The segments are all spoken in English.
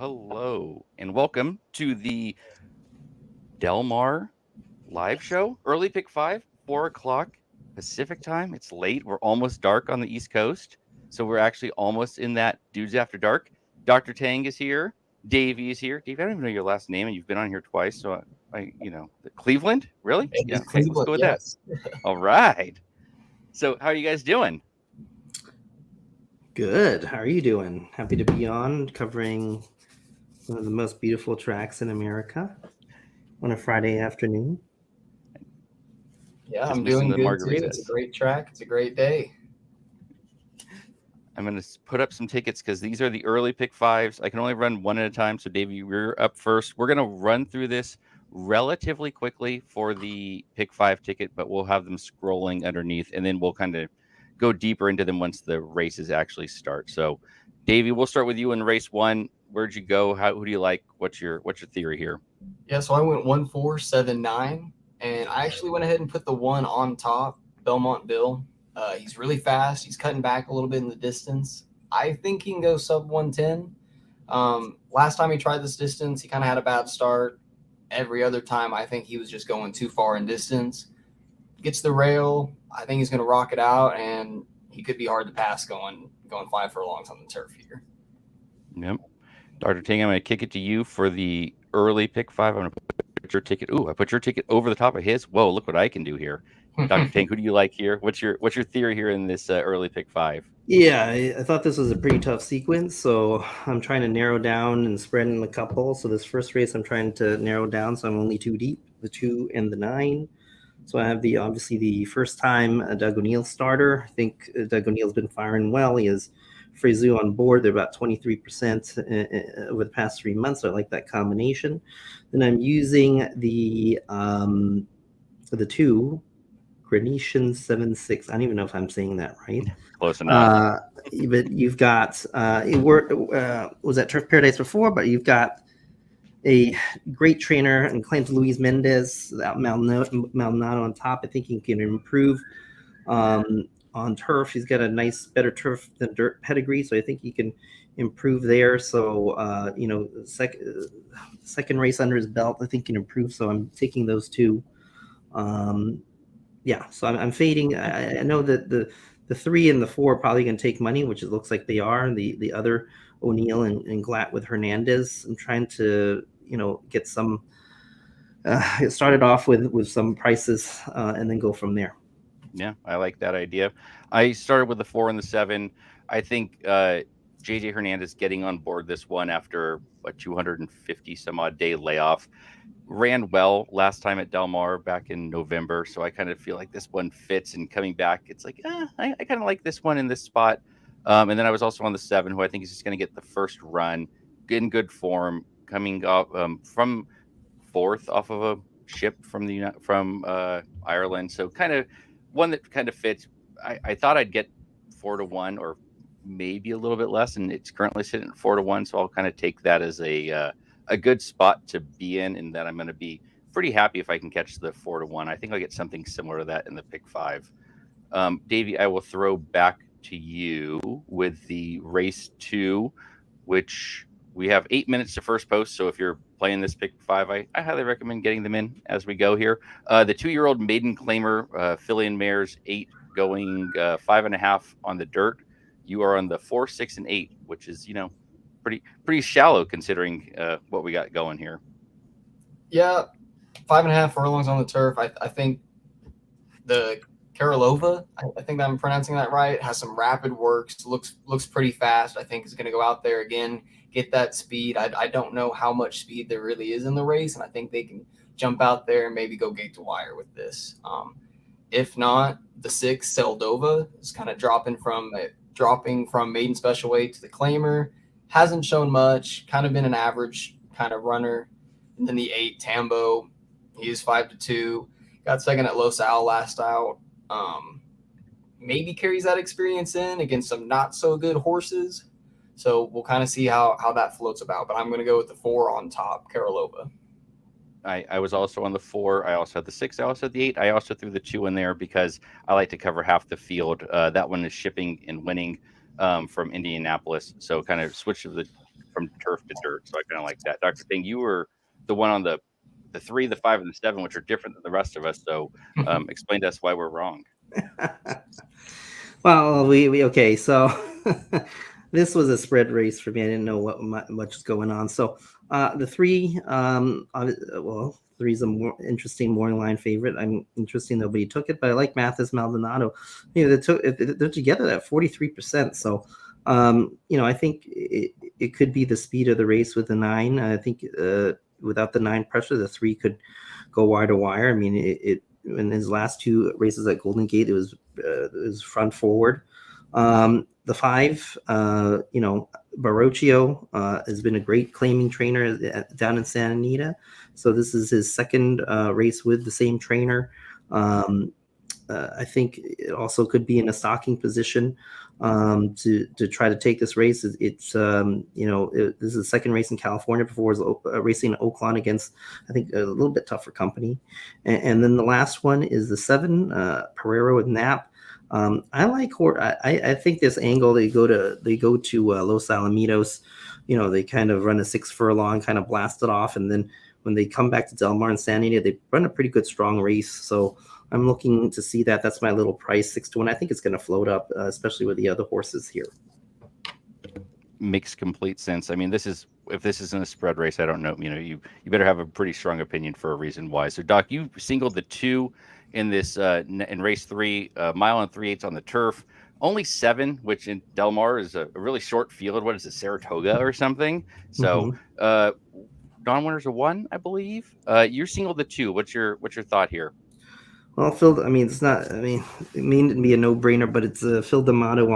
Hello, and welcome to the Del Mar live show. Early pick five, 4 o'clock Pacific time. It's late. We're almost dark on the East Coast. So we're actually almost in that Dudes After Dark. Dr. Tang is here. Davey is here. Dave, I don't even know your last name, and you've been on here twice. So Cleveland? Really? It Yeah. is Okay. Let's Cleveland, go with that. yes. All right. So, how are you guys doing? Good. How are you doing? Happy to be on covering one of the most beautiful tracks in America on a Friday afternoon. Yeah, Just I'm missing doing the good too. It's a margaritas. great track. It's a great day. I'm going to put up some tickets because these are the early pick fives. I can only run one at a time. So, Davey, you're up first. We're going to run through this relatively quickly for the pick five ticket, but we'll have them scrolling underneath, and then we'll kind of go deeper into them once the races actually start. So, Davey, we'll start with you in race one. Where'd you go? Who do you like? What's your theory here? Yeah, so I went 1-4-7-9, and I actually went ahead and put the one on top, Belmont Bill. He's really fast. He's cutting back a little bit in the distance. I think he can go sub 110. Last time he tried this distance, he kind of had a bad start. Every other time, I think he was just going too far in distance. Gets the rail. I think he's going to rock it out, and he could be hard to pass going 5 furlongs on the turf here. Yep. Dr. Ting, I'm going to kick it to you for the early pick five. I'm going to put your ticket. Ooh, I put your ticket over the top of his. Whoa, look what I can do here. Dr. Ting, who do you like here? What's your theory here in this early pick five? Yeah, I thought this was a pretty tough sequence, so I'm trying to narrow down and spread in a couple. So this first race, I'm trying to narrow down, so I'm only 2 deep, the 2 and the 9. So I have obviously the first time Doug O'Neill starter. I think Doug O'Neill's been firing well. He has Frizou on board. They're about 23% over the past 3 months. So I like that combination. Then I'm using the 2 Grenetian 7-6. I don't even know if I'm saying that right. Close enough. But you've got was at Turf Paradise before, but you've got a great trainer and claims Luis Mendez, Maldonado on top. I think he can improve on turf. He's got a nice, better turf than dirt pedigree, so I think he can improve there. So, second race under his belt, I think he can improve. So I'm taking those 2. So I'm fading. I know that the 3 and the 4 are probably going to take money, which it looks like they are. The other O'Neill and Glatt with Hernandez. I'm trying to get some. It started off with some prices and then go from there. Yeah, I like that idea. I started with the 4 and the 7. I think JJ Hernandez getting on board this one after a 250 some odd day layoff ran well last time at Del Mar back in November. So I kind of feel like this one fits, and coming back, it's like, I kind of like this one in this spot. And then I was also on the 7, who I think is just going to get the first run in good form, coming up from 4th off of a ship from Ireland. So kind of one that kind of fits. I thought I'd get 4-1 or maybe a little bit less, and it's currently sitting at 4-1. So I'll kind of take that as a good spot to be in, and that I'm going to be pretty happy if I can catch the 4-1. I think I'll get something similar to that in the pick 5. Davey, I will throw back to you with the race 2, which we have 8 minutes to first post. So if you're playing this pick 5, I highly recommend getting them in as we go here. The 2-year-old maiden claimer, filly mares 8 going 5.5 on the dirt. You are on the 4, 6, and 8, which is, pretty shallow considering what we got going here. Yeah, 5.5 furlongs on the turf. I think the Karolova, I think I'm pronouncing that right, has some rapid works, looks pretty fast. I think is going to go out there again, get that speed. I don't know how much speed there really is in the race, and I think they can jump out there and maybe go gate to wire with this. If not, the 6, Seldova, is kind of dropping from maiden special weight to the claimer. Hasn't shown much, kind of been an average kind of runner. And then the 8, Tambo, he is 5-2. Got second at Los Al last out. Maybe carries that experience in against some not so good horses. So we'll kind of see how that floats about. But I'm going to go with the 4 on top, Karolova. I was also on the 4. I also had the 6. I also had the 8. I also threw the 2 in there because I like to cover half the field. That one is shipping and winning from Indianapolis. So kind of switch to the from turf to dirt. So I kind of like that. Dr. Thing, you were the one on the 3, the 5, and the 7, which are different than the rest of us. So explain to us why we're wrong. Well, we okay. So this was a spread race for me. I didn't know what much was going on. So the 3, well, 3 is a more interesting morning line favorite. I'm interesting nobody took it, but I like Mathis Maldonado. They're together at 43%. So I think it could be the speed of the race with the 9. I think without the 9 pressure, the 3 could go wire to wire. I mean, it in his last 2 races at Golden Gate, it was front forward. The 5, Barocchio has been a great claiming trainer down in Santa Anita. So this is his second race with the same trainer. I think it also could be in a stocking position to try to take this race. This is the second race in California before it was racing in Oakland against, I think, a little bit tougher company. And then the last one is the 7, Pereira with Nap. I like I think this angle they go to Los Alamitos, they kind of run a 6 furlong, kind of blast it off, and then when they come back to Del Mar and San Diego, they run a pretty good strong race. So I'm looking to see that. That's my little price, 6-1. I think it's going to float up, especially with the other horses here. Makes complete sense. I mean, if this isn't a spread race, I don't know. You better have a pretty strong opinion for a reason why. So, Doc, you singled the 2 in this in race 3, mile and 3/8 on the turf. Only 7, which in Del Mar is a really short field. What is it, Saratoga or something? So, non-winners of 1, I believe. You singled the 2. What's your thought here? Well, Phil, it's not. It may be a no-brainer, but it's Phil D'Amato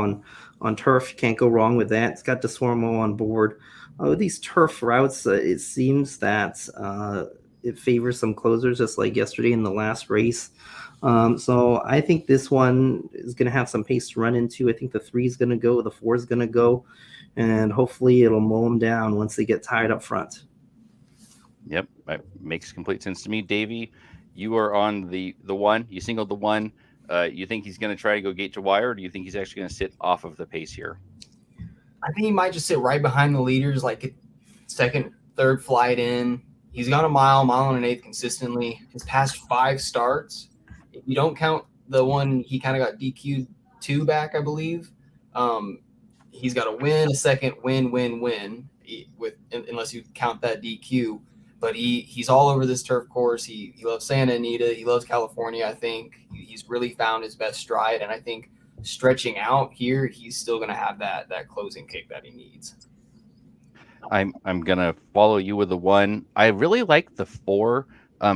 on turf. You can't go wrong with that. It's got DeSormo on board. With these turf routes, it seems that it favors some closers, just like yesterday in the last race. So I think this one is going to have some pace to run into. I think the 3 is going to go, the 4 is going to go, and hopefully it'll mow them down once they get tied up front. Yep, that makes complete sense to me. Davey, you are on the 1. You singled the 1. You think he's going to try to go gate to wire, or do you think he's actually going to sit off of the pace here? I think he might just sit right behind the leaders, like second, third flight in. He's gone a mile and an eighth consistently. His past 5 starts, if you don't count the one he kind of got DQ'd 2 back, I believe, he's got a win, a second win, unless you count that DQ. But he's all over this turf course. He loves Santa Anita. He loves California, I think. He's really found his best stride. And I think stretching out here, he's still going to have that closing kick that he needs. I'm going to follow you with the 1. I really like the 4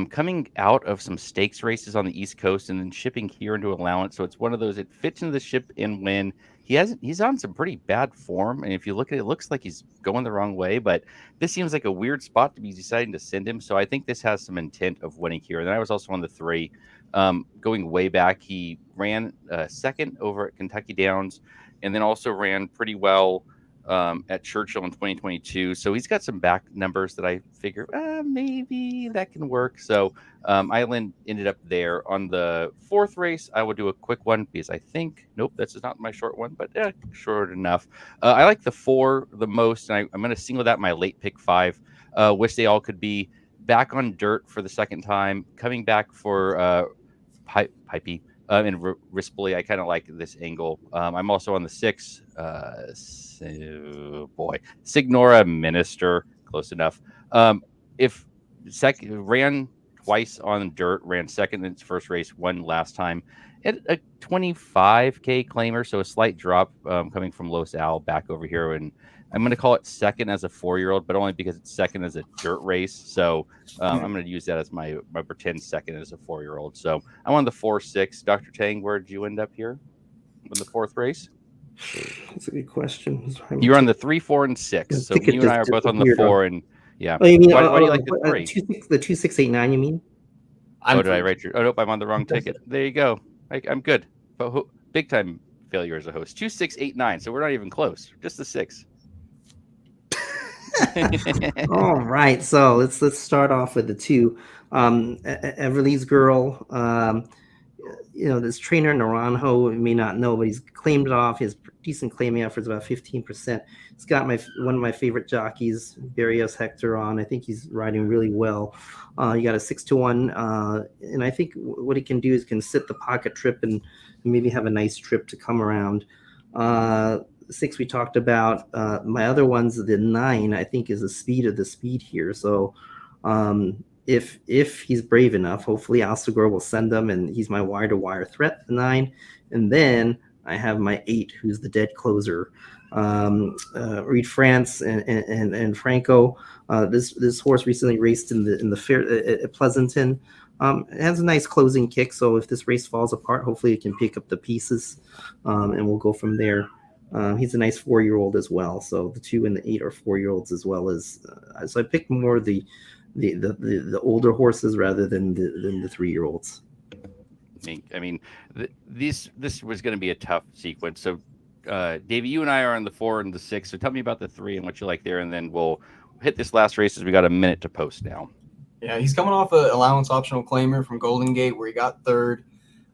coming out of some stakes races on the East Coast and then shipping here into allowance. So it's one of those, it fits into the ship and win. He's on some pretty bad form, and if you look at it, it looks like he's going the wrong way, but this seems like a weird spot to be deciding to send him. So I think this has some intent of winning here. And then I was also on the 3, going way back. He ran second over at Kentucky Downs, and then also ran pretty well at Churchill in 2022. So he's got some back numbers that I figure maybe that can work. So I ended up there. On the 4th race, I will do a quick one because I think, nope, that's not my short one, but short enough. I like the 4 the most, and I'm going to single that my late pick 5. Wish they all could be back on dirt for the second time, coming back for Pipey. And Rispoli, I kind of like this angle. I'm also on the 6. Signora Minister, close enough. If ran twice on dirt, ran second in its first race, won last time at a 25K claimer, so a slight drop coming from Los Al back over here. And I'm going to call it second as a 4-year-old, but only because it's second as a dirt race. So I'm going to use that as my pretend second as a 4-year-old. So I'm on the 4-6. Dr. Tang, where did you end up here in the 4th race? That's a good question. You're on the 3, 4, and 6. So you and I are both on the 4. And yeah. Oh, you mean, why do you like the 3? The 2, 6, 8, 9, you mean? Did I write your? Oh, nope, I'm on the wrong ticket. There you go. I'm good. But big time failure as a host. 2, 6, 8, 9. So we're not even close. Just the 6. All right, so let's start off with the 2. Everly's Girl. this trainer Naranjo, you may not know, but he's claimed it off. His decent claiming efforts, about 15%. He's got one of my favorite jockeys, Barrios Hector, on. I think he's riding really well. He got a 6-1, and I think what he can do is can sit the pocket trip and maybe have a nice trip to come around. 6 we talked about. My other ones, the 9, I think is the speed of the speed here. So if he's brave enough, hopefully Alcigor will send them, and he's my wire-to-wire threat, the 9. And then I have my 8, who's the dead closer. Reed France and Franco. This horse recently raced in the fair at Pleasanton. It has a nice closing kick, so if this race falls apart, hopefully it can pick up the pieces, and we'll go from there. He's a nice 4-year-old as well, so the 2 and the 8 are 4-year-olds as well as. So I picked more the older horses rather than the 3-year-olds. I mean, this was going to be a tough sequence. So, Davey, you and I are on the 4 and the 6. So tell me about the 3 and what you like there, and then we'll hit this last race as we got a minute to post now. Yeah, he's coming off an allowance optional claimer from Golden Gate where he got 3rd.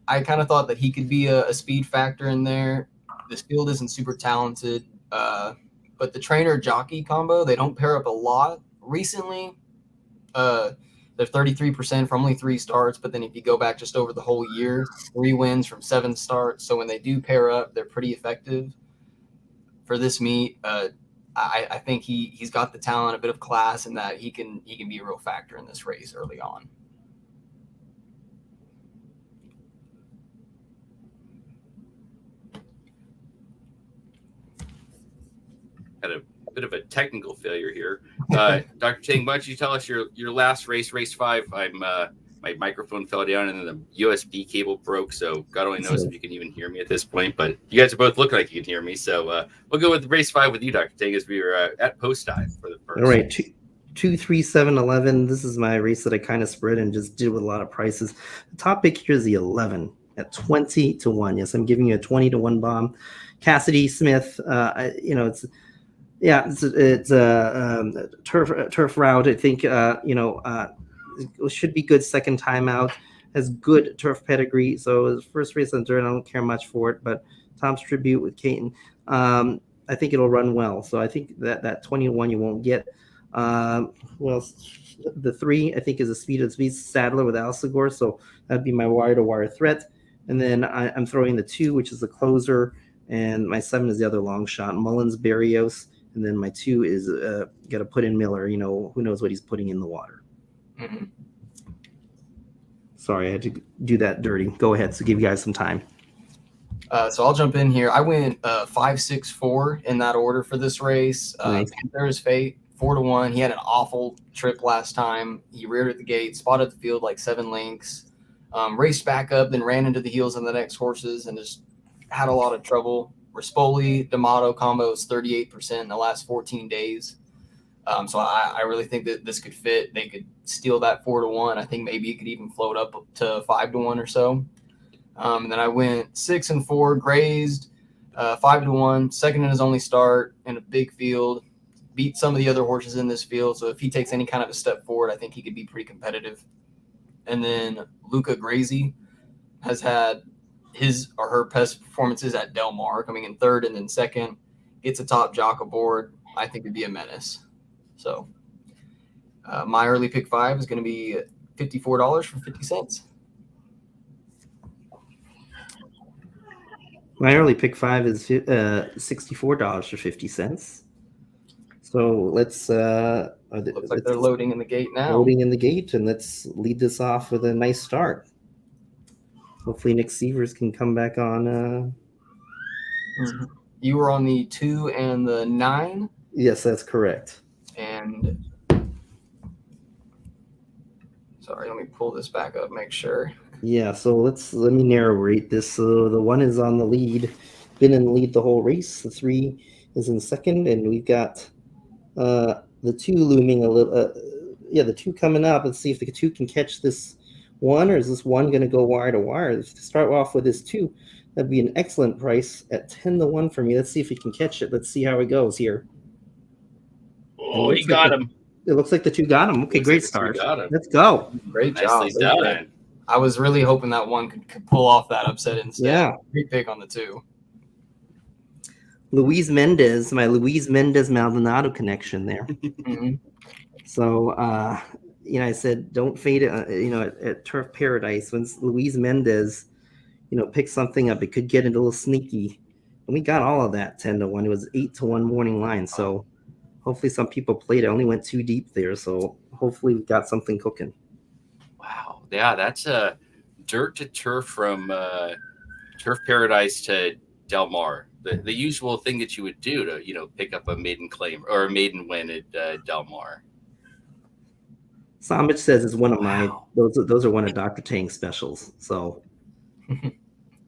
I kind of thought that he could be a speed factor in there. This field isn't super talented, but the trainer-jockey combo, they don't pair up a lot. Recently, they're 33% from only 3 starts, but then if you go back just over the whole year, 3 wins from 7 starts. So when they do pair up, they're pretty effective. For this meet, I think he's got the talent, a bit of class, and that he can be a real factor in this race early on. Had a bit of a technical failure here. Dr. Tang, why don't you tell us your last race 5? My microphone fell down and then the USB cable broke, so God only knows if you can even hear me at this point, but you guys are both looking like you can hear me, so we'll go with race 5 with you, Dr. Tang, as we were at post time for the first. All right, 2, 3, 7, 11. This is my race that I kind of spread and just did with a lot of prices. The top pick here is the 11 at 20-1. Yes, I'm giving you a 20-1 bomb. Cassidy Smith, it's a turf route. I think it should be good second time out. Has good turf pedigree. So his first race on dirt, I don't care much for it. But Tom's Tribute with Caton, I think it'll run well. So I think that 21 you won't get. Well, the 3 I think is a speed of speed Sadler with Alcigor. So that'd be my wire-to-wire threat. And then I'm throwing the 2, which is the closer, and my 7 is the other long shot. Mullins, Barrios. And then my 2 is got to put in Miller. Who knows what he's putting in the water. Mm-hmm. Sorry, I had to do that dirty. Go ahead. So give you guys some time. So I'll jump in here. I went 5, 6, 4 in that order for this race. Nice. Panther's Fate, 4-1. He had an awful trip last time. He reared at the gate, spotted the field like 7 lengths, raced back up, then ran into the heels of the next horses and just had a lot of trouble. Rispoli, D'Amato combo is 38% in the last 14 days. So I really think that this could fit. They could steal that 4-1. I think maybe it could even float up to 5-1 or so. And then I went 6 and 4, grazed, 5-1, second in his only start in a big field, beat some of the other horses in this field. So if he takes any kind of a step forward, I think he could be pretty competitive. And then Luca Gracie has had his or her best performances at Del Mar, coming in 3rd and then 2nd, gets a top jock aboard. I think it'd be a menace. So my early pick 5 is going to be $54 for 50 cents. My early pick 5 is $64 for 50 cents. So let's Looks like they're loading in the gate now. Loading in the gate, and let's lead this off with a nice start. Hopefully Nick Seevers can come back on. You were on the 2 and the 9? Yes, that's correct. And sorry, let me pull this back up, make sure. Yeah, so let me narrate this. The 1 is on the lead, been in the lead the whole race. The 3 is in second, and we've got the 2 looming a little. The 2 coming up. Let's see if the 2 can catch this 1, or is this 1 going to go wire to wire? If to start off with this 2, that'd be an excellent price at 10-1 for me. Let's see if he can catch it. Let's see how it goes here. Oh, he got him. It looks like the 2 got him. Okay, great start. Let's go. Great job. Nicely done. I was really hoping that one could pull off that upset instead. Yeah. Big pick on the 2. My Luis Mendez Maldonado connection there. Mm-hmm. So, I said, don't fade it, at Turf Paradise. When Luis Mendez, picks something up, it could get a little sneaky. And we got all of that 10-1. It was 8-1 morning line. So hopefully some people played it. I only went 2 deep there. So hopefully we got something cooking. Wow. Yeah, that's a dirt to turf from Turf Paradise to Del Mar. The usual thing that you would do to, pick up a maiden claim or a maiden win at Del Mar. Somich says it's one of my those are one of Dr. Tang's specials. So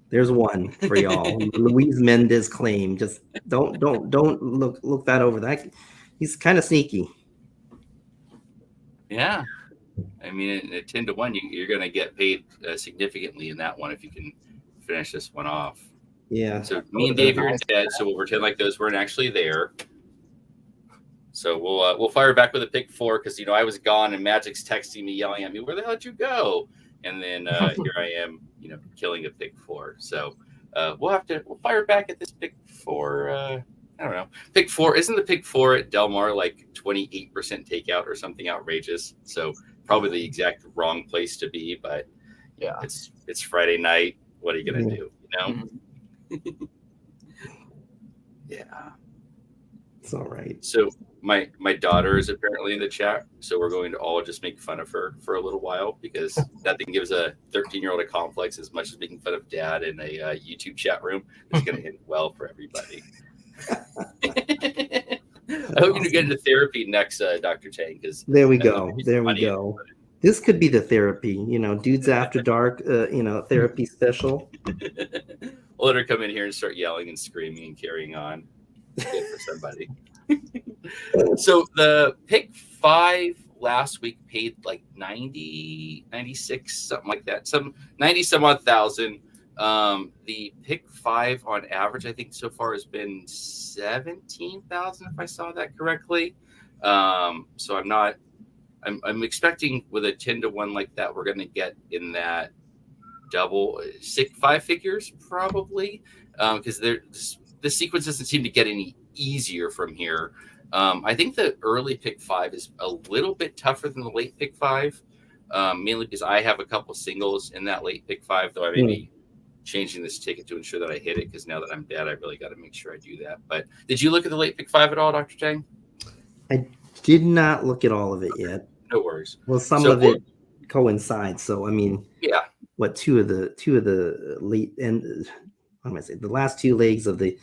there's one for y'all. Luis Mendez claim. Just don't look that over. That he's kind of sneaky. Yeah. I mean, at 10-1, you're going to get paid significantly in that one if you can finish this one off. Yeah. So me and Dave are dead, so we'll pretend like those weren't actually there. So we'll fire back with a pick 4 because I was gone and Magic's texting me, yelling at me, "Where the hell did you go?" And then here I am, killing a pick 4. So we'll fire back at this pick 4. I don't know. Pick 4 isn't the pick 4 at Del Mar like 28% takeout or something outrageous? So probably the exact wrong place to be, but yeah, it's Friday night. What are you gonna do? Yeah, it's all right. So my daughter is apparently in the chat, so we're going to all just make fun of her for a little while because nothing gives a 13-year-old a complex as much as making fun of dad in a YouTube chat room. It's going to end well for everybody. I hope you get into therapy next, Dr. Tang. Because there we go. This could be the therapy, Dudes After Dark, therapy special. We'll let her come in here and start yelling and screaming and carrying on. Good for somebody. So the pick 5 last week paid like 90, 96, something like that. Some 90 some odd thousand. The pick 5 on average, I think so far has been 17,000 if I saw that correctly. So I'm expecting with a 10-1 like that, we're going to get in that double 5 figures probably. Because the sequence doesn't seem to get any easier from here. I think the early pick 5 is a little bit tougher than the late pick 5, mainly because I have a couple singles in that late pick 5, though I may be changing this ticket to ensure that I hit it because now that I'm dead, I really got to make sure I do that. But did you look at the late pick 5 at all, Dr. Tang? I did not look at all of it yet. No worries. Well, some of it coincides. So I mean, yeah. What two of the late and what am I saying? The last 2 legs of the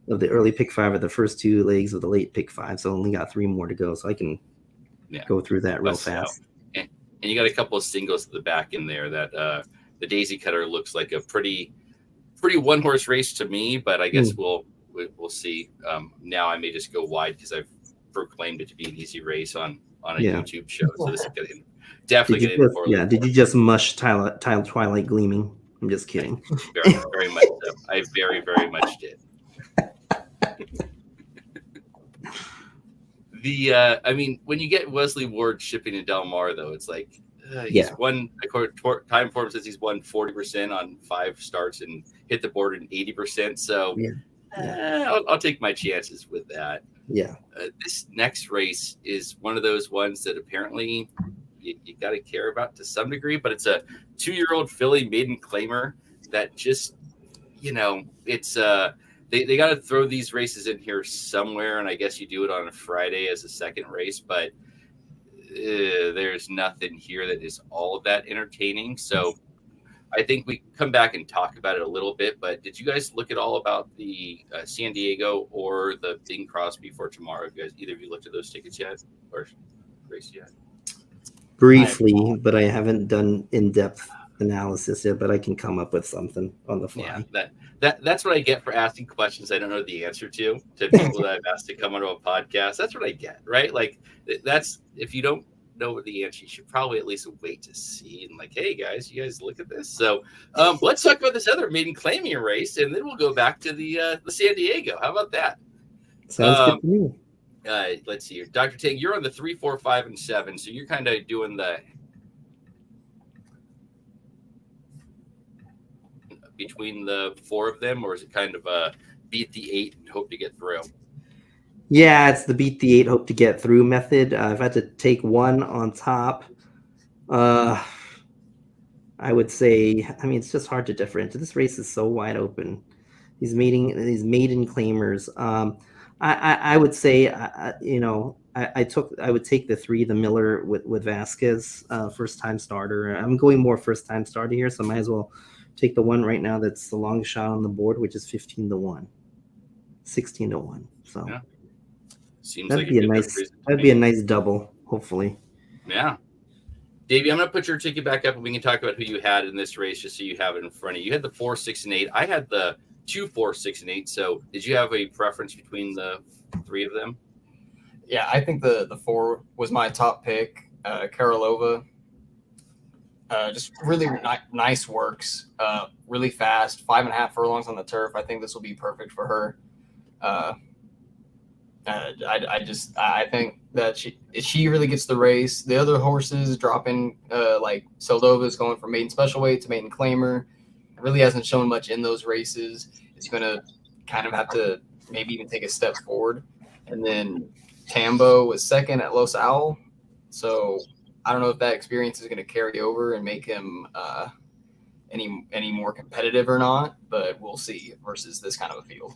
early pick 5 are the first 2 legs of the late pick 5. So only got 3 more to go. So I can go through that real fast. And you got a couple of singles at the back in there that the Daisy Cutter looks like a pretty 1-horse race to me, but I guess we'll see. Now I may just go wide because I've proclaimed it to be an easy race on a YouTube show. So this is going to definitely get in. Yeah. Did you just mush Twilight Gleaming? I'm just kidding. Very, very much so. I very, very much did. I mean, when you get Wesley Ward shipping to Del Mar, though, it's like he's won. Time Form says he's won 40% on 5 starts and hit the board in 80%. So I'll take my chances with that. Yeah. This next race is one of those ones that apparently you got to care about to some degree, but it's a 2-year-old filly maiden claimer that just, it's they got to throw these races in here somewhere, and I guess you do it on a Friday as a second race, but there's nothing here that is all of that entertaining. So I think we come back and talk about it a little bit, but did you guys look at all about the San Diego or the Bing Crosby for tomorrow? Either of you looked at those tickets yet or race yet? Briefly, but I haven't done in-depth analysis yet, but I can come up with something on the fly. Yeah, that's what I get for asking questions I don't know the answer to people that I've asked to come onto a podcast. That's what I get, right? Like that's, if you don't know the answer, you should probably at least wait to see and like, hey guys, you guys look at this. So let's talk about this other maiden claiming race, and then we'll go back to the San Diego. How about that? Sounds good to me. Let's see here. Dr. Tang, you're on the 3, 4, 5, and 7. So you're kind of doing the between the 4 of them, or is it kind of a beat the 8 and hope to get through? Yeah, it's the beat the 8, hope to get through method. If I had to take one on top, I would say, I mean, it's just hard to differentiate. This race is so wide open. These maiden claimers. I would say, I would take the 3, the Miller with Vasquez, first time starter. I'm going more first time starter here, so I might as well take the one right now that's the longest shot on the board, which is 15-1, 16-1. So yeah. Seems that'd like be a nice double, hopefully. Yeah. Davey, I'm going to put your ticket back up and we can talk about who you had in this race just so you have it in front of you. You had the 4, 6, and 8. I had the 2, 4, 6, and 8. So did you have a preference between the 3 of them? Yeah, I think the 4 was my top pick. Kalleward. Just really nice works. Really fast. 5.5 furlongs on the turf. I think this will be perfect for her. I think that she really gets the race. The other horses dropping, like Seldova's going from maiden special weight to maiden claimer, really hasn't shown much in those races. It's going to kind of have to maybe even take a step forward. And then Tambo was second at Los Al, so I don't know if that experience is going to carry over and make him any more competitive or not, but we'll see versus this kind of a field.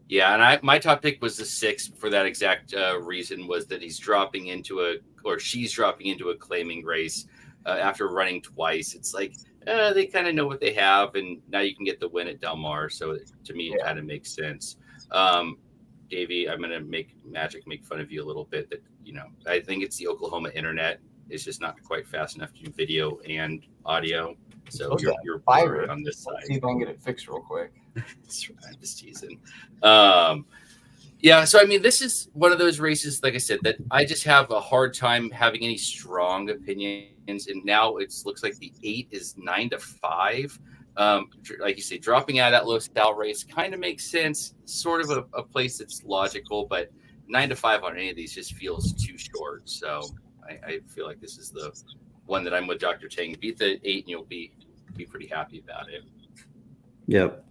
Yeah, and my top pick was the 6 for that exact reason, was that she's dropping into a claiming race after running twice. It's like they kind of know what they have, and now you can get the win at Del Mar. So to me, it kind of makes sense. Davey, I'm going to make fun of you a little bit. That I think it's the Oklahoma internet. It's just not quite fast enough to do video and audio. So you're fired on this side. Let's see if I can get it fixed real quick. I'm just teasing. Yeah, so I mean, this is one of those races, like I said, that I just have a hard time having any strong opinions. And now it looks like the 8 is 9-5. Like you say, dropping out of that Los Al race kind of makes sense. Sort of a place that's logical, but 9-5 on any of these just feels too short. So I feel like this is the one that I'm with Dr. Tang. Beat the 8 and you'll be pretty happy about it. Yep.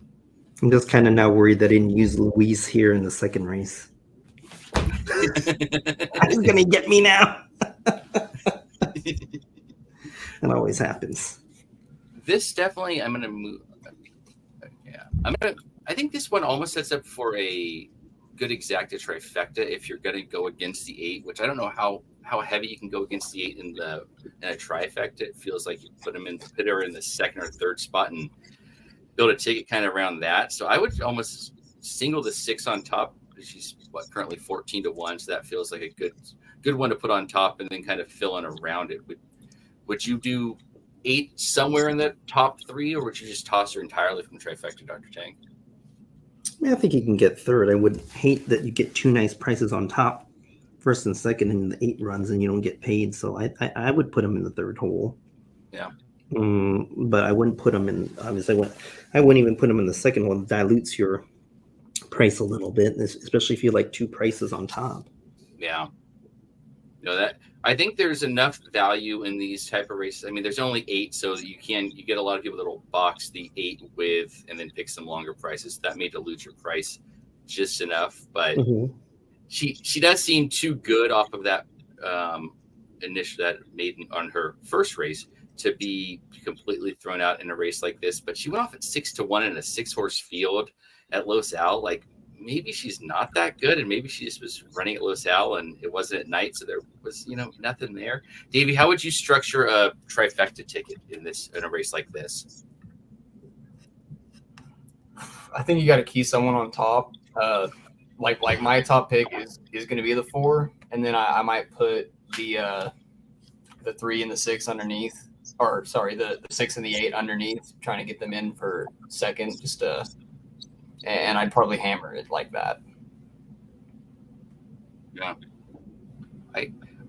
I'm just kind of now worried that I didn't use Luis here in the second race. He's going to get me now. That always happens. This definitely, I'm going to move. Yeah. I think this one almost sets up for a good exacta trifecta if you're going to go against the 8, which I don't know how heavy you can go against the 8 in a trifecta. It feels like you put her in the second or third spot and build a ticket kind of around that. So I would almost single the 6 on top. She's currently 14-1, so that feels like a good one to put on top and then kind of fill in around it. Would you do 8 somewhere in the top 3, or would you just toss her entirely from trifecta, Dr. Tang? I think you can get third. I would hate that you get 2 nice prices on top, first and second, and the 8 runs, and you don't get paid. So I would put them in the third hole. Yeah. But I wouldn't put them in. Obviously, I wouldn't even put them in the second one. It dilutes your price a little bit, especially if you like 2 prices on top. Yeah. That I think there's enough value in these type of races. I mean, there's only 8, so you get a lot of people that will box the 8 with and then pick some longer prices. That may dilute your price just enough, but she does seem too good off of that that maiden on her first race to be completely thrown out in a race like this. But she went off at 6-1 in a 6-horse field at Los Al. Like, maybe she's not that good, and maybe she just was running at Los Al and it wasn't at night, so there was nothing there. Davey, how would you structure a trifecta ticket in a race like this? I think you got to key someone on top. Like my top pick is going to be the 4, and then I might put the 3 and the 6 underneath, or sorry, the 6 and the 8 underneath, trying to get them in for second. And I'd probably hammer it like that. Yeah,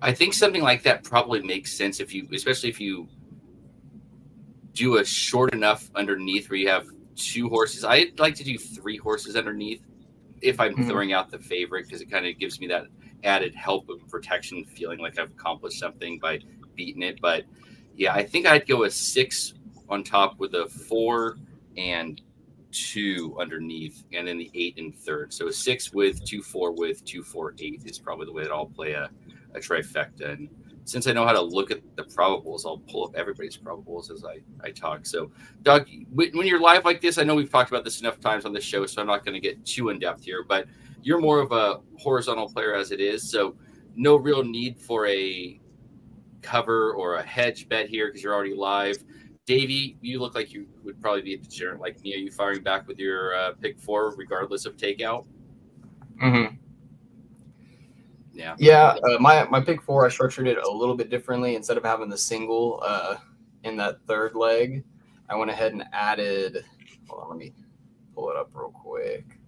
I think something like that probably makes sense especially if you do a short enough underneath where you have 2 horses. I'd like to do 3 horses underneath if I'm throwing out the favorite, because it kind of gives me that added help of protection, feeling like I've accomplished something by beating it. But yeah, I think I'd go a 6 on top with a 4 and 2 underneath, and then the 8 in third. So a 6 with 2 4 with 2 4 8 is probably the way that I'll play a trifecta. And since I know how to look at the probables, I'll pull up everybody's probables as I talk. So, Doug, when you're live like this, I know we've talked about this enough times on the show, so I'm not going to get too in depth here, but you're more of a horizontal player as it is. So no real need for a cover or a hedge bet here because you're already live. Davey, you look like you would probably be a degenerate like me. Are you firing back with your pick 4 regardless of takeout? Mm-hmm. Yeah. Yeah. My pick 4, I structured it a little bit differently. Instead of having the single in that third leg, I went ahead and added. Hold on, let me pull it up real quick.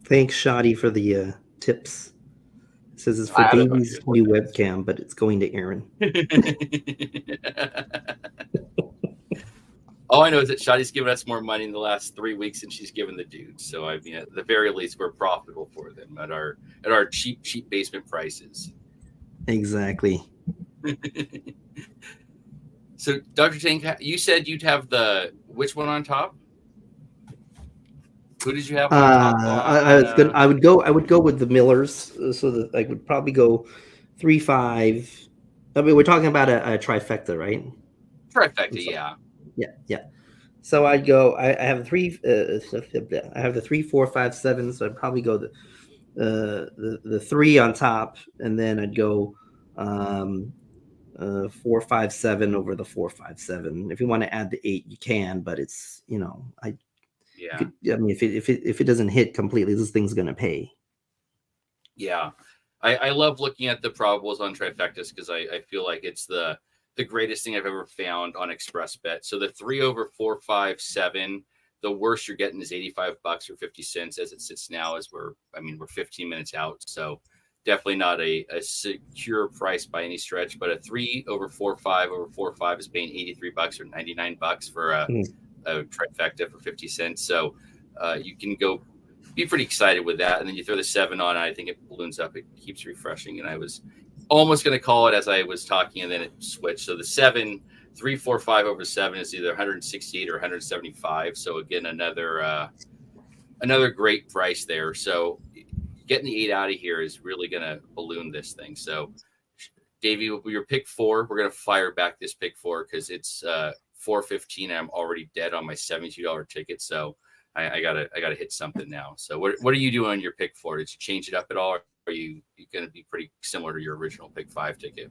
Thanks, Shoddy, for the tips. It says it's for Davey's new webcam, but it's going to Aaron. All I know is that Shoddy's given us more money in the last 3 weeks than she's given the dudes. So I mean, at the very least, we're profitable for them at our cheap basement prices. Exactly. So, Dr. Tang, you said you'd have which one on top? Who did you have on top? I would go with the Millers, so that I would probably go 3-5. I mean, we're talking about a trifecta, right? Trifecta, yeah. Yeah. So I'd go. I have 3. I have the 3, 4, 5, 7. So I'd probably go the 3 on top, and then I'd go 4, 5, 7 over the 4, 5, 7. If you want to add the 8, you can, but it's Yeah. I mean, if it doesn't hit completely, this thing's gonna pay. Yeah, I love looking at the probables on trifectas because I feel like it's the greatest thing I've ever found on Express Bet. So the 3 over 4, 5, 7, the worst you're getting is $85 or 50 cents as it sits now. As we're 15 minutes out, so definitely not a secure price by any stretch. But a 3 over 4, 5 over 4, 5 is paying $83 or $99 for a trifecta for 50 cents. So you can go be pretty excited with that. And then you throw the 7 on, and I think it balloons up. It keeps refreshing. And I was almost going to call it as I was talking, and then it switched. So the 7, 3, 4, 5 over 7 is either 168 or 175. So again, another great price there. So getting the 8 out of here is really going to balloon this thing. So Davey, your pick 4, we're going to fire back this pick 4 because it's $4.15 and I'm already dead on my $72 ticket. So I gotta hit something now. So what are you doing on your pick 4? Did you change it up at all, or are you going to be pretty similar to your original pick 5 ticket?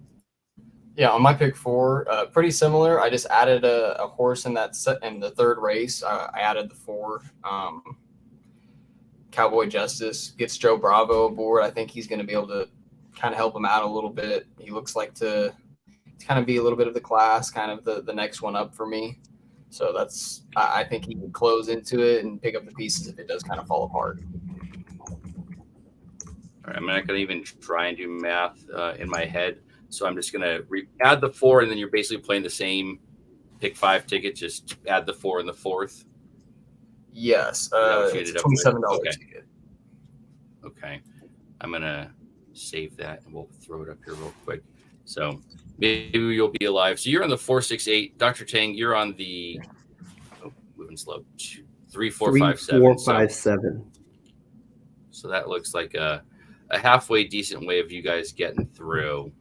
Yeah, on my pick 4, pretty similar. I just added a horse in the third race. I added the 4. Cowboy Justice gets Joe Bravo aboard. I think he's going to be able to kind of help him out a little bit. He looks like to kind of be a little bit of the class, kind of the next one up for me. So I think he can close into it and pick up the pieces if it does kind of fall apart. All right, I'm not going to even try and do math in my head. So I'm just going to add the 4, and then you're basically playing the same pick 5 ticket, just add the 4 in the 4th. Yes, it's a $27 ticket. Okay, I'm going to save that, and we'll throw it up here real quick. So maybe you'll be alive. So you're on the 4, 6, 8. Dr. Tang, you're on the moving slow 3, 4, 5, 7. 4, 5, 7. So that looks like a halfway decent way of you guys getting through.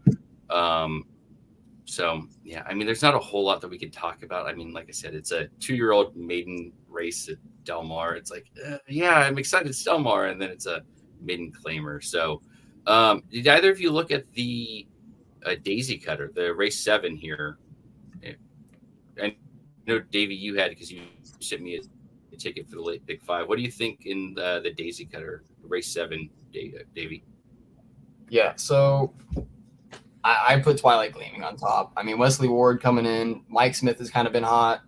So yeah, I mean, there's not a whole lot that we can talk about. I mean, like I said, it's a 2-year-old maiden race at Del Mar. It's like, yeah, I'm excited it's Del Mar, and then it's a maiden claimer. So did either of you look at the Daisy Cutter, the race 7 here? I know, Davey, you had, because you sent me a ticket for the late pick 5. What do you think in the Daisy Cutter race 7, Davey? Yeah, so I put Twilight Gleaming on top. I mean, Wesley Ward coming in. Mike Smith has kind of been hot.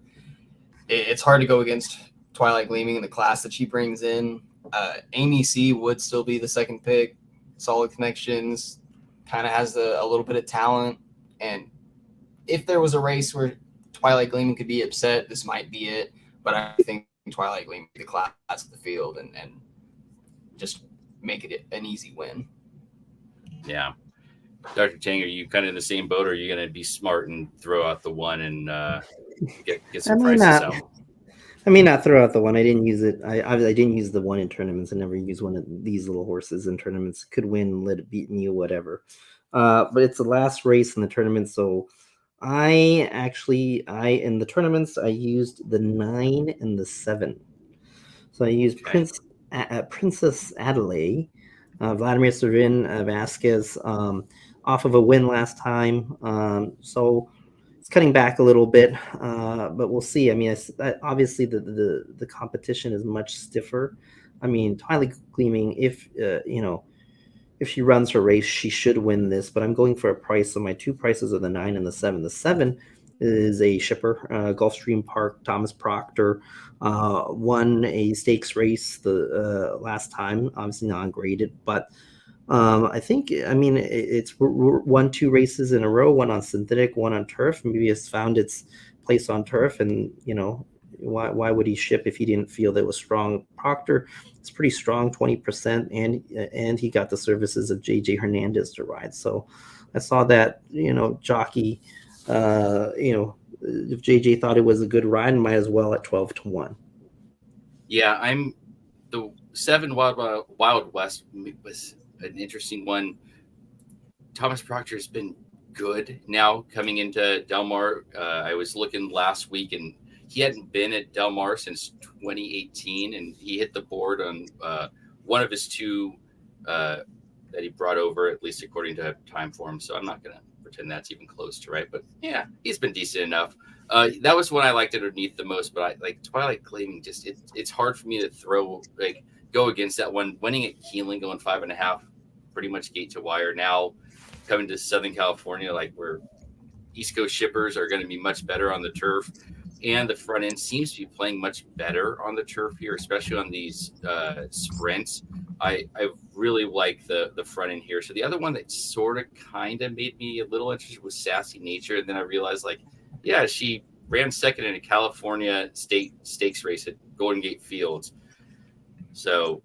It's hard to go against Twilight Gleaming in the class that she brings in. Amy C would still be the second pick. Solid connections. Kind of has a little bit of talent. And if there was a race where Twilight Gleaming could be upset, this might be it. But I think Twilight Gleaming the class of the field and just make it an easy win. Yeah. Dr. Tang, are you kind of in the same boat, or are you going to be smart and throw out the 1 and get some prices out? I mean, not throw out the one. I didn't use it. I didn't use the one in tournaments. I never used one of these little horses in tournaments. Could win, let it beat me, or whatever. But it's the last race in the tournament, so I in the tournaments I used the 9 and the 7. So I used Okay. Princess Adelaide, Vladimir Servin Vasquez, off of a win last time. So it's cutting back a little bit, but we'll see. I mean, obviously the competition is much stiffer. I mean, Twilight Gleaming, if if she runs her race, she should win this. But I'm going for a price. So my two prices are the 9 and the 7. The 7 is a shipper, Gulfstream Park, Thomas Proctor, won a stakes race the last time, obviously non-graded, but I think, I mean, it's won 2 races in a row, one on synthetic, one on turf. Maybe it's found its place on turf, and why would he ship if he didn't feel that it was strong? Proctor is pretty strong, 20%, and he got the services of JJ Hernandez to ride. So I saw that jockey. If JJ thought it was a good ride, might as well at 12-1. Yeah, I'm the 7 Wild West was an interesting one. Thomas Proctor has been good now coming into Del Mar. I was looking last week, and he hadn't been at Del Mar since 2018, and he hit the board on one of his 2 that he brought over, at least according to time form. So I'm not going to pretend that's even close to right, but yeah, he's been decent enough. That was one I liked underneath the most, but I like Twilight Gleaming. Just it's hard for me to go against that one. Winning at Keeling, going 5.5, pretty much gate to wire. Now coming to Southern California, like where East Coast shippers are going to be much better on the turf, and the front end seems to be playing much better on the turf here, especially on these sprints. I really like the front end here. So the other one that sort of kind of made me a little interested was Sassy Nature, and then I realized yeah, she ran second in a California state stakes race at Golden Gate Fields. So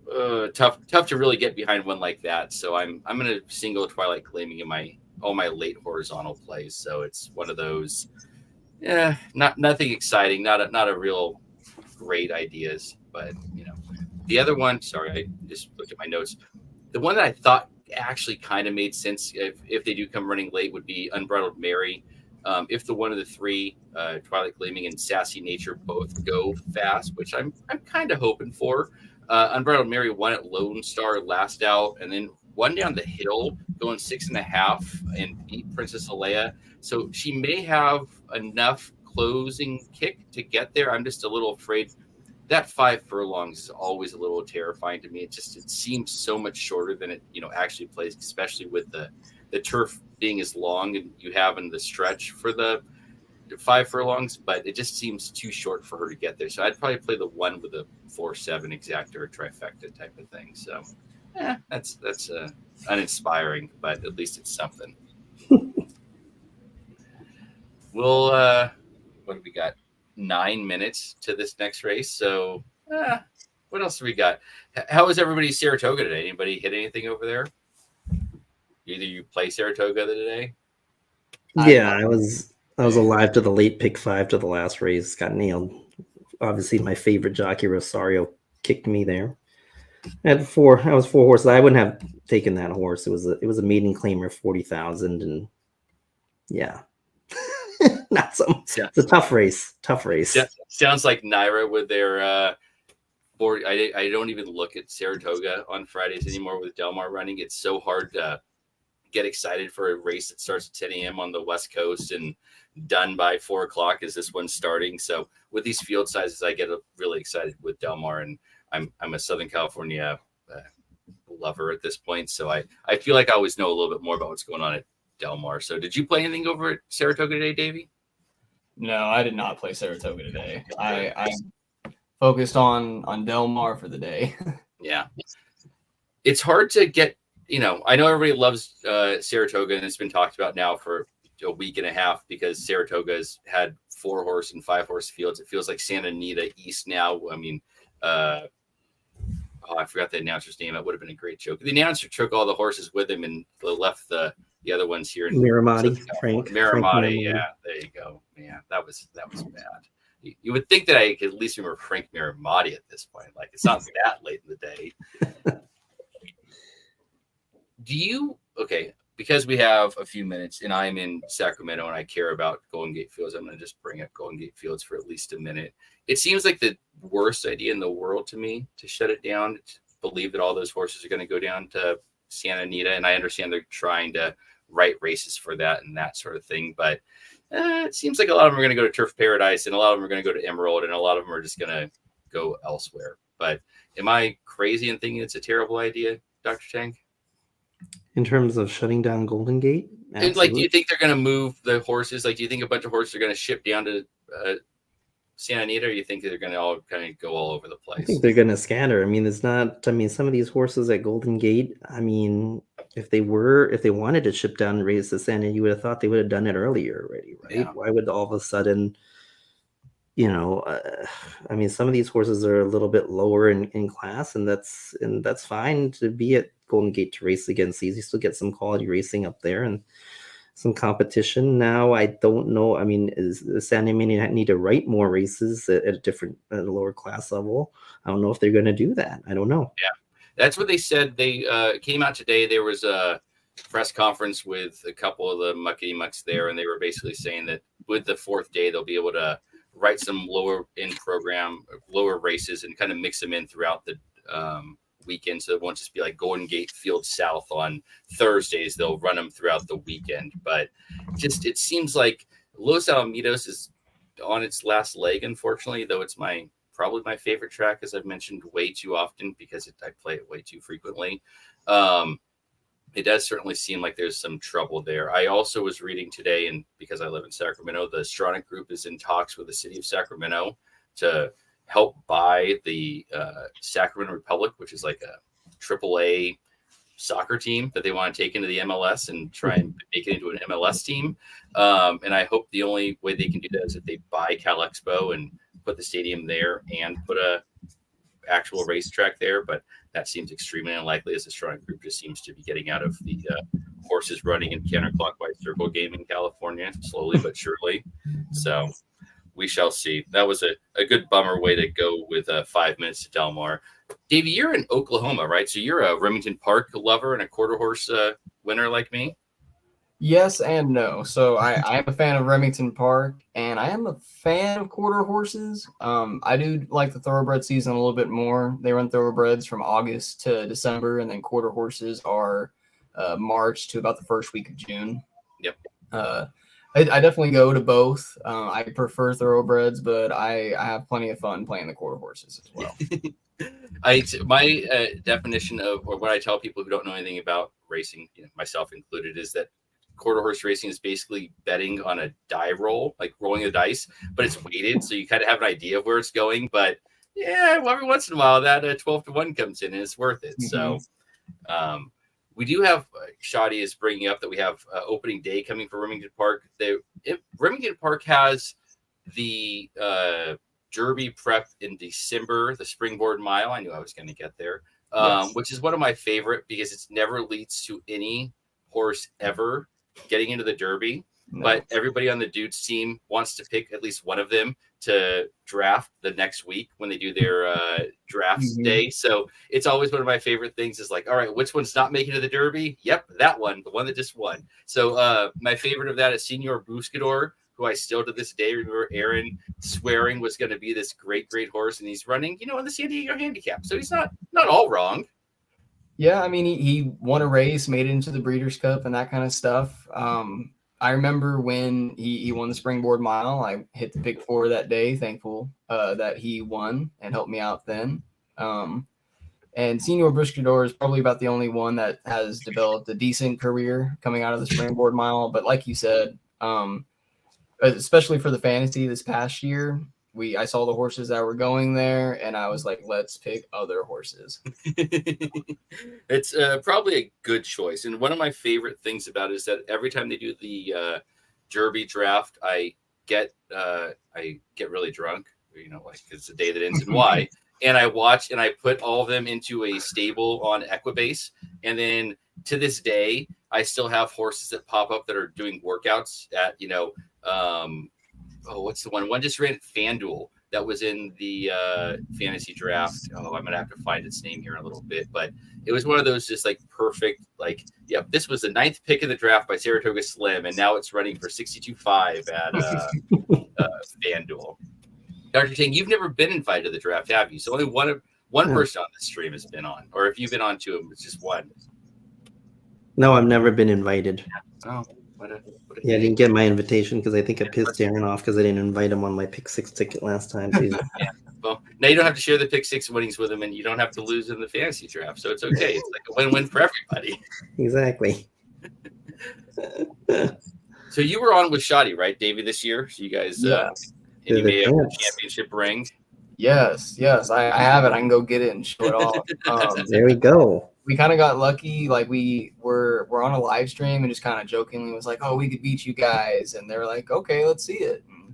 tough to really get behind one like that. So I'm going to single Twilight Gleaming in all my late horizontal plays. So it's one of those, nothing exciting, not a real great ideas. But the other one, sorry, I just looked at my notes. The one that I thought actually kind of made sense if they do come running late would be Unbridled Mary. If the one of the 3, Twilight Gleaming and Sassy Nature, both go fast, which I'm kind of hoping for. Unbridled Mary won at Lone Star last out, and then won down the hill going 6.5 and beat Princess Leia. So she may have enough closing kick to get there. I'm just a little afraid. That 5 furlongs is always a little terrifying to me. It seems so much shorter than it actually plays, especially with the turf being as long and you have in the stretch for the 5 furlongs, but it just seems too short for her to get there. So I'd probably play the 1 with a 4-7 exacta or trifecta type of thing. So that's uninspiring, but at least it's something. We'll what do we got? 9 minutes to this next race. So what else do we got? How was everybody's Saratoga today? Anybody hit anything over there? Either you play Saratoga today? Yeah, I was alive to the late pick 5 to the last race. Got nailed. Obviously, my favorite jockey Rosario kicked me there. I was 4 horses. I wouldn't have taken that horse. It was a maiden claimer, 40,000, and yeah, not so. It's a tough race. Yeah, sounds like Naira with their. I don't even look at Saratoga on Fridays anymore with Del Mar running. It's so hard to get excited for a race that starts at 10 a.m. on the West Coast and done by 4 o'clock as this one's starting. So with these field sizes, I get really excited with Del Mar, and I'm a Southern California lover at this point. So I feel like I always know a little bit more about what's going on at Del Mar. So did you play anything over at Saratoga today, Davey? No, I did not play Saratoga today. I focused on Del Mar for the day. Yeah. It's hard to get, I know everybody loves Saratoga, and it's been talked about now for a week and a half because Saratoga has had 4 horse and 5 horse fields. It feels like Santa Anita East now. I mean, I forgot the announcer's name. That would have been a great joke. The announcer took all the horses with him and left the other ones here in Miramati, Frank Miramati. Yeah, there you go. Yeah, that was bad. You would think that I could at least remember Frank Miramati at this point. Like, it's not that late in the day. Because we have a few minutes and I'm in Sacramento and I care about Golden Gate Fields, I'm going to just bring up Golden Gate Fields for at least a minute. It seems like the worst idea in the world to me to shut it down, to believe that all those horses are going to go down to Santa Anita. And I understand they're trying to write races for that and that sort of thing. But it seems like a lot of them are going to go to Turf Paradise and a lot of them are going to go to Emerald and a lot of them are just going to go elsewhere. But am I crazy in thinking it's a terrible idea, Dr. Tang? In terms of shutting down Golden Gate? And, like, do you think they're going to move the horses? Like, do you think a bunch of horses are going to ship down to Santa Anita, or do you think they're going to all kind of go all over the place? I think they're going to scatter. I mean, some of these horses at Golden Gate, I mean, if they wanted to ship down and race to Santa, you would have thought they would have done it earlier already, right? Yeah. Why would all of a sudden, I mean, some of these horses are a little bit lower in class, and that's fine to be at Golden Gate to race against these. You still get some quality racing up there and some competition. Now, I don't know. I mean, is Santa Anita need to write more races at a lower class level? I don't know if they're going to do that. I don't know. Yeah, that's what they said. They came out today. There was a press conference with a couple of the muckety mucks there, and they were basically saying that with the fourth day, they'll be able to write some lower races and kind of mix them in throughout the weekend, so it won't just be like Golden Gate Field South on Thursdays. They'll run them throughout the weekend. But just it seems like Los Alamitos is on its last leg, unfortunately, though it's probably my favorite track, as I've mentioned way too often because I play it way too frequently. It does certainly seem like there's some trouble there. I also was reading today, and because I live in Sacramento, the Stronach Group is in talks with the city of Sacramento to help buy the Sacramento Republic, which is like a AAA soccer team that they want to take into the MLS and try and make it into an MLS team. And I hope the only way they can do that is if they buy Cal Expo and put the stadium there and put a actual racetrack there. But that seems extremely unlikely, as the Stronach Group just seems to be getting out of the horses running in counterclockwise circle game in California, slowly but surely. So we shall see. That was a good bummer way to go with 5 minutes to Del Mar. Davey, you're in Oklahoma, right? So you're a Remington Park lover and a quarter horse winner like me? Yes and no. So I am a fan of Remington Park, and I am a fan of quarter horses. I do like the thoroughbred season a little bit more. They run thoroughbreds from August to December, and then quarter horses are March to about the first week of June. Yep. I definitely go to both. I prefer thoroughbreds, but I have plenty of fun playing the quarter horses as well. My definition of, or what I tell people who don't know anything about racing, myself included, is that quarter horse racing is basically betting on a die roll, like rolling the dice, but it's weighted, so you kind of have an idea of where it's going. But yeah, every once in a while that 12-1 comes in and it's worth it. Mm-hmm. So we do have, Shadi is bringing up that we have opening day coming for Remington Park. Remington Park has the Derby prep in December, the Springboard Mile. I knew I was going to get there, yes. Which is one of my favorite because it never leads to any horse ever getting into the Derby. No. But everybody on the Dudes team wants to pick at least one of them to draft the next week when they do their drafts day. So it's always one of my favorite things is like, all right, which one's not making it to the Derby? Yep, that one, the one that just won. So my favorite of that is Senor Buscador, who I still to this day remember Aaron swearing was going to be this great, great horse. And he's running, in the San Diego handicap. So he's not all wrong. Yeah, I mean, he won a race, made it into the Breeders' Cup and that kind of stuff. I remember when he won the Springboard Mile. I hit the pick 4 that day, thankful that he won and helped me out then. And Senor Buscador is probably about the only one that has developed a decent career coming out of the Springboard Mile. But like you said, especially for the fantasy this past year, I saw the horses that were going there, and I was like, let's pick other horses. It's probably a good choice. And one of my favorite things about it is that every time they do the Derby draft, I get really drunk, like it's the day that ends in Y. And I watch and I put all of them into a stable on Equibase. And then to this day, I still have horses that pop up that are doing workouts at, what's the one? One just ran FanDuel that was in the fantasy draft. Oh, I'm gonna have to find its name here in a little bit, but it was one of those just like perfect, like, yeah, this was the 9th pick in the draft by Saratoga Slim, and now it's running for 62.5 at FanDuel. Dr. Tang, you've never been invited to the draft, have you? So only one person on the stream has been on, or if you've been on two of them, it's just one. No, I've never been invited. Oh, what a Yeah, I didn't get my invitation because I think I pissed Aaron off because I didn't invite him on my pick 6 ticket last time. So yeah. Well, now you don't have to share the pick 6 winnings with him, and you don't have to lose in the fantasy draft, so it's okay. It's like a win-win for everybody. Exactly. So you were on with Shoddy, right, Davey, this year? So you guys, and you may have a championship ring. Yes, I have it. I can go get it and show it off. There we go. We kind of got lucky. Like we're on a live stream and just kind of jokingly was like, "Oh, we could beat you guys," and they're like, "Okay, let's see it." And,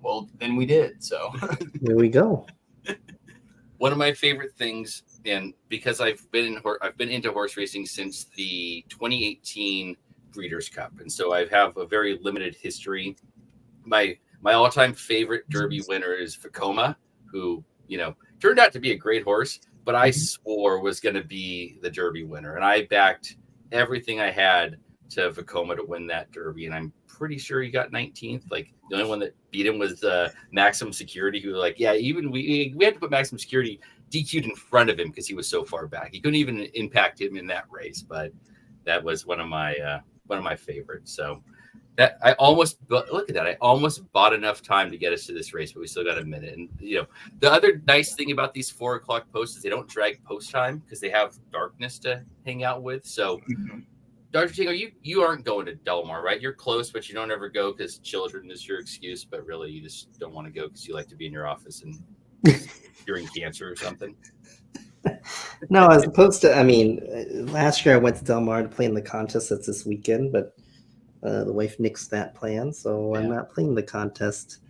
well, then we did. So there we go. One of my favorite things, and because I've been into horse racing since the 2018 Breeders' Cup, and so I have a very limited history. My all-time favorite Derby winner is Vekoma, who, turned out to be a great horse, but I swore was going to be the Derby winner. And I backed everything I had to Vekoma to win that Derby. And I'm pretty sure he got 19th. Like, the only one that beat him was Maximum Security, who like, yeah, even we had to put Maximum Security DQ'd in front of him because he was so far back. He couldn't even impact him in that race. But that was one of my favorites. So that I almost bought enough time to get us to this race, but we still got a minute. And the other nice thing about these 4:00 posts is they don't drag post time because they have darkness to hang out with. So, Dr. Tang, you aren't going to Del Mar, right? You're close, but you don't ever go because children is your excuse. But really, you just don't want to go because you like to be in your office and curing cancer or something. No, as opposed to, last year I went to Del Mar to play in the contest that's this weekend, but the wife nixed that plan, so I'm not playing the contest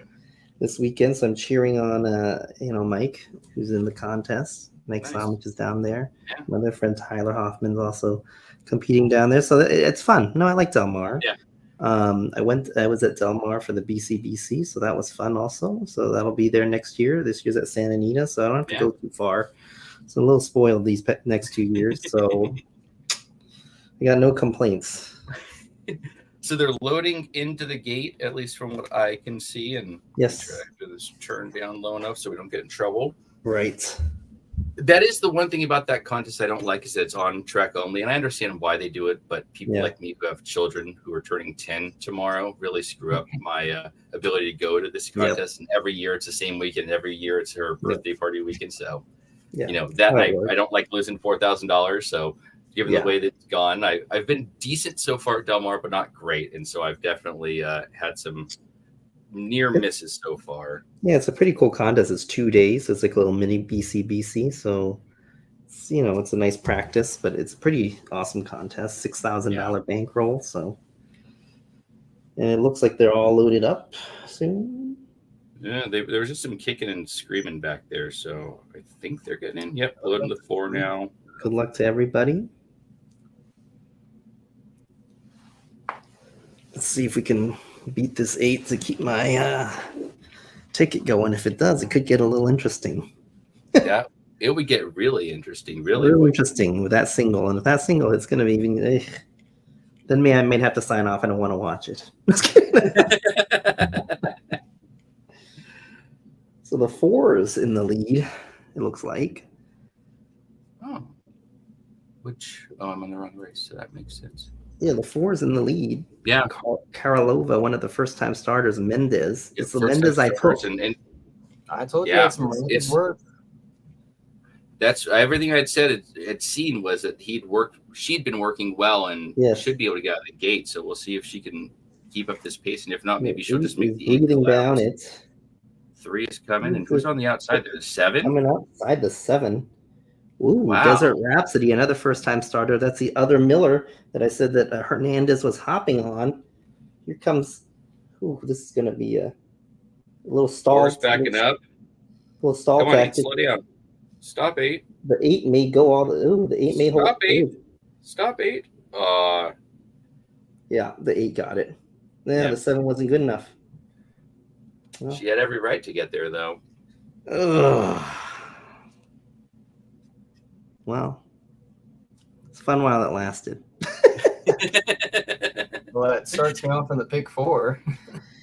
this weekend. So I'm cheering on, Mike, who's in the contest. Mike Somich is down there. Yeah. My other friend Tyler Hoffman's also competing down there, so it's fun. No, I like Del Mar. Yeah. I was at Del Mar for the BCBC, so that was fun also. So that'll be there next year. This year's at Santa Anita, so I don't have to go too far. So I'm a little spoiled these next 2 years, so I got no complaints. So they're loading into the gate, at least from what I can see, and yes, try to do this turn down low enough so we don't get in trouble. Right. That is the one thing about that contest I don't like, is that it's on track only, and I understand why they do it, but people like me who have children who are turning 10 tomorrow really screw up my ability to go to this contest. And every year it's the same weekend. Every year it's her birthday party weekend. So, that night I don't like losing $4,000. So given the way that it's gone, I've been decent so far at Del Mar, but not great. And so I've definitely had some near misses so far. Yeah, it's a pretty cool contest. It's 2 days. It's like a little mini BCBC. So, it's a nice practice, but it's a pretty awesome contest. $6,000 bankroll. So, and it looks like they're all loaded up soon. Yeah, there was just some kicking and screaming back there. So I think they're getting in. Yep, loading the 4 now. Good luck to everybody. Let's see if we can beat this 8 to keep my ticket going. If it does, it could get a little interesting. Yeah, it would get really interesting. Really interesting with that single. And if that single, it's going to be even. Then I might have to sign off. I don't want to watch it. So the 4 is in the lead, it looks like. Oh. I'm on the wrong race, so that makes sense. Yeah, the 4 is in the lead. Yeah. Karolova, one of the first-time starters, Mendez. It's the Mendez I took. And I told you that's some really good work. That's everything I'd said. Had seen was that she'd been working well and should be able to get out of the gate. So we'll see if she can keep up this pace, and if not, maybe she'll just make the 8 down. It 3 is coming, and who's on the outside? There's 7 coming outside the 7. Ooh, wow. Desert Rhapsody, another first-time starter. That's the other Miller that I said that Hernandez was hopping on. Here comes. Ooh, this is going to be a little stall. Horse backing up. A little stall. Come on, slow down. Stop 8. The 8 may go all the. Ooh, the 8 may hold. Stop 8. Stop 8. Yeah, the 8 got it. Yeah, the 7 wasn't good enough. Well, She had every right to get there, though. ugh. Well, it's fun while it lasted. Well, it starts me off in the pick 4,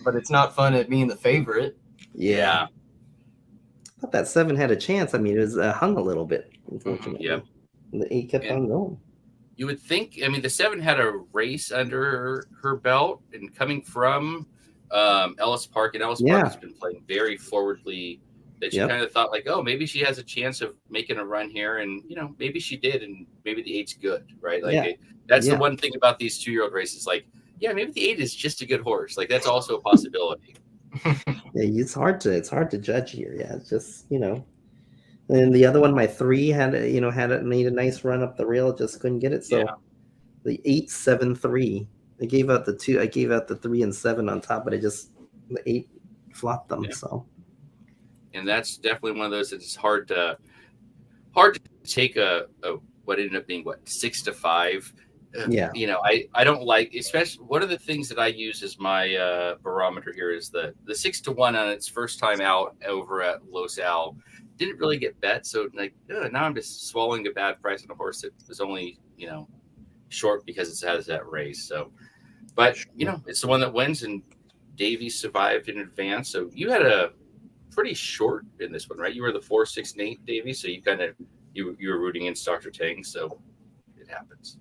but it's not fun at being the favorite. Yeah. I thought that 7 had a chance. I mean, it was hung a little bit, unfortunately. Yeah. And the 8 kept And- on going. You would think, I mean, the 7 had a race under her belt, and coming from Ellis Park, and Ellis Park has been playing very forwardly, that you kind of thought like, oh, maybe she has a chance of making a run here, and maybe she did, and maybe the 8's good, right? Like that's the one thing about these 2-year-old races, like, yeah, maybe the 8 is just a good horse, like that's also a possibility. It's hard to judge here. Yeah, it's just And the other one, my 3 made a nice run up the rail, just couldn't get it. So the 8, 7, 3. I gave out the 2. I gave out the 3 and 7 on top, but the 8 flopped them. Yeah. So, and that's definitely one of those that's hard to take a what ended up being 6 to 5. Yeah. I don't like, especially one of the things that I use as my barometer here is the 6 to 1 on its first time out over at Los Al. Didn't really get bet, so like now I'm just swallowing a bad price on a horse that was only short because it has that race. So, but it's the one that wins, and Davey survived in advance. So you had a pretty short in this one, right? You were the 4, 6, and 8, Davey. So you kind of you were rooting against Dr. Tang, so it happens.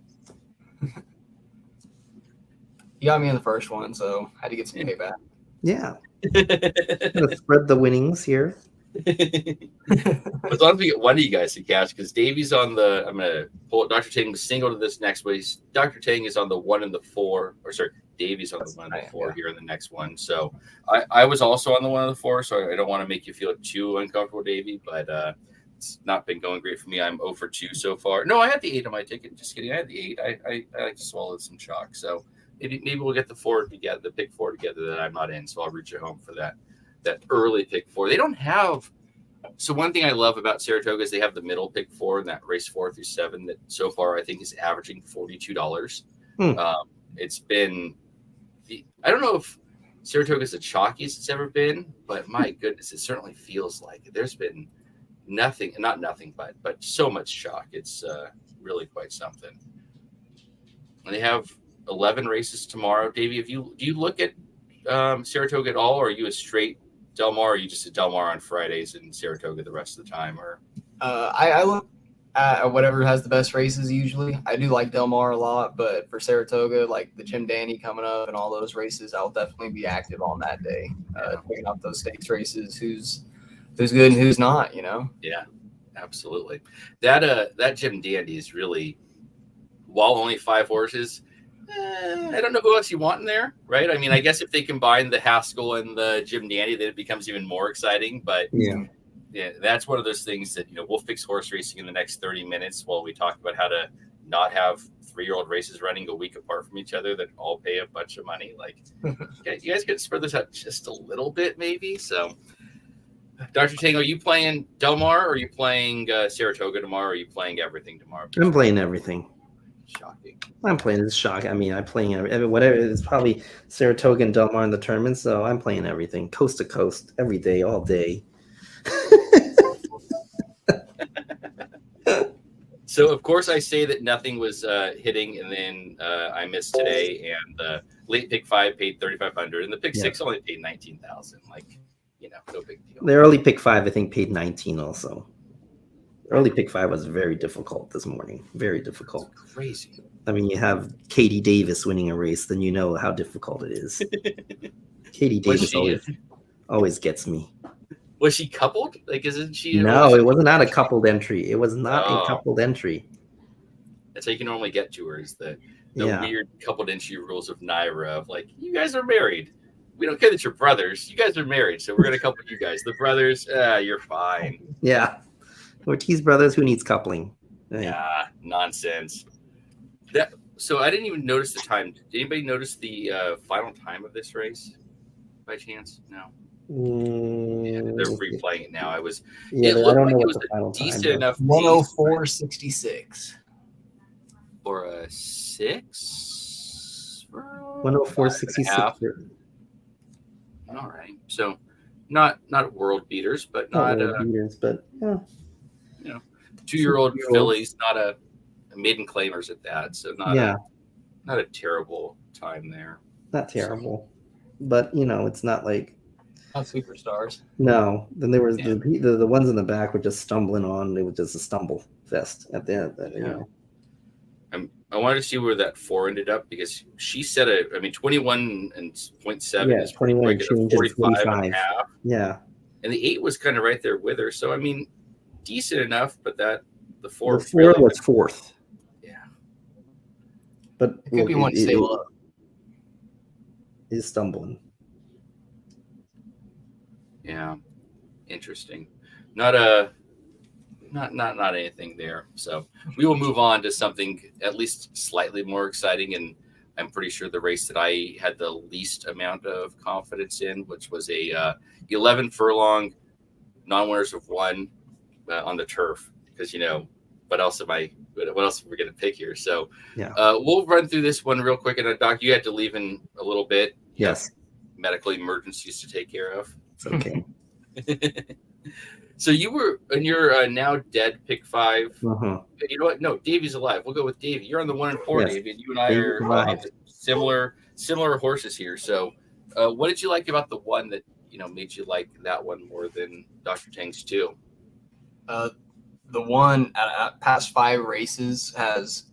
You got me in the first one, so I had to get some payback. Yeah. Let's spread the winnings here. As long as we get one of you guys to cash, because Davey's on the, I'm going to pull it. Dr. Tang was single to this next way. Dr. Tang is on the 1 and the 4, or sorry, Davey's on the 1 and the 4 here in the next one. So I was also on the 1 and the 4, so I don't want to make you feel too uncomfortable, Davey, but it's not been going great for me. I'm 0 for 2 so far. No, I had the 8 on my ticket. Just kidding. I had the 8. I like to swallow some chalk. So maybe we'll get the 4 together, the pick 4 together that I'm not in. So I'll reach you home for that early pick 4. They don't have. So one thing I love about Saratoga is they have the middle pick 4 and that race 4 through 7 that so far I think is averaging $42. It's been, I don't know if Saratoga is the chalkiest it's ever been, but my goodness, it certainly feels like it. There's been not nothing, but so much chalk. It's really quite something. And they have 11 races tomorrow. Davey, do you look at Saratoga at all, or are you a straight Del Mar, or are you just at Del Mar on Fridays and Saratoga the rest of the time? Or I look at whatever has the best races usually. I do like Del Mar a lot, but for Saratoga, like the Jim Dandy coming up and all those races, I'll definitely be active on that day, picking up those stakes races. Who's good and who's not, Yeah, absolutely. That Jim Dandy is really, while only 5 horses, I don't know who else you want in there, right? I mean, I guess if they combine the Haskell and the Jim Dandy, then it becomes even more exciting. But yeah, that's one of those things that we'll fix horse racing in the next 30 minutes while we talk about how to not have 3-year-old races running a week apart from each other that all pay a bunch of money. Like, you guys could spread this out just a little bit, maybe. So, Dr. Tang, are you playing Del Mar, or are you playing Saratoga tomorrow, or are you playing everything tomorrow? I'm playing everything. Shocking. I'm playing this shock. I mean, I'm playing whatever. It's probably Saratoga and Del Mar in the tournament, so I'm playing everything, coast to coast, every day, all day. So, of course, I say that nothing was hitting, and then I missed today, and the late pick 5 paid $3,500, and the pick 6 only paid $19,000. Like, no big deal. The early pick 5, I think, paid 19 also. Early pick 5 was very difficult this morning. Very difficult. That's crazy. I mean, you have Katie Davis winning a race, then you know how difficult it is. Katie Davis always gets me. Was she coupled? Like, isn't she? No, it was not a coupled entry. It was not a coupled entry. That's how you can normally get to her, is the weird coupled entry rules of Naira of like, you guys are married. We don't care that you're brothers. You guys are married, so we're going to couple you guys. The brothers, you're fine. Yeah. Ortiz brothers, who needs coupling? Yeah, nonsense. So I didn't even notice the time. Did anybody notice the final time of this race by chance? No. Yeah, they're replaying it now. It looked like it was a decent enough 104.66. Or a 6? 104.66. All right. So not world beaters, but Not not world beaters, but yeah, 2-year-old Two-year-olds. fillies, not a maiden claimers at that. So not Yeah, a terrible time there. not terrible, but it's not like Not superstars. no. Then there was Yeah. the ones in the back were just stumbling on. It was just a stumble fest at the end. Yeah. I wanted to see where that 4 ended up because she said 21.7 Yeah, is pretty 21 quick at a change and 45 and a 45. half. Yeah, And the 8 was kind of right there with her. So, I mean, decent enough, but the 4 the 4 really was fourth. Yeah. But It could be one to stable up. Is stumbling. Yeah. Interesting. Not anything there. So we will move on to something at least slightly more exciting. And I'm pretty sure the race that I had the least amount of confidence in, which was a 11 furlong non-winners of 1 on the turf. Because, what else are we going to pick here? So Yeah. We'll run through this one real quick. And Doc, you had to leave in a little bit. You Yes. have medical emergencies to take care of. It's okay. So you were in your now dead pick 5. Uh-huh. You know what? No, Davey's alive. We'll go with Davey. You're on the 1 and 4, Yes. Davey. And you and I Davey's are alive. similar horses here. So what did you like about the one that made you like that one more than Dr. Tang's 2? The one at past 5 races has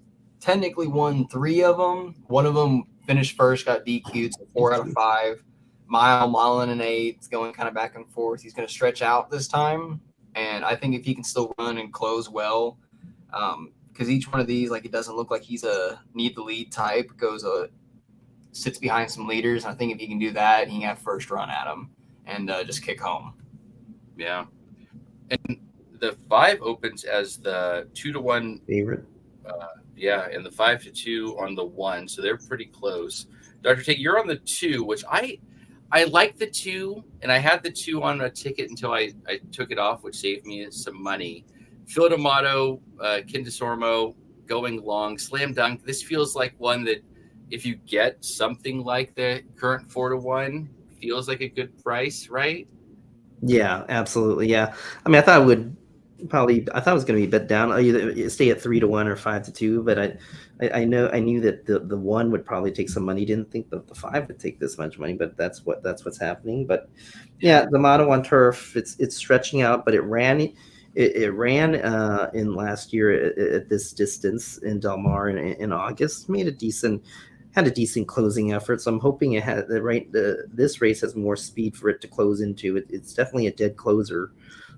technically won 3 of them. One of them finished first, got DQ'd, so 4 out of 5. Mile and an 8. It's going kind of back and forth. He's going to stretch out this time, and I think if he can still run and close well, because each one of these, like, it doesn't look like he's a need the lead type. Sits behind some leaders. And I think if he can do that, he can have first run at him and just kick home. Yeah, and the 5 opens as the 2-1 favorite. And the 5-2 on the 1, so they're pretty close. Dr. Tang, you're on the 2, which I like the 2, and I had the 2 on a ticket until I took it off, which saved me some money. Phil D'Amato, Kindesormo, going long, slam dunk. This feels like one that if you get something like the current 4-1, feels like a good price, right? Yeah, absolutely. Yeah. I mean, I thought it was going to be a bit down. Either stay at 3-1 or 5-2, but I knew that the 1 would probably take some money. Didn't think that the 5 would take this much money, but that's what's happening. But yeah, the Moto on turf, it's stretching out, but it ran in last year at this distance in Del Mar in August. Had a decent closing effort, so I'm hoping it had this race has more speed for it to close into. It's definitely a dead closer,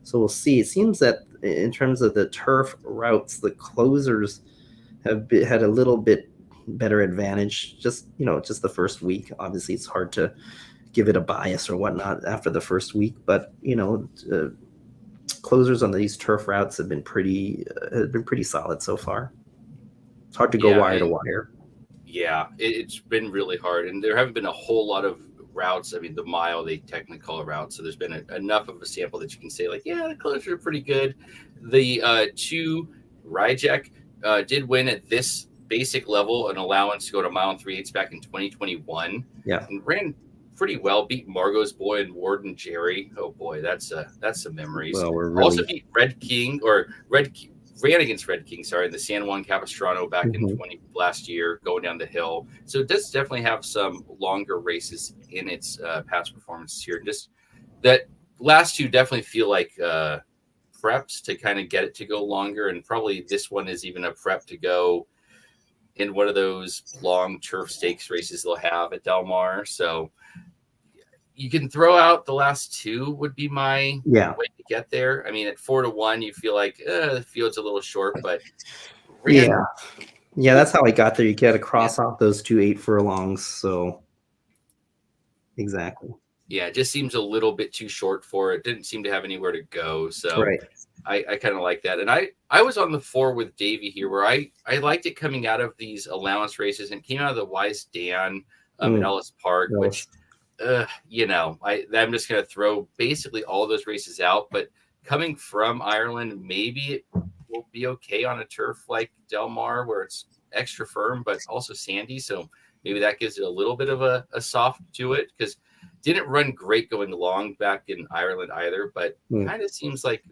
so we'll see. It seems that in terms of the turf routes, the closers have had a little bit better advantage. Just the first week. Obviously, it's hard to give it a bias or whatnot after the first week, but closers on these turf routes have been pretty solid so far. It's hard to go wire to wire. Yeah, it's been really hard, and there haven't been a whole lot of routes. I mean, the mile they technically call a route, so there's been enough of a sample that you can say, like, yeah, the closers are pretty good. The 2 Ryjek did win at this basic level, an allowance to go to 1 3/8 back in 2021. Yeah, and ran pretty well. Beat Margot's Boy and Warden Jerry. Oh boy, that's some memories. Well, Also beat ran against Red King, in the San Juan Capistrano back in last year, going down the hill. So it does definitely have some longer races in its past performances here. Just that last 2 definitely feel like preps to kind of get it to go longer, and probably this one is even a prep to go in one of those long turf stakes races they'll have at Del Mar. So you can throw out the last 2 would be my way to get there. I mean, at 4-1, you feel like the field's a little short, but that's how I got there. You got to cross off those 2 8 furlongs. So exactly. Yeah, it just seems a little bit too short for it. Didn't seem to have anywhere to go. So I kind of like that. And I was on the 4 with Davey here, where I liked it coming out of these allowance races, and came out of the Wise Dan at Ellis Park, which I'm just going to throw basically all those races out. But coming from Ireland, maybe it will be okay on a turf like Del Mar, where it's extra firm, but also sandy. So maybe that gives it a little bit of a soft to it, because didn't run great going long back in Ireland either, but kind of seems like,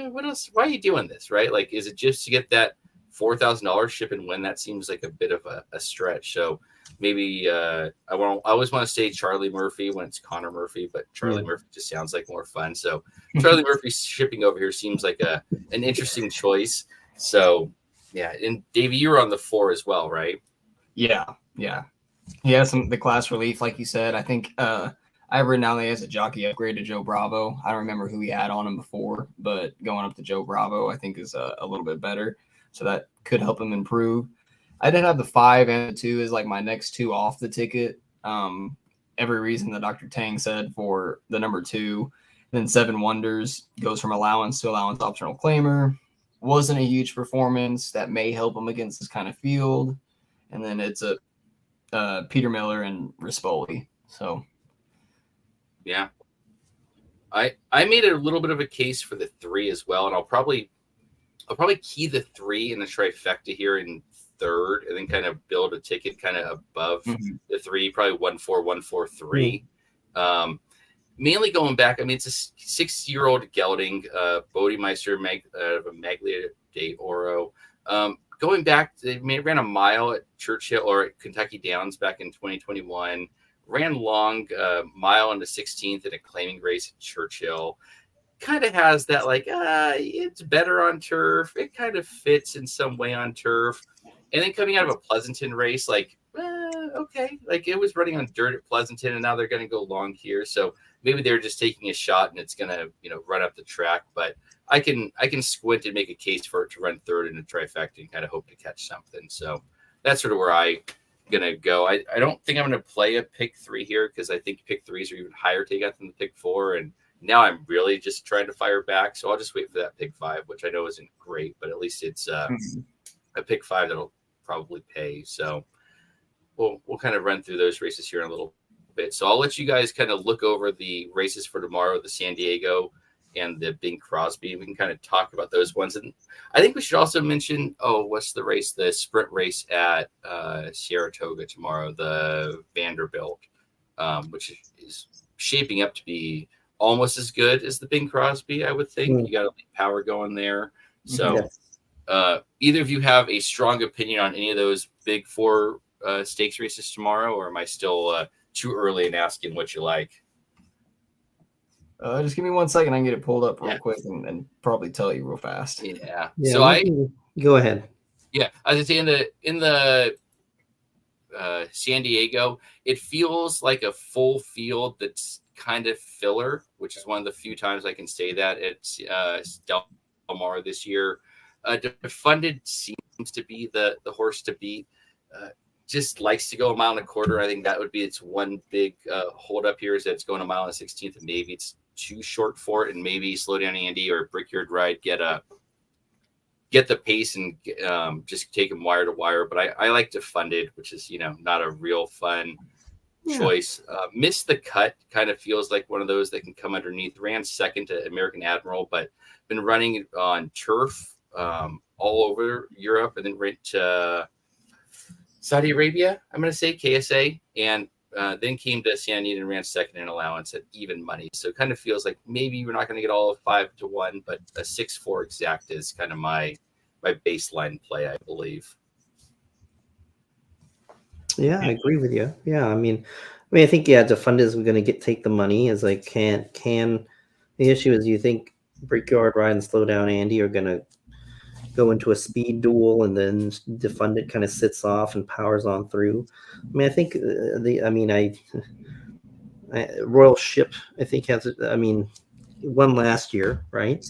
what else? Why are you doing this, right? Like, is it just to get that $4,000 ship and win? That seems like a bit of a stretch. So maybe I always want to say Charlie Murphy when it's Connor Murphy, but Charlie Murphy just sounds like more fun. So Charlie Murphy shipping over here seems like an interesting choice. So yeah, and Davey, you were on the 4 as well, right? Yeah. He has the class relief, like you said. I think I have written down that he has a jockey upgrade to Joe Bravo. I don't remember who he had on him before, but going up to Joe Bravo, I think is a little bit better. So that could help him improve. I did have the 5 and the 2 as like my next 2 off the ticket. Every reason that Dr. Tang said for the number 2. Then 7 Wonders goes from allowance to allowance optional claimer. Wasn't a huge performance. That may help him against this kind of field. And then it's a Peter Miller and Rispoli. So yeah, I made a little bit of a case for the 3 as well, and I'll probably key the 3 in the trifecta here in 3rd, and then kind of build a ticket kind of above the 3, probably 1-4, 1-4-3. Mainly going back, I mean, it's a 6-year-old gelding, Bodemeister Maglia de Oro. Going back, they ran a mile at Churchill or at Kentucky Downs back in 2021. Ran long, mile into 16th in a claiming race at Churchill. Kind of has that like, it's better on turf. It kind of fits in some way on turf. And then coming out of a Pleasanton race, like, okay, like it was running on dirt at Pleasanton, and now they're going to go long here. So maybe they're just taking a shot, and it's going to, run up the track. But I can squint and make a case for it to run 3rd in a trifecta and kind of hope to catch something. So that's sort of where I'm going to go. I don't think I'm going to play a pick 3 here, because I think pick 3s are even higher takeout than the pick 4. And now I'm really just trying to fire back. So I'll just wait for that pick 5, which I know isn't great, but at least it's a pick 5 that'll probably pay. So we'll kind of run through those races here in a little bit. So I'll let you guys kind of look over the races for tomorrow, the San Diego and the Bing Crosby. We can kind of talk about those ones. And I think we should also mention, what's the race? The sprint race at Saratoga tomorrow, the Vanderbilt, which is shaping up to be almost as good as the Bing Crosby, I would think. You got a power going there. So either of you have a strong opinion on any of those big 4 stakes races tomorrow, or am I still too early in asking what you like? Just give me 1 second. I can get it pulled up real quick and probably tell you real fast. Yeah. So go ahead. Yeah, as I say, in the San Diego, it feels like a full field that's kind of filler, which is one of the few times I can say that. It's Del Mar this year. Defunded seems to be the horse to beat. Just likes to go 1.25 miles. I think that would be its one big hold up here, is that it's going 1 mile and 16th, and maybe it's too short for it, and maybe Slow Down Andy or Brickyard Ride get the pace and just take him wire to wire. But I like Defunded, which is not a real fun choice. Miss the Cut kind of feels like one of those that can come underneath. Ran 2nd to American Admiral, but been running on turf all over Europe, and then went to Saudi Arabia, I'm going to say KSA, and then came to San Anita and ran 2nd in allowance at even money. So it kind of feels like maybe we're not going to get all of 5-1, but a 6-4 exact is kind of my baseline play, I believe. Yeah, I agree with you. Yeah, I mean, I think Defunded is going to take the money. As like can the issue is, you think Brickyard Ride and Slow Down Andy are going to go into a speed duel, and then Defunded kind of sits off and powers on through. I mean, I think Royal Ship, I think won last year, right?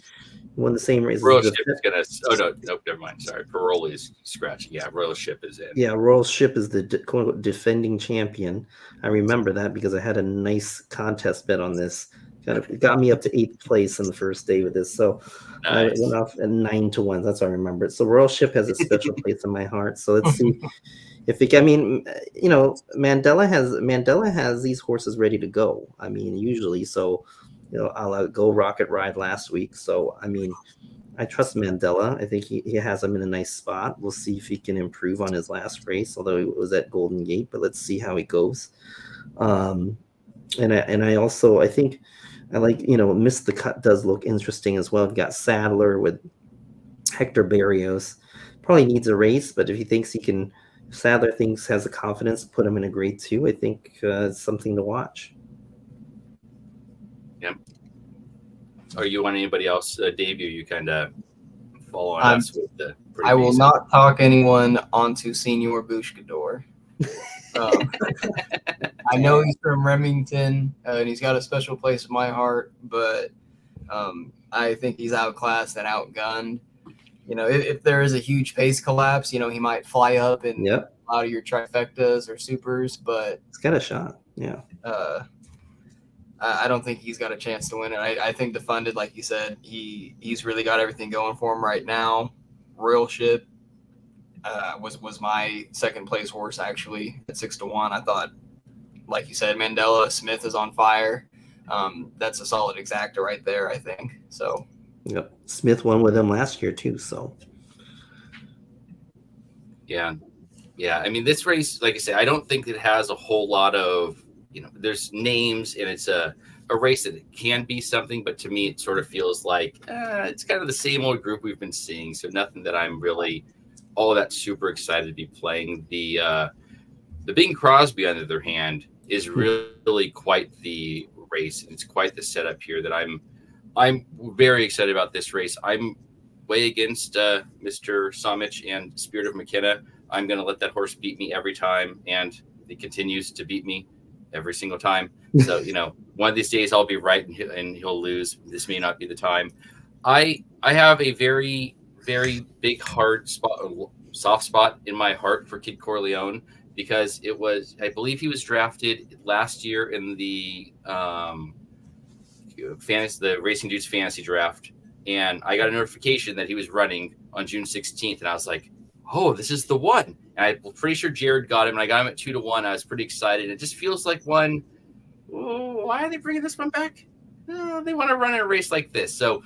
Won the same race. Royal Ship is gonna. Oh no, never mind. Sorry, Paroli's scratching. Yeah, Royal Ship is in. Yeah, Royal Ship is the quote unquote defending champion. I remember that because I had a nice contest bet on this. It got me up to 8th place in the first day with this. So nice. I went off at 9-1. That's how I remember it. So Royal Ship has a special place in my heart. So let's see if it. I mean, Mandela has these horses ready to go. I mean, usually. So I'll go Rocket Ride last week. So I mean, I trust Mandela. I think he has him in a nice spot. We'll see if he can improve on his last race, although it was at Golden Gate, but let's see how it goes. And I also, I think I like, Miss the Cut does look interesting as well. We've got Sadler with Hector Barrios. Probably needs a race, but if he thinks he can, if Sadler thinks has the confidence to put him in a grade 2, I think it's something to watch. Yeah. Are you on anybody else debut? You kind of follow on us with the. I will not talk anyone onto Senior Buscador. I know he's from Remington and he's got a special place in my heart, but I think he's outclassed and outgunned. If there is a huge pace collapse, he might fly up and Yep. out of your trifectas or supers, but It's got a shot. Yeah. I don't think he's got a chance to win it. I think Defunded, like you said, he's really got everything going for him right now. Royal Ship was my second place horse actually at 6-1. I thought, like you said, Mandela Smith is on fire. That's a solid exacta right there, I think. So. Yep. Smith won with him last year too. So. Yeah. I mean, this race, like I say, I don't think it has a whole lot of. There's names, and it's a race that it can be something, but to me, it sort of feels like it's kind of the same old group we've been seeing. So nothing that I'm really all that super excited to be playing. The Bing Crosby, on the other hand, is really quite the race, and it's quite the setup here that I'm very excited about this race. I'm way against Mr. Somich and Spirit of McKenna. I'm going to let that horse beat me every time, and it continues to beat me every single time. So, one of these days I'll be right and he'll lose. This may not be the time. I have a very, very big soft spot in my heart for Kid Corleone, because I believe he was drafted last year in the Racing Dudes fantasy draft. And I got a notification that he was running on June 16th. And I was like, oh, this is the one. And I'm pretty sure Jared got him, and I got him at 2-1. I was pretty excited. It just feels like one. Oh, why are they bringing this one back? Oh, they want to run a race like this. So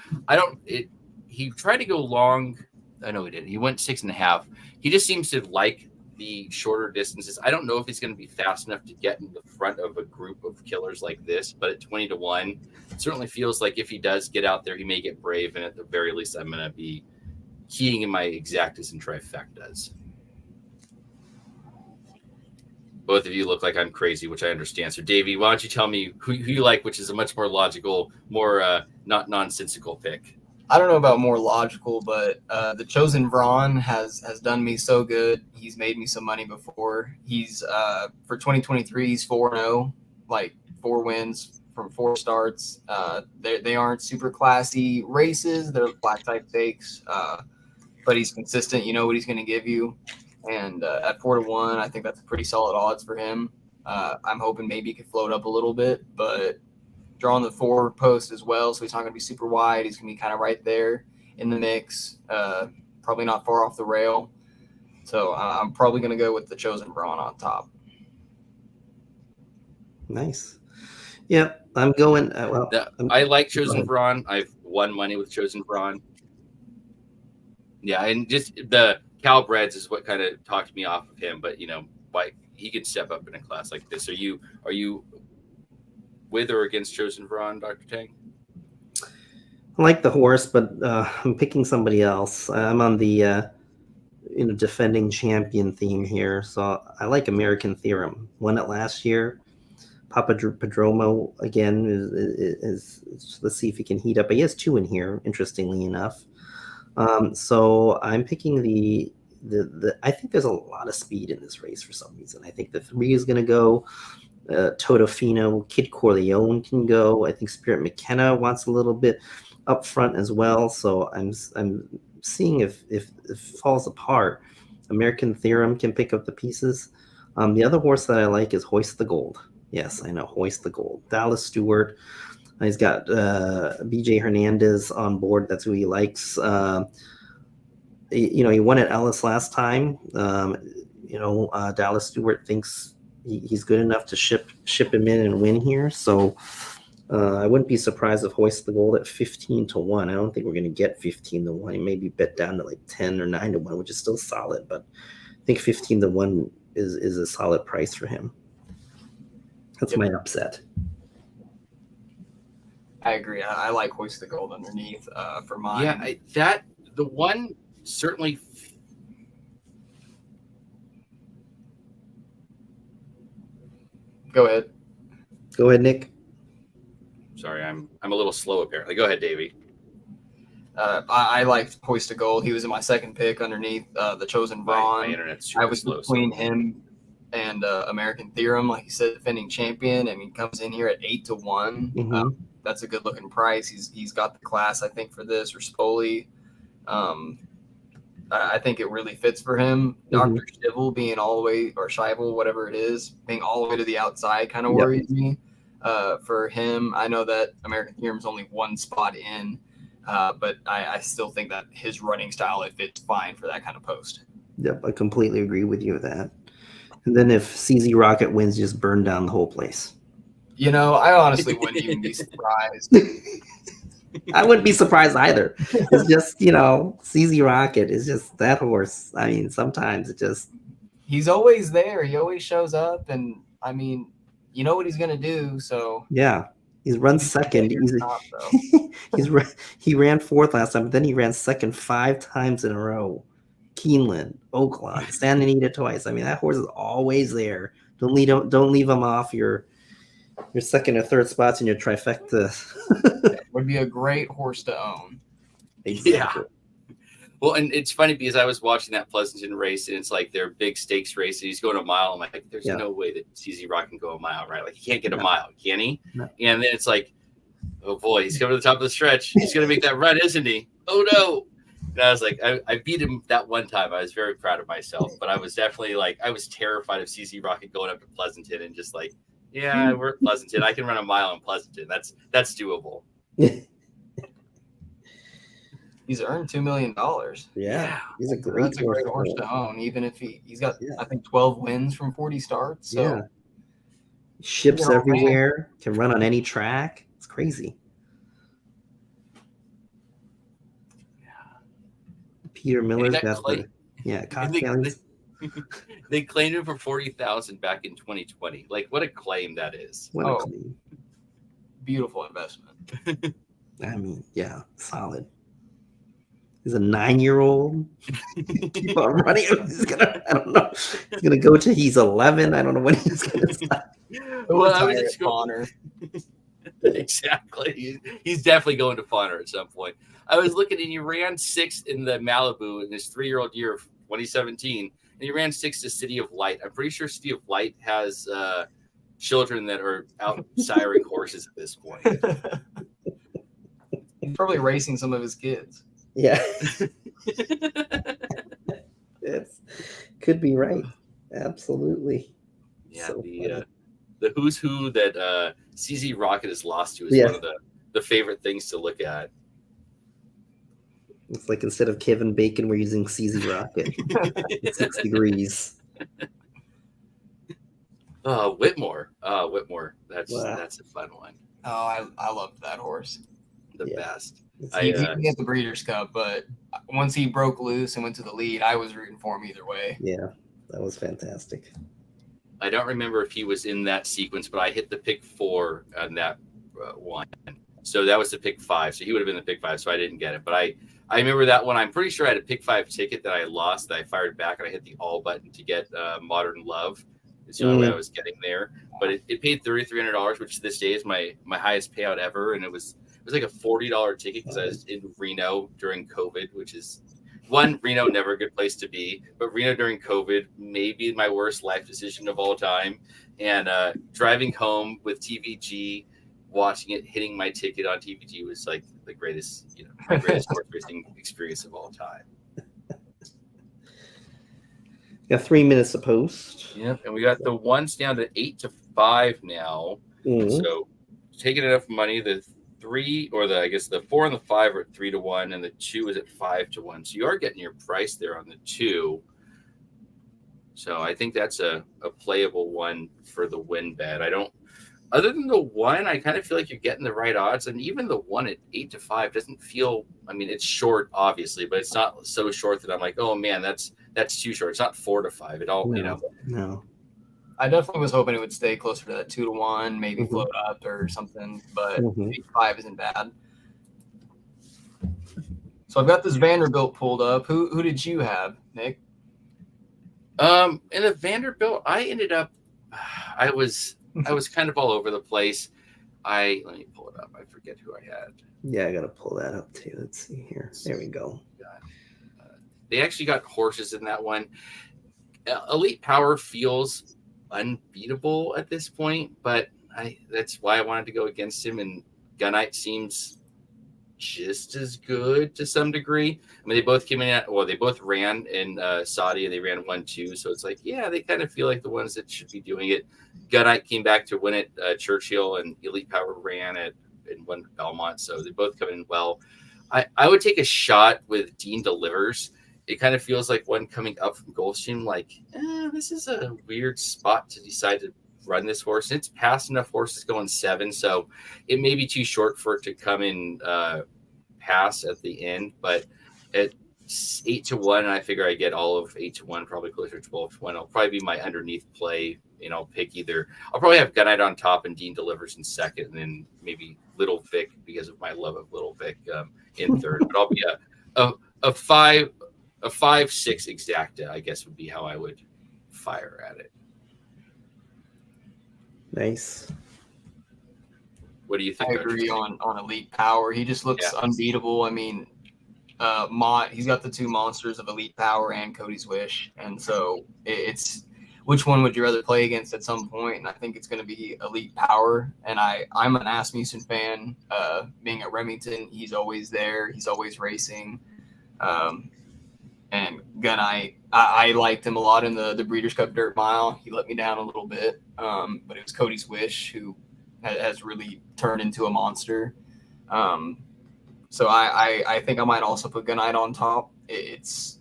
he tried to go long. I know he did. He went 6.5. He just seems to like the shorter distances. I don't know if he's going to be fast enough to get in the front of a group of killers like this, but at 20-1, it certainly feels like if he does get out there, he may get brave. And at the very least, I'm going to be keying in my exactas and trifectas. Both of you look like I'm crazy, which I understand. So, Davey, why don't you tell me who you like, which is a much more logical, more not nonsensical pick? I don't know about more logical, but the Chosen Vron has done me so good. He's made me some money before. He's for 2023, he's 4-0, like 4 wins from 4 starts. They aren't super classy races. They're black type stakes, but he's consistent. You know what he's going to give you. And at 4-1, I think that's a pretty solid odds for him. I'm hoping maybe he could float up a little bit, but drawing the 4 post as well, so he's not going to be super wide. He's going to be kind of right there in the mix, probably not far off the rail. So I'm probably going to go with the Chosen Brawn on top. Nice. Yep, I'm going. I like Chosen Brawn. I've won money with Chosen Brawn. Yeah, and just the Calbreds is what kind of talked me off of him, but like he can step up in a class like this. Are you with or against Chosen Brawn, Dr. Tang? I like the horse, but I'm picking somebody else. I'm on the defending champion theme here, so I like American Theorem. Won it last year. Papa Padromo again is let's see if he can heat up. He has 2 in here, interestingly enough. So I'm picking the I think there's a lot of speed in this race for some reason. I think the 3 is going to go. Totofino, Kid Corleone can go. I think Spirit McKenna wants a little bit up front as well. So I'm seeing if it falls apart. American Theorem can pick up the pieces. The other horse that I like is Hoist the Gold. Yes, I know, Hoist the Gold. Dallas Stewart. He's got BJ Hernandez on board. That's who he likes. He won at Ellis last time. Dallas Stewart thinks he's good enough to ship him in and win here. So I wouldn't be surprised if Hoist the Gold at 15-1. I don't think we're going to get 15-1. He maybe bet down to like 10 or 9-1, which is still solid, but I think 15-1 is a solid price for him. That's my upset. I agree. I like Hoist the Gold underneath for mine. Yeah, the one certainly. Go ahead. Go ahead, Nick. Sorry, I'm a little slow apparently. Go ahead, Davey. I liked Hoist the Gold. He was in my second pick underneath the Chosen Braun. My internet's super I was slow, between him and American Theorem, like you said, defending champion. I mean, comes in here at 8-1. Mm-hmm. That's a good looking price. He's got the class, I think, for this. Or Spoli. I think it really fits for him. Mm-hmm. Dr. Shivel being all the way, or Shivel, whatever it is, being all the way to the outside kind of worries me. For him, I know that American Theorem is only one spot in, but I still think that his running style, it fits fine for that kind of post. Yep, I completely agree with you with that. And then if CZ Rocket wins, just burn down the whole place. You know, I honestly wouldn't even be surprised. I wouldn't be surprised either. It's just, CZ Rocket is just that horse. I mean, sometimes it just... He's always there. He always shows up. And, I mean, you know what he's going to do, so... Yeah. He's run second. He ran fourth last time, but then he ran second 5 times in a row. Keeneland, Oakland, Santa Anita twice. I mean, that horse is always there. Don't leave him off your second or third spots in your trifecta. Would be a great horse to own. Exactly. Yeah. Well, and it's funny because I was watching that Pleasanton race, and it's like their big stakes race, and he's going a mile. I'm like, there's no way that CZ Rock can go a mile, right? Like, he can't get a mile, can he? No. And then it's like, oh boy, he's coming to the top of the stretch. He's going to make that run, isn't he? Oh no. And I was like, I beat him that one time. I was very proud of myself, but I was definitely I was terrified of CZ Rocket going up to Pleasanton and just like, yeah, we're at Pleasanton. I can run a mile in Pleasanton. That's doable. He's earned $2 million. Yeah, he's a great horse to own, even if he's got I think 12 wins from 40 starts. So ships everywhere, can run on any track. It's crazy. Peter Miller's got They claimed him for $40,000 back in 2020. Like, what a claim that is! What a claim! Beautiful investment. I mean, yeah, solid. He's a 9-year-old. Keep on running. I don't know. He's gonna go to he's 11. I don't know when he's gonna stop. Well, I was just Bonner. Exactly. He's definitely going to Bonner at some point. I was looking, and he ran 6th in the Malibu in his 3-year-old year of 2017, and he ran 6th to City of Light. I'm pretty sure City of Light has children that are out siring horses at this point. He's probably racing some of his kids. Yeah. Could be right. Absolutely. Yeah, So the who's who that CZ Rocket has lost to is one of the favorite things to look at. It's like instead of Kevin Bacon, we're using CZ Rocket. 6 degrees. Whitmore. Whitmore. That's a fun one. Oh, I loved that horse. The best. He didn't get the Breeders' Cup, but once he broke loose and went to the lead, I was rooting for him either way. Yeah, that was fantastic. I don't remember if he was in that sequence, but I hit the pick 4 on that one. So that was the pick 5. So he would have been the pick 5, so I didn't get it. But I remember that one. I'm pretty sure I had a pick 5 ticket that I lost, that I fired back, and I hit the all button to get Modern Love. It's the only way I was getting there. But it paid $3,300, which to this day is my highest payout ever. And it was like a $40 ticket because I was in Reno during COVID, which is Reno, never a good place to be, but Reno during COVID, maybe my worst life decision of all time. And driving home with TVG, watching it, hitting my ticket on TVG was like the greatest, my greatest horse racing experience of all time. Got 3 minutes to post. Yep, and we got the ones down to 8-5 now. Mm-hmm. So taking enough money, the 3 or the 4 and the 5 are at 3-1, and the 2 is at 5-1. So you are getting your price there on the 2. So I think that's a playable one for the win bet. I don't other than the one, I kind of feel like you're getting the right odds, and even the one at 8-5 doesn't feel. I mean, it's short, obviously, but it's not so short that I'm like, oh man, that's too short. It's not 4-5 at all. No. I definitely was hoping it would stay closer to that 2-1, maybe float up or something, but 8-5 isn't bad. So I've got this Vanderbilt pulled up. Who did you have, Nick? In the Vanderbilt, I ended up. I was kind of all over the place. Let me pull it up. I forget who I had. Yeah, I gotta pull that up too. Let's see here. There we go. They actually got horses in that one. Elite Power feels unbeatable at this point, but that's why I wanted to go against him. And Gunite seems just as good to some degree. I mean, they both came in they both ran in Saudi, and they ran 1-2. So it's like, yeah, they kind of feel like the ones that should be doing it. Gunite came back to win at Churchill, and Elite Power ran and won Belmont. So they both come in well. I would take a shot with Dean Delivers. It kind of feels like one coming up from Gulfstream, like, this is a weird spot to decide to run this horse. It's past enough horses going 7, so it may be too short for it to come in pass at the end, but at 8-1, and I figure I get all of 8-1, probably closer to 12-1. It'll probably be my underneath play. Pick either. I'll probably have Gunite on top and Dean Delivers in second, and then maybe Little Vic because of my love of Little Vic in third. But I'll be a 5-6 exacta, I guess, would be how I would fire at it. Nice. What do you think? I agree on Elite Power. He just looks unbeatable. I mean, he's got the two monsters of Elite Power and Cody's Wish, and so it's which one would you rather play against at some point? And I think it's going to be Elite Power. And I'm an Asmussen fan. Being at Remington, he's always there. He's always racing. And Gunite, I liked him a lot in the Breeders' Cup Dirt Mile. He let me down a little bit, but it was Cody's Wish who has really turned into a monster. So I think I might also put Gunite on top. It's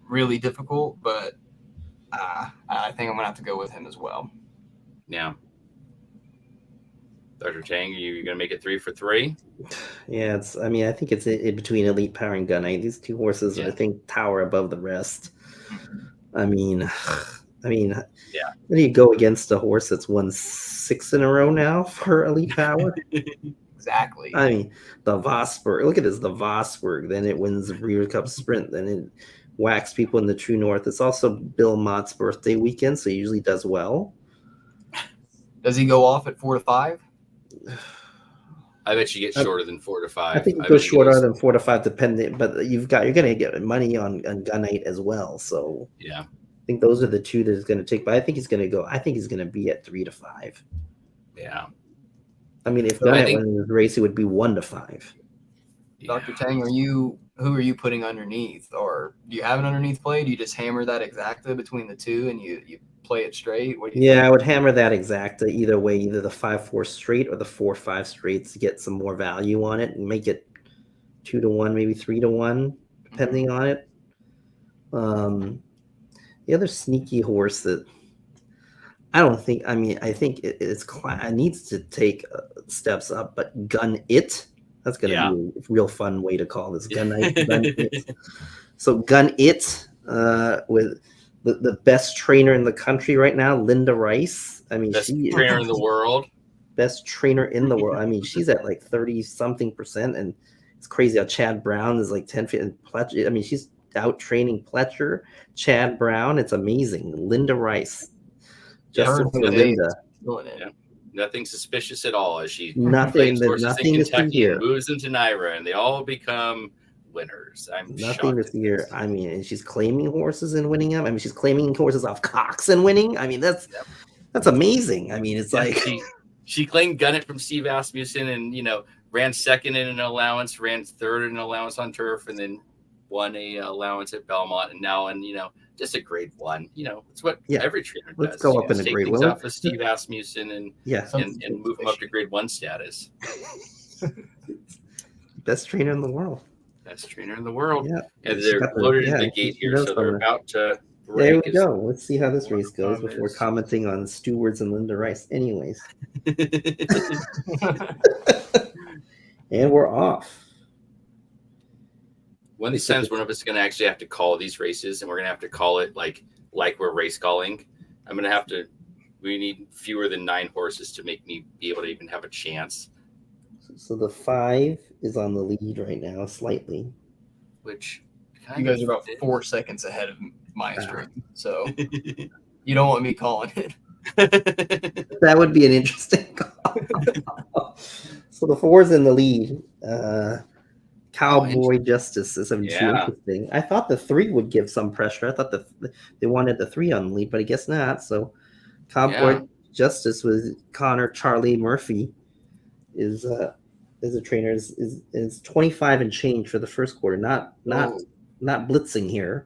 really difficult, but I think I'm going to have to go with him as well. Yeah. Dr. Tang, are you going to make it 3 for 3? Yeah, I think it's in between Elite Power and Gunite. These two horses, I think, tower above the rest. I mean, yeah. When you go against a horse that's won 6 in a row now for Elite Power? Exactly. I mean, the Vosburg. Look at this, the Vosburg. Then it wins the Breeders' Cup Sprint. Then it whacks people in the True North. It's also Bill Mott's birthday weekend, so he usually does well. Does he go off at 4-5? I bet you get shorter than 4-5. I think it goes shorter than 4-5, depending. But you're going to get money on Gunite as well. So yeah, I think those are the two that is going to take. But I think he's going to go. I think he's going to be at 3-5. Yeah. I mean, if Gunite wins this race, it would be 1-5. Dr. Tang, who are you putting underneath, or do you have an underneath play? Do you just hammer that exacta between the two and you play it straight? What do you think? I would hammer that exacta either way, either the 5-4 straight or the 4-5 straights to get some more value on it and make it 2-1, maybe 3-1, depending on it. The other sneaky horse that I think it needs to take steps up, but Gun It. That's going to be a real fun way to call this. Gun It. So Gun It with the best trainer in the country right now, Linda Rice. I mean, best trainer in the world. Best trainer in the world. I mean, she's at like 30-something%, and it's crazy how Chad Brown is like 10 feet. And Pletcher, I mean, she's out training Pletcher, Chad Brown. It's amazing. Linda Rice. Just for Linda. Yeah. Nothing suspicious at all as she nothing in Kentucky and moves into Naira, and they all become winners. I'm nothing this year. I mean, and she's claiming horses and winning them. I mean, she's claiming horses off Cox and winning. I mean, that's amazing. I mean, it's like she claimed Gunnet from Steve Asmussen, and ran second in an allowance, ran third in an allowance on turf, and then won a allowance at Belmont, and now just a grade 1. It's what every trainer does. Let's go up in a grade 1. Off of Steve Asmussen and move him up to grade 1 status. Best trainer in the world. Best trainer in the world. Yeah. And they're loaded in the gate here, so they're about to There break. we go. Let's see how this race goes before is. commenting on Stewards and Linda Rice. Anyways, and we're off. One of these times, one of us is going to actually have to call these races, and we're going to have to call it like we're race calling. I'm going to have to. We need fewer than 9 horses to make me be able to even have a chance. So the 5 is on the lead right now, slightly. Which you guys are about 4 seconds ahead of my stream, so you don't want me calling it. That would be an interesting call. So the 4's in the lead. Cowboy Justice is interesting. I thought the 3 would give some pressure. I thought they wanted the 3 on the lead, but I guess not. So Cowboy Justice with Connor Charlie Murphy is a trainer is 25 and change for the first quarter. Not blitzing here.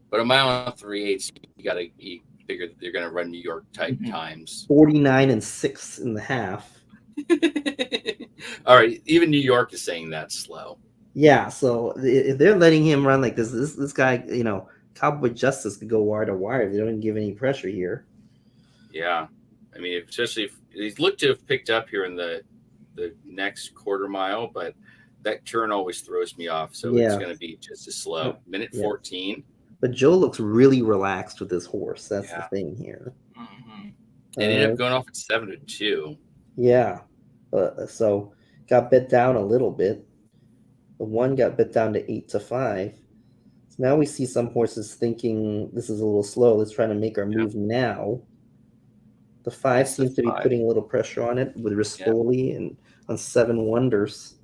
But a mile and 3/8, you figure that they're going to run New York type times. 49 and 6 in the half. All right, even New York is saying that's slow. Yeah, so if they're letting him run like this guy, Cowboy Justice could go wire to wire. They don't give any pressure here. Yeah, I mean, especially if he's looked to have picked up here in the next quarter mile, but that turn always throws me off. So it's going to be just as slow. Minute 14. But Joe looks really relaxed with his horse. That's the thing here. Mm-hmm. It ended up going off at 7-2. Yeah. So got bet down a little bit. The 1 got bet down to 8-5. So now we see some horses thinking this is a little slow. Let's try to make our move now. The 5 seems to be putting a little pressure on it with Rispoli and on 7 Wonders.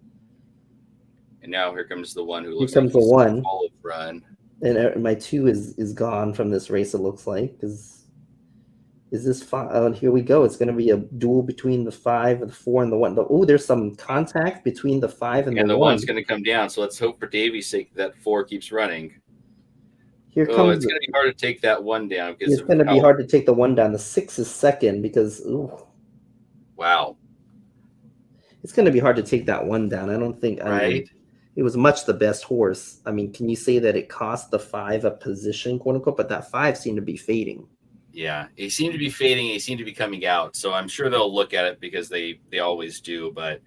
And now here comes the 1 who looks like he's on olive run. And my 2 is gone from this race, it looks like. Is this 5? Here we go. It's going to be a duel between the 5 and the 4 and the 1. Oh, there's some contact between the 5 and the 1. And the 1's going to come down. So let's hope for Davy's sake that 4 keeps running. Here comes. It's going to be hard to take that 1 down. It's going to be hard to take the 1 down. The 6 is second because. Wow. It's going to be hard to take that 1 down. I don't think. Right. I mean, it was much the best horse. I mean, can you say that it cost the 5 a position, quote unquote? But that 5 seemed to be fading. Yeah, he seemed to be fading. He seemed to be coming out. So I'm sure they'll look at it because they always do. But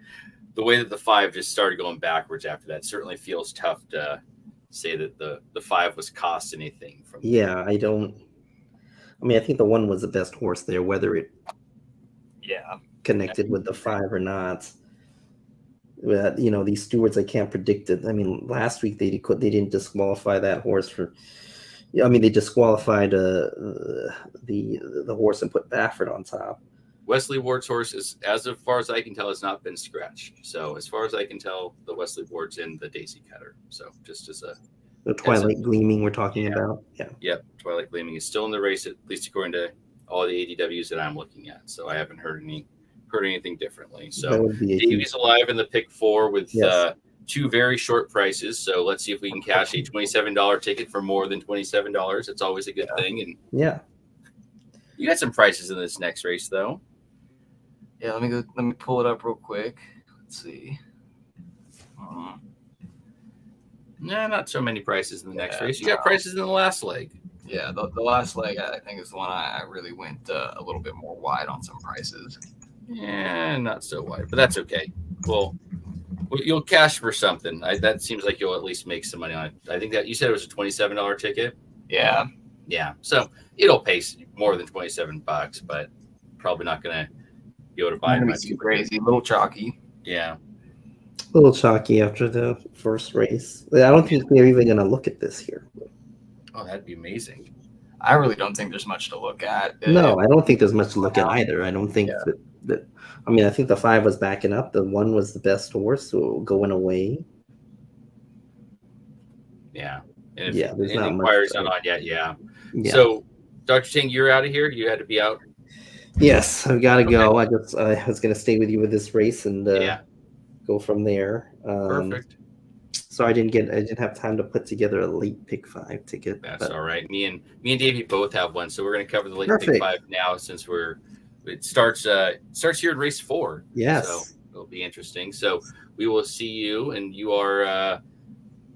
the way that the 5 just started going backwards after that certainly feels tough to say that the 5 was cost anything from. Yeah, I think the 1 was the best horse there, whether it connected with the 5 or not. But, these stewards, I can't predict it. I mean, last week they didn't disqualify that horse for. I mean, they disqualified the horse and put Baffert on top. Wesley Ward's horse is, as far as I can tell, has not been scratched. So as far as I can tell, the Wesley Ward's in the Daisy Cutter. So just as the Twilight Gleaming we're talking about. Yeah. Yep. Twilight Gleaming is still in the race, at least according to all the ADWs that I'm looking at. So I haven't heard anything differently. So Davy's alive in the pick 4 with 2 very short prices. So let's see if we can cash a $27 ticket for more than $27. It's always a good thing. And you got some prices in this next race, though. Yeah, let me pull it up real quick. Let's see. Nah, not so many prices in the next race. You got prices in the last leg. Yeah, the last leg I think is the one I really went a little bit more wide on some prices. Yeah, not so wide, but that's okay. Well, you'll cash for something. That seems like you'll at least make some money on it. I think that you said it was a $27 ticket. Yeah. Yeah. So it'll pay more than $27, but probably not going to be able to buy much. Too crazy, a little chalky. Yeah. A little chalky after the first race. I don't think they're even going to look at this here. Oh, that'd be amazing. I really don't think there's much to look at. No, I don't think there's much to look at either. I don't think that. I mean, I think the 5 was backing up. The 1 was the best horse, so going away. Yeah. And if there's not much. Inquiries not on yet. Yeah. So, Dr. Tang, you're out of here. You had to be out. Yes, I've got to go. I was going to stay with you with this race and go from there. Perfect. So I didn't have time to put together a late pick 5 ticket. That's all right. Me and Davey both have one, so we're going to cover the late pick 5 now since it starts here in race 4. Yes. So it'll be interesting. So we will see you, and you are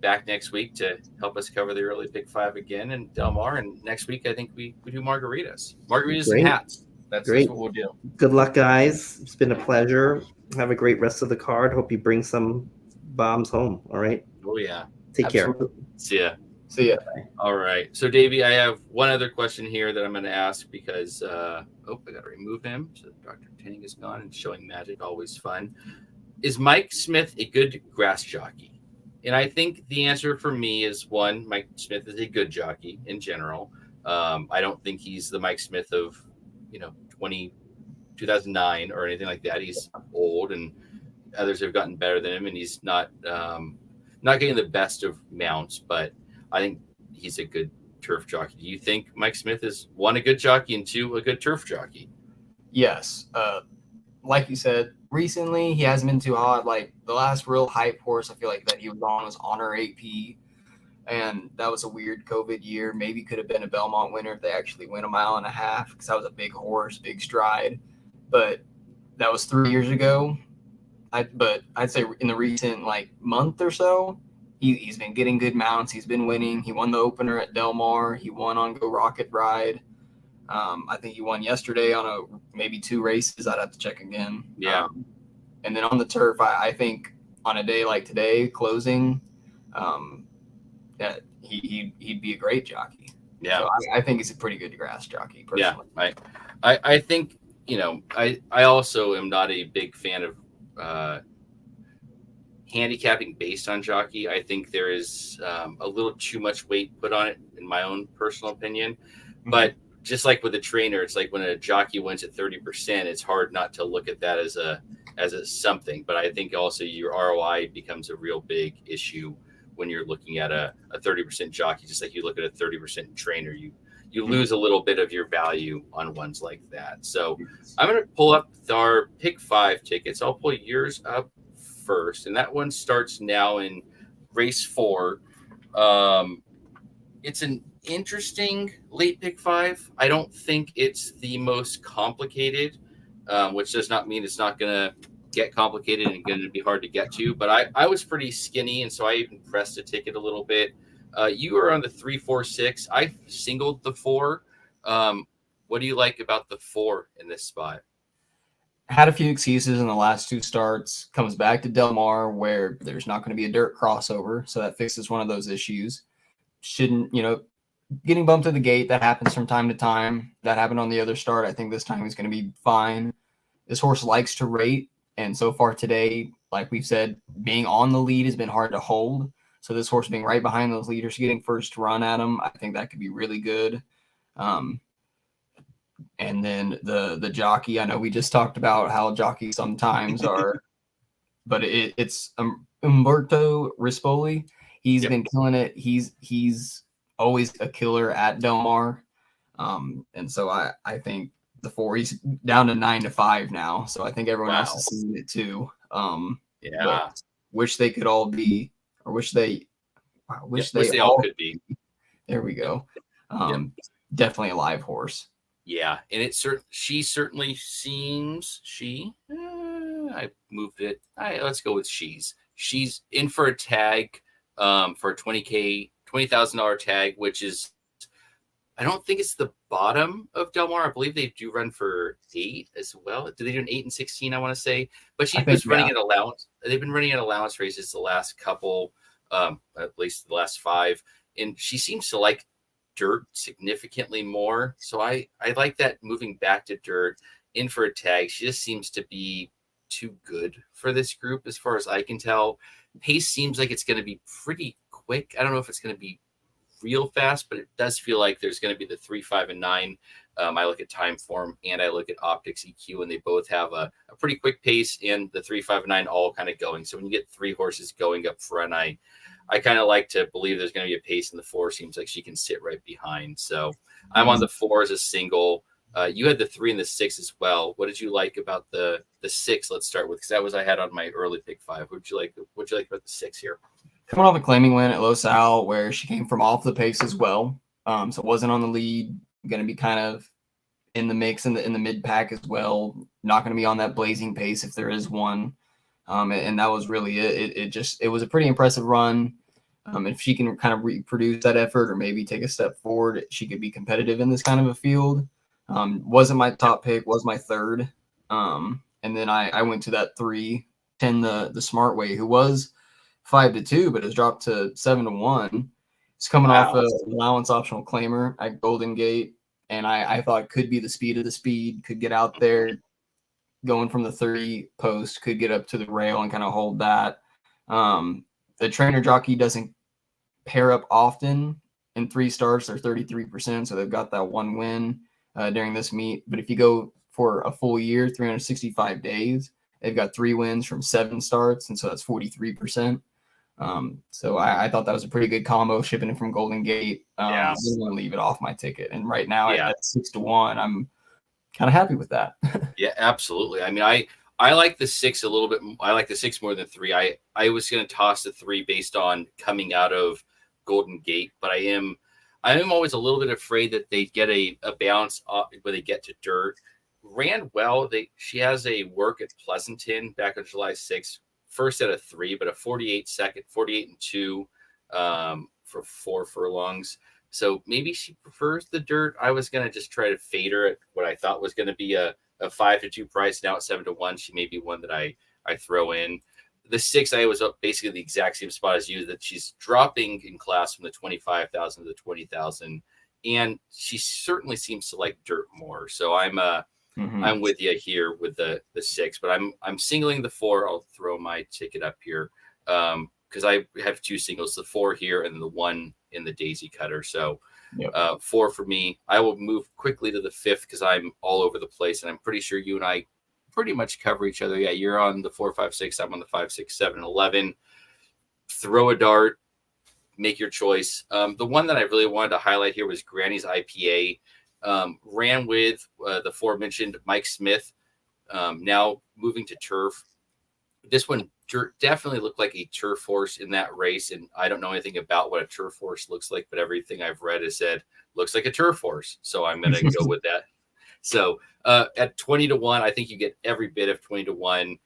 back next week to help us cover the early pick 5 again in Del Mar. And next week, I think we do margaritas and Great. hats. That's Great. what we'll do. Good luck, guys. It's been a pleasure. Have a great rest of the card. Hope you bring some bombs home. All right. Oh, yeah. Take Absolutely. care. See ya. See ya. All right. So, Davey, I have one other question here that I'm going to ask because, I got to remove him. So, Dr. Tang is gone and showing magic, always fun. Is Mike Smith a good grass jockey? And I think the answer for me is one, Mike Smith is a good jockey in general. I don't think he's the Mike Smith of, 2009 or anything like that. He's old and others have gotten better than him, and he's not getting the best of mounts, but I think he's a good turf jockey. Do you think Mike Smith is one, a good jockey, and two, a good turf jockey? Yes. Like you said, recently he hasn't been too hot. Like the last real hype horse I feel like that he was on was Honor AP. And that was a weird COVID year. Maybe could have been a Belmont winner if they actually went a mile and a half, because that was a big horse, big stride. But that was 3 years ago. But I'd say in the recent month or so, he's been getting good mounts. He's been winning. He won the opener at Del Mar. He won on Go Rocket Ride. I think he won yesterday on maybe 2 races. I'd have to check again. Yeah. And then on the turf, I think on a day like today, closing, that he'd be a great jockey. Yeah. So I think he's a pretty good grass jockey, personally. Yeah. I think, I also am not a big fan of handicapping based on jockey. I think there is a little too much weight put on it, in my own personal opinion. Mm-hmm. But just like with a trainer, it's like when a jockey wins at 30%, it's hard not to look at that as a something. But I think also your ROI becomes a real big issue when you're looking at a 30% jockey. Just like you look at a 30% trainer, you lose a little bit of your value on ones like that. So I'm going to pull up our pick 5 tickets. I'll pull yours up first, and that one starts now in race 4. It's an interesting late pick 5. I don't think it's the most complicated, which does not mean it's not going to get complicated and going to be hard to get to. But I was pretty skinny, and so I even pressed a ticket a little bit. You were on the 3, 4, 6. I singled the 4. What do you like about the 4 in this spot? Had a few excuses in the last 2 starts. Comes back to Del Mar where there's not going to be a dirt crossover, so that fixes one of those issues. Shouldn't, getting bumped to the gate, that happens from time to time. That happened on the other start. I think this time he's going to be fine. This horse likes to rate, and so far today, like we've said, being on the lead has been hard to hold. So this horse being right behind those leaders, getting first run at him, I think that could be really good. And then the jockey, I know we just talked about how jockeys sometimes are, but it's Umberto Rispoli. He's been killing it. He's always a killer at Del Mar. And so I think the 4, he's down to 9-5 now. So I think everyone else is seeing it too. Wish they could all be, or wish they all could be. There we go. Definitely a live horse. Yeah, and she certainly seems I moved it. All right, let's go with she's in for a tag for a $20,000 tag, which is, I don't think it's the bottom of Del Mar. I believe they do run for 8 as well. Do they do an 8 and 16? I want to say, but she was running at allowance. They've been running at allowance races the last couple, at least the last 5, and she seems to like dirt significantly more. So I like that, moving back to dirt, in for a tag. She just seems to be too good for this group as far as I can tell. Pace seems like it's going to be pretty quick. I don't know if it's going to be real fast, but it does feel like there's going to be the 3, 5, and 9. I look at time form and I look at optics EQ, and they both have a pretty quick pace, and the 3, 5, and 9 all kind of going. So when you get 3 horses going up front, I kind of like to believe there's going to be a pace in the 4. Seems like she can sit right behind. So I'm on the 4 as a single. You had the 3 and the 6 as well. What did you like about the 6? Let's start with, because that was I had on my early pick 5. What'd you like about the 6 here? Coming off a claiming win at Los Al, where she came from off the pace as well. So wasn't on the lead. Going to be kind of in the mix in the mid pack as well. Not going to be on that blazing pace if there is one. And that was really it. It was a pretty impressive run. If she can kind of reproduce that effort or maybe take a step forward, she could be competitive in this kind of a field. Wasn't my top pick, was my third. And then I went to that 3-10, the smart way, who was 5-2, but has dropped to 7-1. It's coming off a allowance optional claimer at Golden Gate, and I thought could be the speed of the speed, could get out there, going from the 30 post, could get up to the rail and kind of hold that. The trainer jockey doesn't pair up often. In 3 starts, they're 33%, so they've got that 1 win during this meet. But if you go for a full year, 365 days, they've got 3 wins from 7 starts, and so that's 43%. So I thought that was a pretty good combo, shipping it from Golden Gate. I didn't want to leave it off my ticket, and right now at 6-1, I'm kind of happy with that. Yeah, absolutely. I mean, I like the 6 a little bit. I like the 6 more than 3. I was going to toss the 3 based on coming out of Golden Gate, but I am always a little bit afraid that they get a bounce when they get to dirt. Ran well. She has a work at Pleasanton back on July 6th. First at a 3, but a 48-2 for 4 furlongs. So maybe she prefers the dirt. I was going to just try to fade her at what I thought was going to be a 5-2 price. Now at 7-1, she may be one that I throw in. The 6, I was up basically the exact same spot as you, that she's dropping in class from the 25,000 to the 20,000, and she certainly seems to like dirt more. So I'm with you here with the 6, but I'm singling the 4. I'll throw my ticket up here because I have 2 singles, the 4 here and the 1 in the Daisy Cutter. So 4 for me. I will move quickly to the 5th because I'm all over the place, and I'm pretty sure you and I pretty much cover each other. Yeah, you're on the 4, 5, 6. I'm on the 5, 6, 7, 11. Throw a dart. Make your choice. The one that I really wanted to highlight here was Granny's IPA. Ran with the aforementioned Mike Smith, now moving to turf. This one definitely looked like a turf horse in that race, and I don't know anything about what a turf horse looks like, but everything I've read has said looks like a turf horse, so I'm going to go with that. So at 20-1, I think you get every bit of 20-1.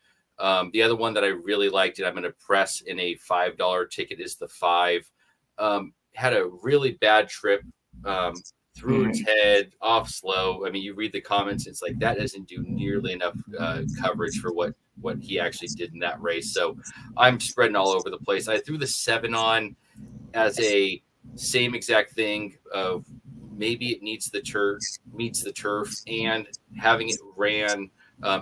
The other one that I really liked, and I'm going to press in a $5 ticket, is the 5. Had a really bad trip. Threw its head off slow. I mean, you read the comments, it's like that doesn't do nearly enough coverage for what he actually did in that race. So I'm spreading all over the place. I threw the 7 on as a same exact thing of maybe it meets the turf, and having it ran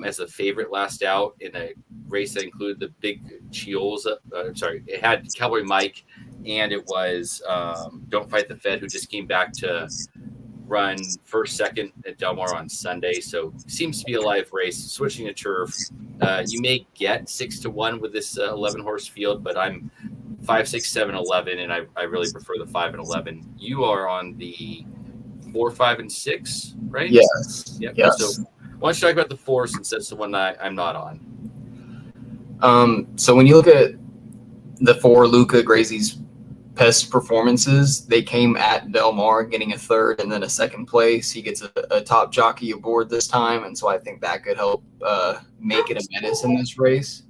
as a favorite last out in a race that included the big Chiols. It had Cowboy Mike, and it was Don't Fight the Fed, who just came back to run first, second at Del Mar on Sunday. So seems to be a live race. Switching to turf, you may get 6-1 with this 11 horse field, but I'm 5, 6, 7, 11, and I really prefer the 5 and 11. You are on the 4, 5, and 6, right? Yes. Yep. Yes. So why don't you talk about the 4, since that's the one that I'm not on? So when you look at the 4 Luca Grazie's pest performances, they came at Del Mar, getting a 3rd and then a 2nd place. He gets a top jockey aboard this time, and so I think that could help make it a menace in this race.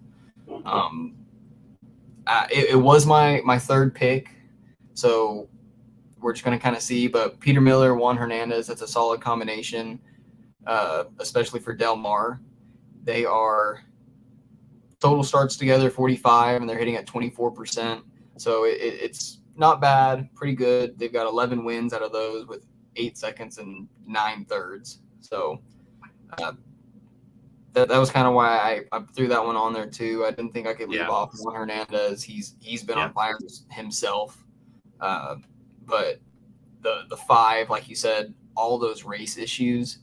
It was my 3rd pick, so we're just going to kind of see. But Peter Miller, Juan Hernandez, that's a solid combination, especially for Del Mar. They are total starts together 45, and they're hitting at 24%. So it's not bad, pretty good. They've got 11 wins out of those with 8 seconds and 9 thirds. So that was kind of why I threw that one on there too. I didn't think I could leave off Juan Hernandez. He's been on fire himself. But the 5, like you said, all those race issues,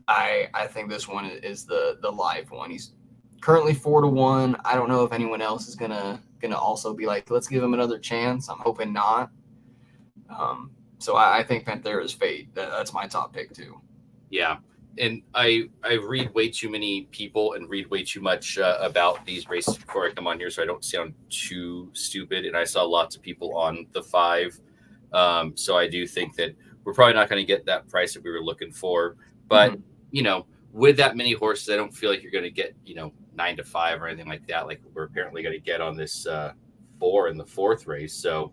I think this one is the live one. He's currently 4-1. I don't know if anyone else is gonna also be like, let's give him another chance. I'm hoping not. So I think Panthera's Fate. That's my top pick too. Yeah, and I read way too many people and read way too much about these races before I come on here, so I don't sound too stupid. And I saw lots of people on the 5, so I do think that we're probably not going to get that price that we were looking for. But with that many horses, I don't feel like you're going to get 9 to 5 or anything like that, like we're apparently going to get on this 4 in the 4th race. So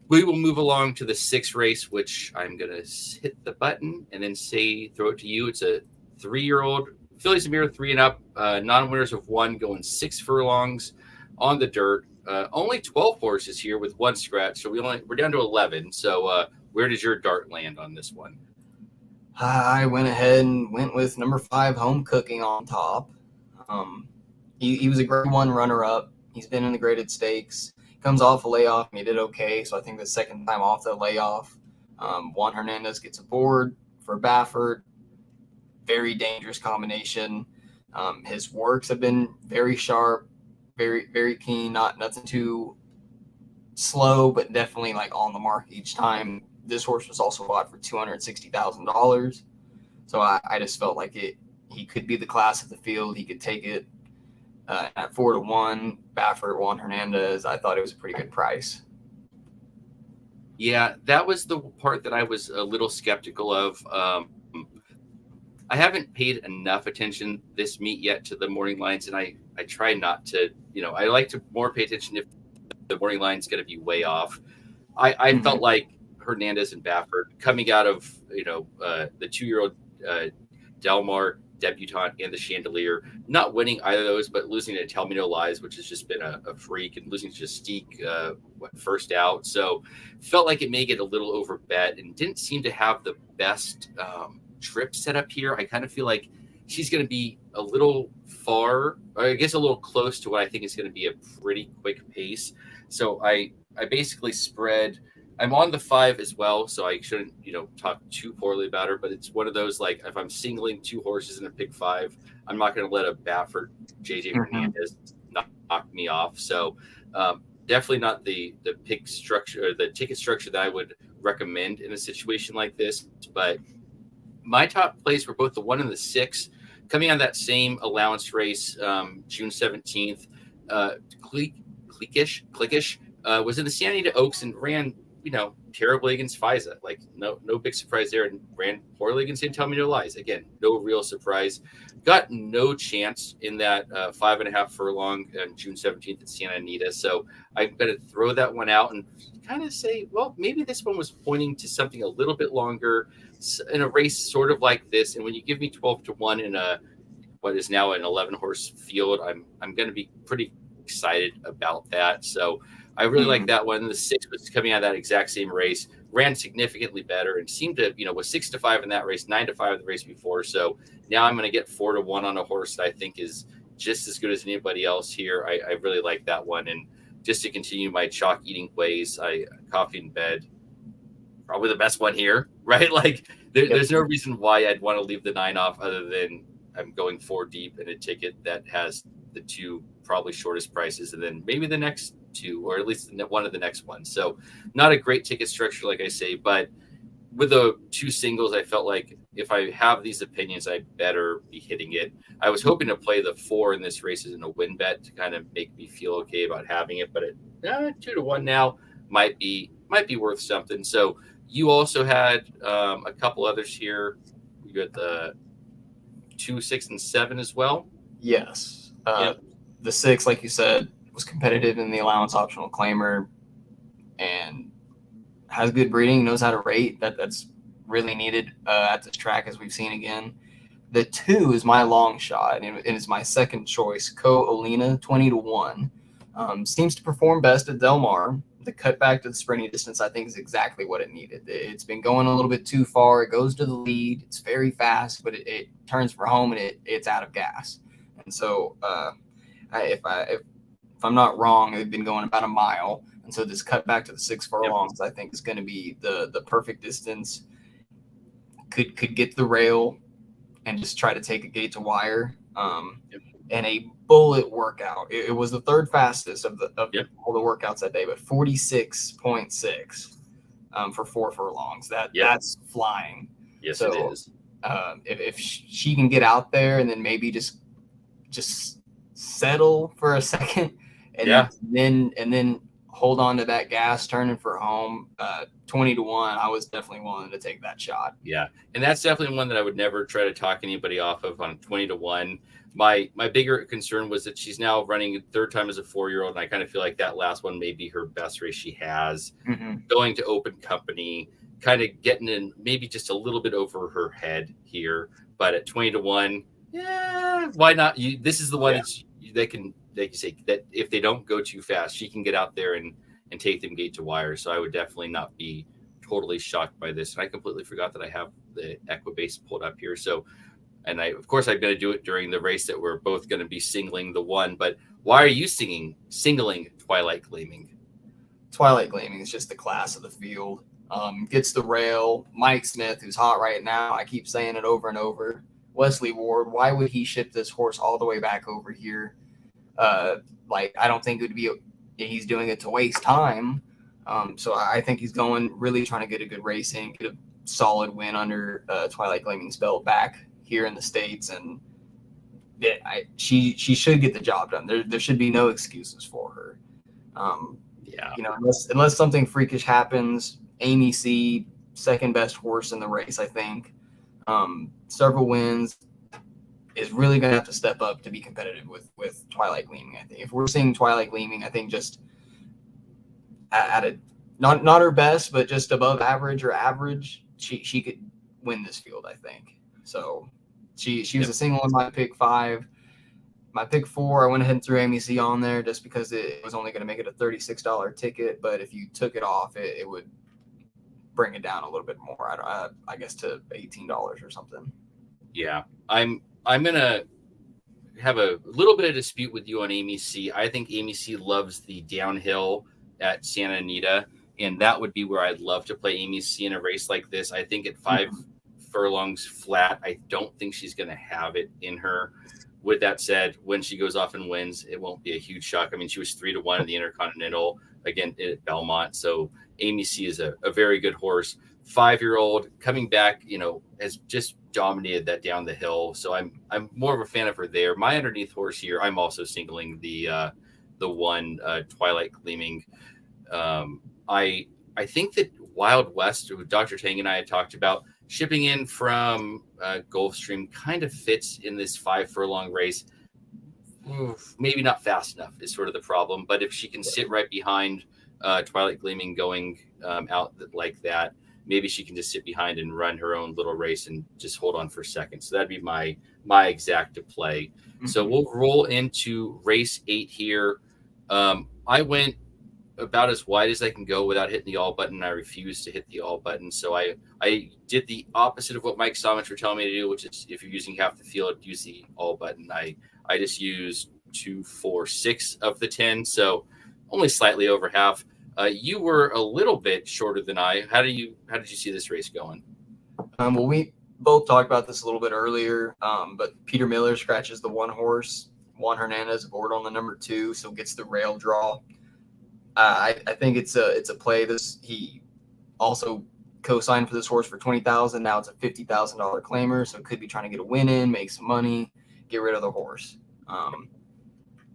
we will move along to the 6th race, which I'm going to hit the button and then throw it to you. It's a 3-year-old fillies and mirror 3 and up, non-winners of 1 going 6 furlongs on the dirt. Only 12 horses here with 1 scratch, so we're down to 11. So where does your dart land on this one? I went ahead and went with number 5, Home Cooking, on top. He was a grade 1 runner-up. He's been in the graded stakes. Comes off a layoff, and he did okay. So I think the second time off the layoff, Juan Hernandez gets aboard for Baffert. Very dangerous combination. His works have been very sharp, very, very keen. Nothing too slow, but definitely like on the mark each time. This horse was also bought for $260,000. So I just felt like he could be the class of the field. He could take it at 4-1. Baffert, Juan Hernandez. I thought it was a pretty good price. Yeah, that was the part that I was a little skeptical of. I haven't paid enough attention this meet yet to the morning lines, and I try not to. I like to more pay attention if the morning line's going to be way off. I felt like Hernandez and Baffert coming out of the 2-year-old Del Mar debutante and the Chandelier, not winning either of those, but losing to Tell Me No Lies, which has just been a freak, and losing to Mystique first out. So felt like it may get a little over bet and didn't seem to have the best trip set up here. I kind of feel like she's going to be a little far, or I guess a little close to what I think is going to be a pretty quick pace. So I basically spread. I'm on the 5 as well, so I shouldn't, talk too poorly about her. But it's one of those, like, if I'm singling 2 horses in a pick 5, I'm not going to let a Baffert, JJ Hernandez knock me off. So definitely not the pick structure or the ticket structure that I would recommend in a situation like this. But my top plays were both the 1 and the 6, coming on that same allowance race, June 17th. Clickish was in the Santa Anita Oaks and ran, terribly against FISA. Like no big surprise there, and ran poorly against Tell Me No Lies. Again, no real surprise. Got no chance in that 5.5 furlong on June 17th at Santa Anita. So I'm going to throw that one out and kind of say, well, maybe this one was pointing to something a little bit longer in a race sort of like this. And when you give me 12-1 in what is now an 11-horse field, I'm going to be pretty excited about that. So I really like that one. The 6 was coming out of that exact same race, ran significantly better, and seemed to, was 6-5 in that race, 9-5 in the race before. So now I'm going to get 4-1 on a horse that I think is just as good as anybody else here. I really like that one. And just to continue my chalk eating ways, Coffee in Bed, probably the best one here, right? Like there's no reason why I'd want to leave the 9 off other than I'm going 4 deep in a ticket that has the 2 probably shortest prices, and then maybe the next 2, or at least one of the next ones. So not a great ticket structure, like I say, but with the 2 singles, I felt like if I have these opinions, I better be hitting it. I was hoping to play the 4 in this race as in a win bet to kind of make me feel okay about having it, but 2-1 now might be worth something. So you also had a couple others here. You got the 2, 6, and 7 as well. Yes. The 6, like you said, was competitive in the allowance optional claimer and has good breeding, knows how to rate. That's really needed at this track, as we've seen again. The 2 is my long shot, and it is my second choice. Co Olina, 20-1. Seems to perform best at Del Mar. The cutback to the sprinting distance, I think, is exactly what it needed. It's been going a little bit too far. It goes to the lead. It's very fast, but it turns for home, and it's out of gas. And so if I'm not wrong, they've been going about a mile. And so this cut back to the 6 furlongs, I think, is going to be the perfect distance. Could get the rail and just try to take a gate to wire. And a bullet workout. It was the 3rd fastest of all the workouts that day, but 46.6 for 4 furlongs. That's flying. Yes, so, it is. If she can get out there and then maybe just settle for a second, and then hold on to that gas turning for home, 20-1, I was definitely willing to take that shot. Yeah, and that's definitely one that I would never try to talk anybody off of on 20-1. My bigger concern was that she's now running third time as a 4-year-old, and I kind of feel like that last one may be her best race she has. Going to open company, kind of getting in maybe just a little bit over her head here, but at 20-1, yeah, why not? This is the one they can say that if they don't go too fast, she can get out there and take them gate to wire. So I would definitely not be totally shocked by this. And I completely forgot that I have the Equibase pulled up here. So, and of course I'm going to do it during the race that we're both going to be singling the one, but why are you singling Twilight Gleaming? Twilight Gleaming is just the class of the field. Gets the rail. Mike Smith, who's hot right now, I keep saying it over and over. Wesley Ward, why would he ship this horse all the way back over here? I don't think it would be, he's doing it to waste time. So I think he's going really trying to get a good racing, get a solid win under Twilight Gleaming's belt back here in the States. And she should get the job done. There should be no excuses for her. Unless something freakish happens, Amy C, second best horse in the race, I think. Several wins, is really going to have to step up to be competitive with Twilight Gleaming. I think if we're seeing Twilight Gleaming, I think just at a not her best, but just above average or average, she could win this field. I think so. She was a single in my pick 5. My pick 4, I went ahead and threw Amy C on there just because it was only going to make it a $36 ticket. But if you took it off, it would bring it down a little bit more. I guess to $18 or something. Yeah, I'm gonna have a little bit of dispute with you on Amy C. I think Amy C loves the downhill at Santa Anita, and that would be where I'd love to play Amy C in a race like this. I think at 5 furlongs flat, I don't think she's going to have it in her. With that said, when she goes off and wins, it won't be a huge shock. I mean, she was 3-1 in the Intercontinental again at Belmont. So Amy C is a very good horse. 5-year-old coming back, has just dominated that down the hill. So I'm more of a fan of her there. My underneath horse here, I'm also singling the one Twilight Gleaming. I think that Wild West, who Dr. Tang and I had talked about, shipping in from Gulfstream kind of fits in this 5 furlong race. Maybe not fast enough is sort of the problem. But if she can sit right behind Twilight Gleaming going out like that, maybe she can just sit behind and run her own little race and just hold on for seconds. So that'd be my exact to play. So we'll roll into race 8 here. I went about as wide as I can go without hitting the all button. I refused to hit the all button. So I did the opposite of what Mike Somich were telling me to do, which is if you're using half the field, use the all button. I just used 2, 4, 6 of the 10. So only slightly over half. You were a little bit shorter than I. How did you see this race going? Well, we both talked about this a little bit earlier, but Peter Miller scratches the one horse. Juan Hernandez aboard on the number 2, so gets the rail draw. I think it's a play. He also co-signed for this horse for $20,000. Now it's a $50,000 claimer, so could be trying to get a win in, make some money, get rid of the horse.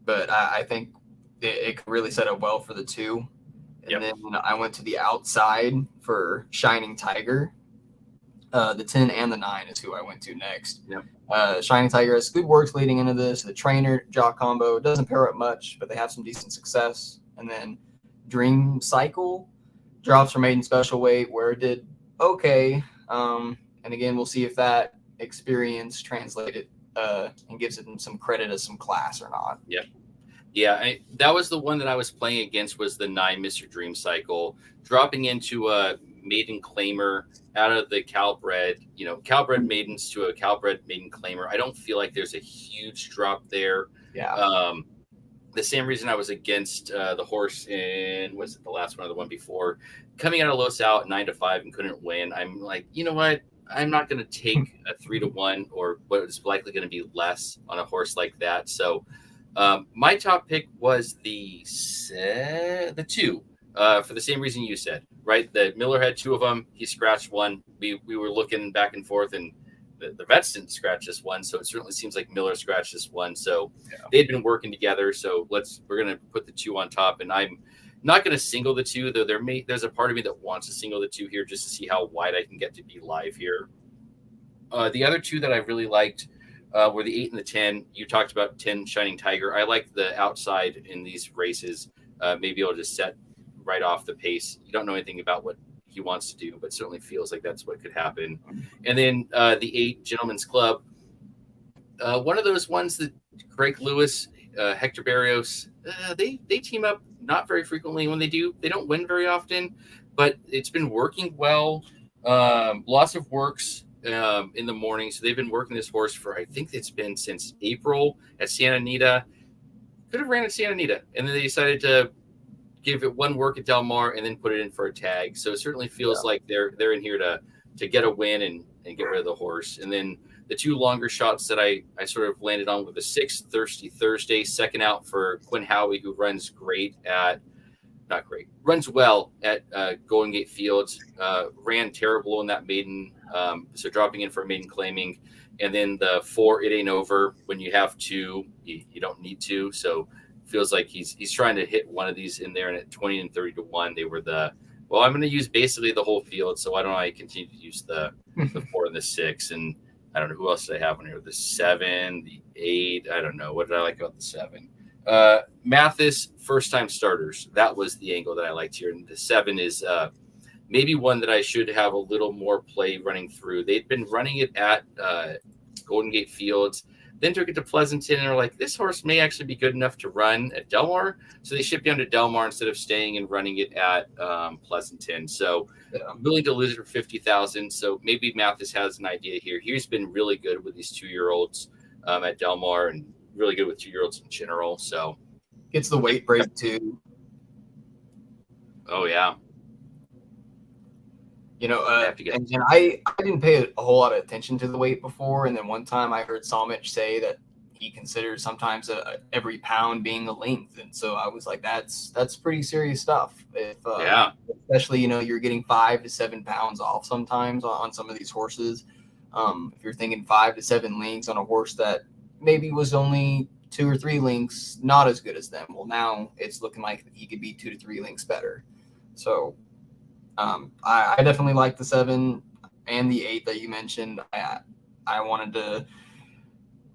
But I think it could really set up well for the 2. And then I went to the outside for Shining Tiger. The 10 and the 9 is who I went to next. Shining Tiger has good works leading into this. The trainer jock combo doesn't pair up much, but they have some decent success. And then Dream Cycle drops from maiden special weight where it did okay. And again, we'll see if that experience translated and gives it some credit as some class or not. Yeah, that was the one that I was playing against, was the 9 Mr. Dream Cycle, dropping into a maiden claimer out of the Calbred, Calbred maidens to a Calbred maiden claimer. I don't feel like there's a huge drop there. The same reason I was against the horse in, was it the last one or the one before, coming out of Los Out 9-5 and couldn't win. I'm like, you know what? I'm not going to take a 3-1 or what is likely going to be less on a horse like that. So my top pick was the 2 for the same reason you said, right? That Miller had 2 of them. He scratched one. We were looking back and forth, and the vets didn't scratch this one. So it certainly seems like Miller scratched this one. So they'd been working together. So we're going to put the 2 on top. And I'm Not going to single the 2, though. There's a part of me that wants to single the 2 here just to see how wide I can get to be live here. The other 2 that I really liked were the 8 and the 10. You talked about 10 Shining Tiger. I like the outside in these races. Maybe it'll just set right off the pace. You don't know anything about what he wants to do, but certainly feels like that's what could happen. And then the 8 Gentlemen's Club. One of those ones that Greg Lewis, Hector Barrios, they team up not very frequently. When they do, they don't win very often, but it's been working well. Lots of works in the morning. So they've been working this horse for, I think it's been since April at Santa Anita. Could have ran at Santa Anita. And then they decided to give it one work at Del Mar and then put it in for a tag. So it certainly feels like they're in here to get a win and get rid of the horse. And then the 2 longer shots that I sort of landed on with the 6 Thirsty Thursday, second out for Quinn Howie, who runs well at Golden Gate Fields, ran terrible in that maiden. So dropping in for a maiden claiming. And then the 4 It Ain't Over, when you have 2, you don't need to. So feels like he's trying to hit one of these in there. And at 20 and 30 to 1, they were I'm going to use basically the whole field. So why don't I continue to use the 4 and the 6? And I don't know who else did I have on here. The 7, the 8. I don't know. What did I like about the 7? Mathis, first time starters. That was the angle that I liked here. And the 7 is maybe one that I should have a little more play running through. They'd been running it at Golden Gate Fields, then took it to Pleasanton and are like, this horse may actually be good enough to run at Del Mar. So they shipped down to Del Mar instead of staying and running it at Pleasanton. So I'm willing to lose it for 50,000. So maybe Mathis has an idea here. He's been really good with these 2-year-olds at Del Mar and really good with 2-year-olds in general. So gets the weight break too. Oh yeah. And I didn't pay a whole lot of attention to the weight before. And then one time I heard Somich say that he considers sometimes every pound being a length. And so I was like, that's pretty serious stuff. Especially, you're getting 5 to 7 pounds off sometimes on some of these horses. If you're thinking 5 to 7 lengths on a horse that maybe was only 2 or 3 lengths, not as good as them. Well, now it's looking like he could be 2 to 3 lengths better. So I definitely like the 7 and the 8 that you mentioned. I wanted to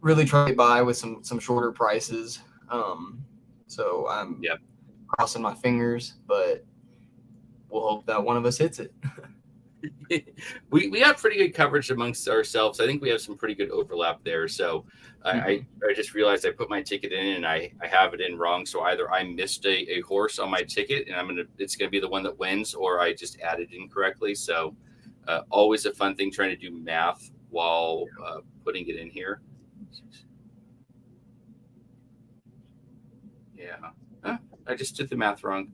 really try to buy with some shorter prices. So I'm crossing my fingers, but we'll hope that one of us hits it. We have pretty good coverage amongst ourselves. I think we have some pretty good overlap there. So I just realized I put my ticket in and I have it in wrong. So either I missed a horse on my ticket and it's gonna be the one that wins, or I just added incorrectly. So always a fun thing trying to do math while putting it in here. Yeah, I just did the math wrong.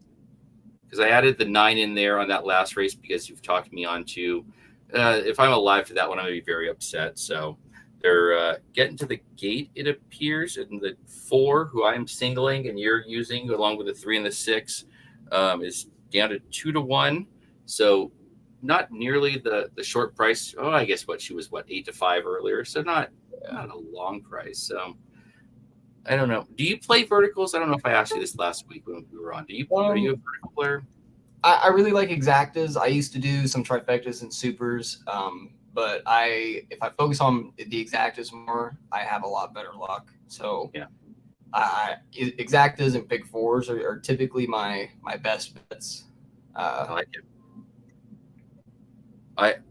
Because I added the 9 in there on that last race because you've talked me on to. If I'm alive to that one, I'm going to be very upset. So they're getting to the gate, it appears, and the 4, who I'm singling and you're using, along with the 3 and the 6, is down to 2 to 1. So not nearly the short price. Oh, I guess she was 8 to 5 earlier. So not a long price. So I don't know. Do you play verticals? I don't know if I asked you this last week when we were on. Are you a vertical player? I really like exactas. I used to do some trifectas and supers, but if I focus on the exactas more, I have a lot better luck. So exactas and pick 4s are typically my best bets. I like it.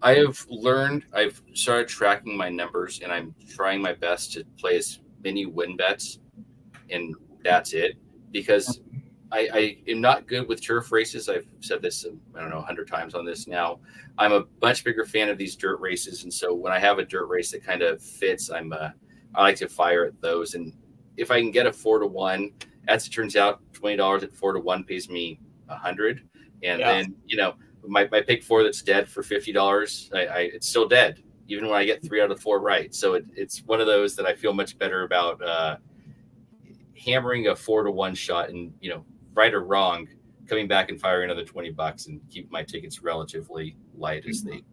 I've started tracking my numbers, and I'm trying my best to play as many win bets, and that's it, because I am not good with turf races. I've said this, 100 times on this now. I'm a much bigger fan of these dirt races, and so when I have a dirt race that kind of fits, I like to fire at those. And if I can get a 4 to 1, as it turns out, $20 at 4 to 1 pays me $100, and then my pick 4 that's dead for $50, it's still dead even when I get 3 out of 4 right. So it's one of those that I feel much better about hammering a 4 to 1 shot, and right or wrong, coming back and firing another $20 and keep my tickets relatively light as they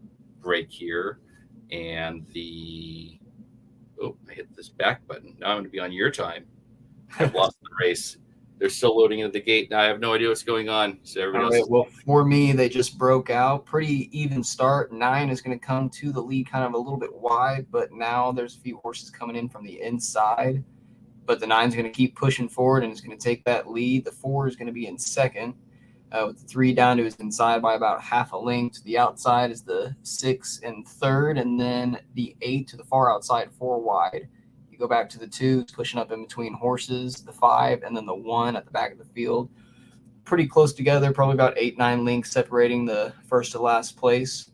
break here. And I hit this back button. Now I'm going to be on your time. I've lost the race. they're still loading into the gate. Now I have no idea what's going on. So everybody All else. right, well, for me, they just broke out. Pretty even start. 9 is going to come to the lead kind of a little bit wide, but now there's a few horses coming in from the inside. But the 9 is going to keep pushing forward and it's going to take that lead. The 4 is going to be in second, with the 3 down to his inside by about half a length. To the outside is the 6 in third, and then the 8 to the far outside, 4 wide. You go back to the 2, pushing up in between horses, the 5, and then the 1 at the back of the field. Pretty close together, probably about 8-9 lengths separating the first to last place.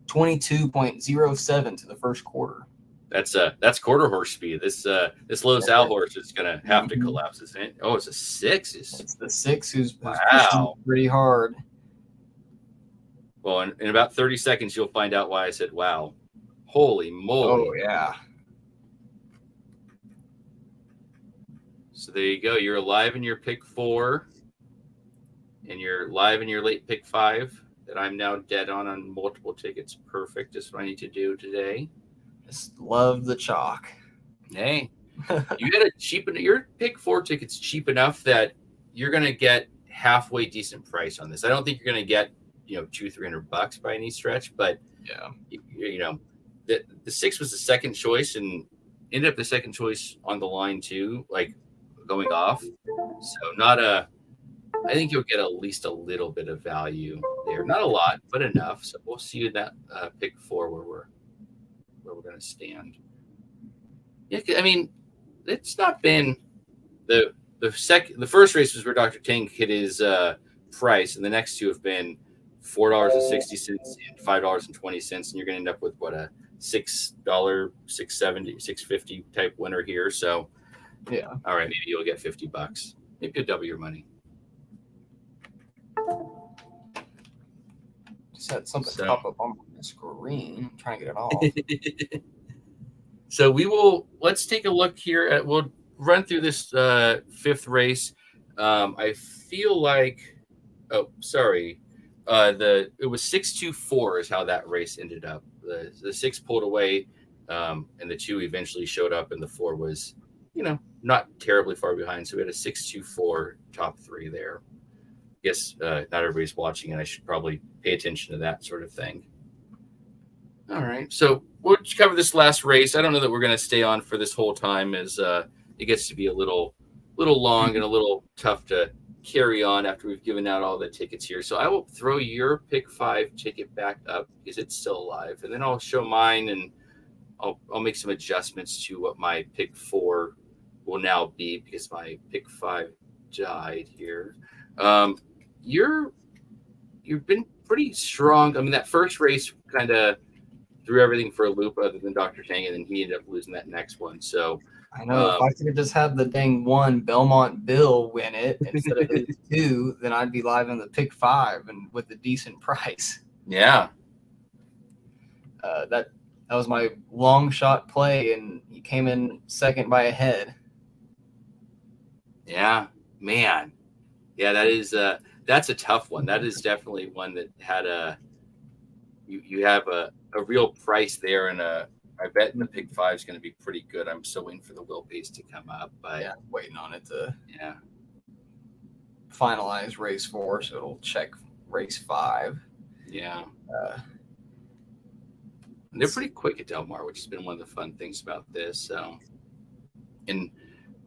22.07 to the first quarter. That's quarter horse speed. This low Sal horse is gonna have to collapse, isn't it? Oh, it's a 6. It's the 6 who's Wow. pushing pretty hard. Well, in about 30 seconds, you'll find out why I said wow. Holy moly! Oh yeah. So there you go. You're alive in your pick 4, and you're live in your late pick 5. That I'm now dead on multiple tickets. Perfect. Just what I need to do today. Just love the chalk. Hey, you got a cheap. Your pick 4 ticket's cheap enough that you're gonna get halfway decent price on this. I don't think you're gonna get $200-300 by any stretch, but Yeah. The 6 was the second choice and ended up the second choice on the line too, like going off. So I think you'll get at least a little bit of value there. Not a lot, but enough. So we'll see you in that pick 4 where we're going to stand. Yeah, I mean, it's not been the first race was where Dr. Tang hit his price, and the next 2 have been $4.60 and $5.20, and you're going to end up with a $6, $6.70, $6.50 type winner here. So Yeah. all right, maybe you'll get $50. Maybe you'll double your money. Just had something pop up on my screen. I'm trying to get it off. So let's take a look here we'll run through this 5th race. I feel like, it was 6-2-4 is how that race ended up. The 6 pulled away, and the 2 eventually showed up, and the 4 was, not terribly far behind. So we had a 6-2-4 top 3 there. I guess not everybody's watching, and I should probably pay attention to that sort of thing. All right, so we'll cover this last race. I don't know that we're going to stay on for this whole time, as it gets to be a little long and a little tough to carry on after we've given out all the tickets here. So I will throw your pick 5 ticket back up because it's still alive, and then I'll show mine, and I'll make some adjustments to what my pick 4 will now be because my pick 5 died here. You've been pretty strong. I mean, that first race kind of threw everything for a loop other than Dr. Tang, and then he ended up losing that next one. So I know if I could have just had the dang 1 Belmont Bill win it instead of his 2, then I'd be live in the pick 5 and with a decent price. yeah, That was my long shot play, and he came in second by a head. yeah, man, yeah. That's a tough one. That is definitely one that had you have a real price there, and I bet the pick 5 is going to be pretty good. I'm still waiting for the wheel base to come up, but Yeah, waiting on it to yeah. finalize race 4, so it'll check race 5. Yeah. And they're pretty quick at Del Mar, which has been one of the fun things about this. So, and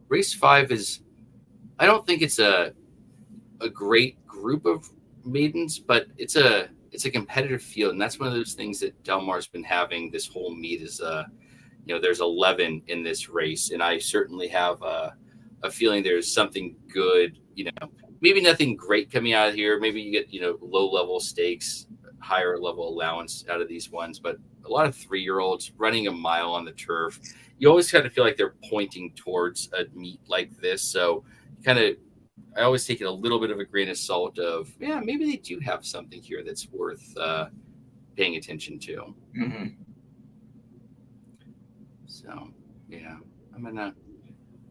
race 5 is, I don't think it's a great group of maidens, but it's a competitive field, and that's one of those things that Del Mar's been having this whole meet is there's 11 in this race, and I certainly have a feeling there's something good. Maybe nothing great coming out of here. Maybe you get low level stakes, higher level allowance out of these ones, but a lot of 3-year-olds running a mile on the turf. You always kind of feel like they're pointing towards a meet like this, so I always take it a little bit of a grain of salt of, yeah, maybe they do have something here that's worth paying attention to. Mm-hmm. So, yeah, I'm going to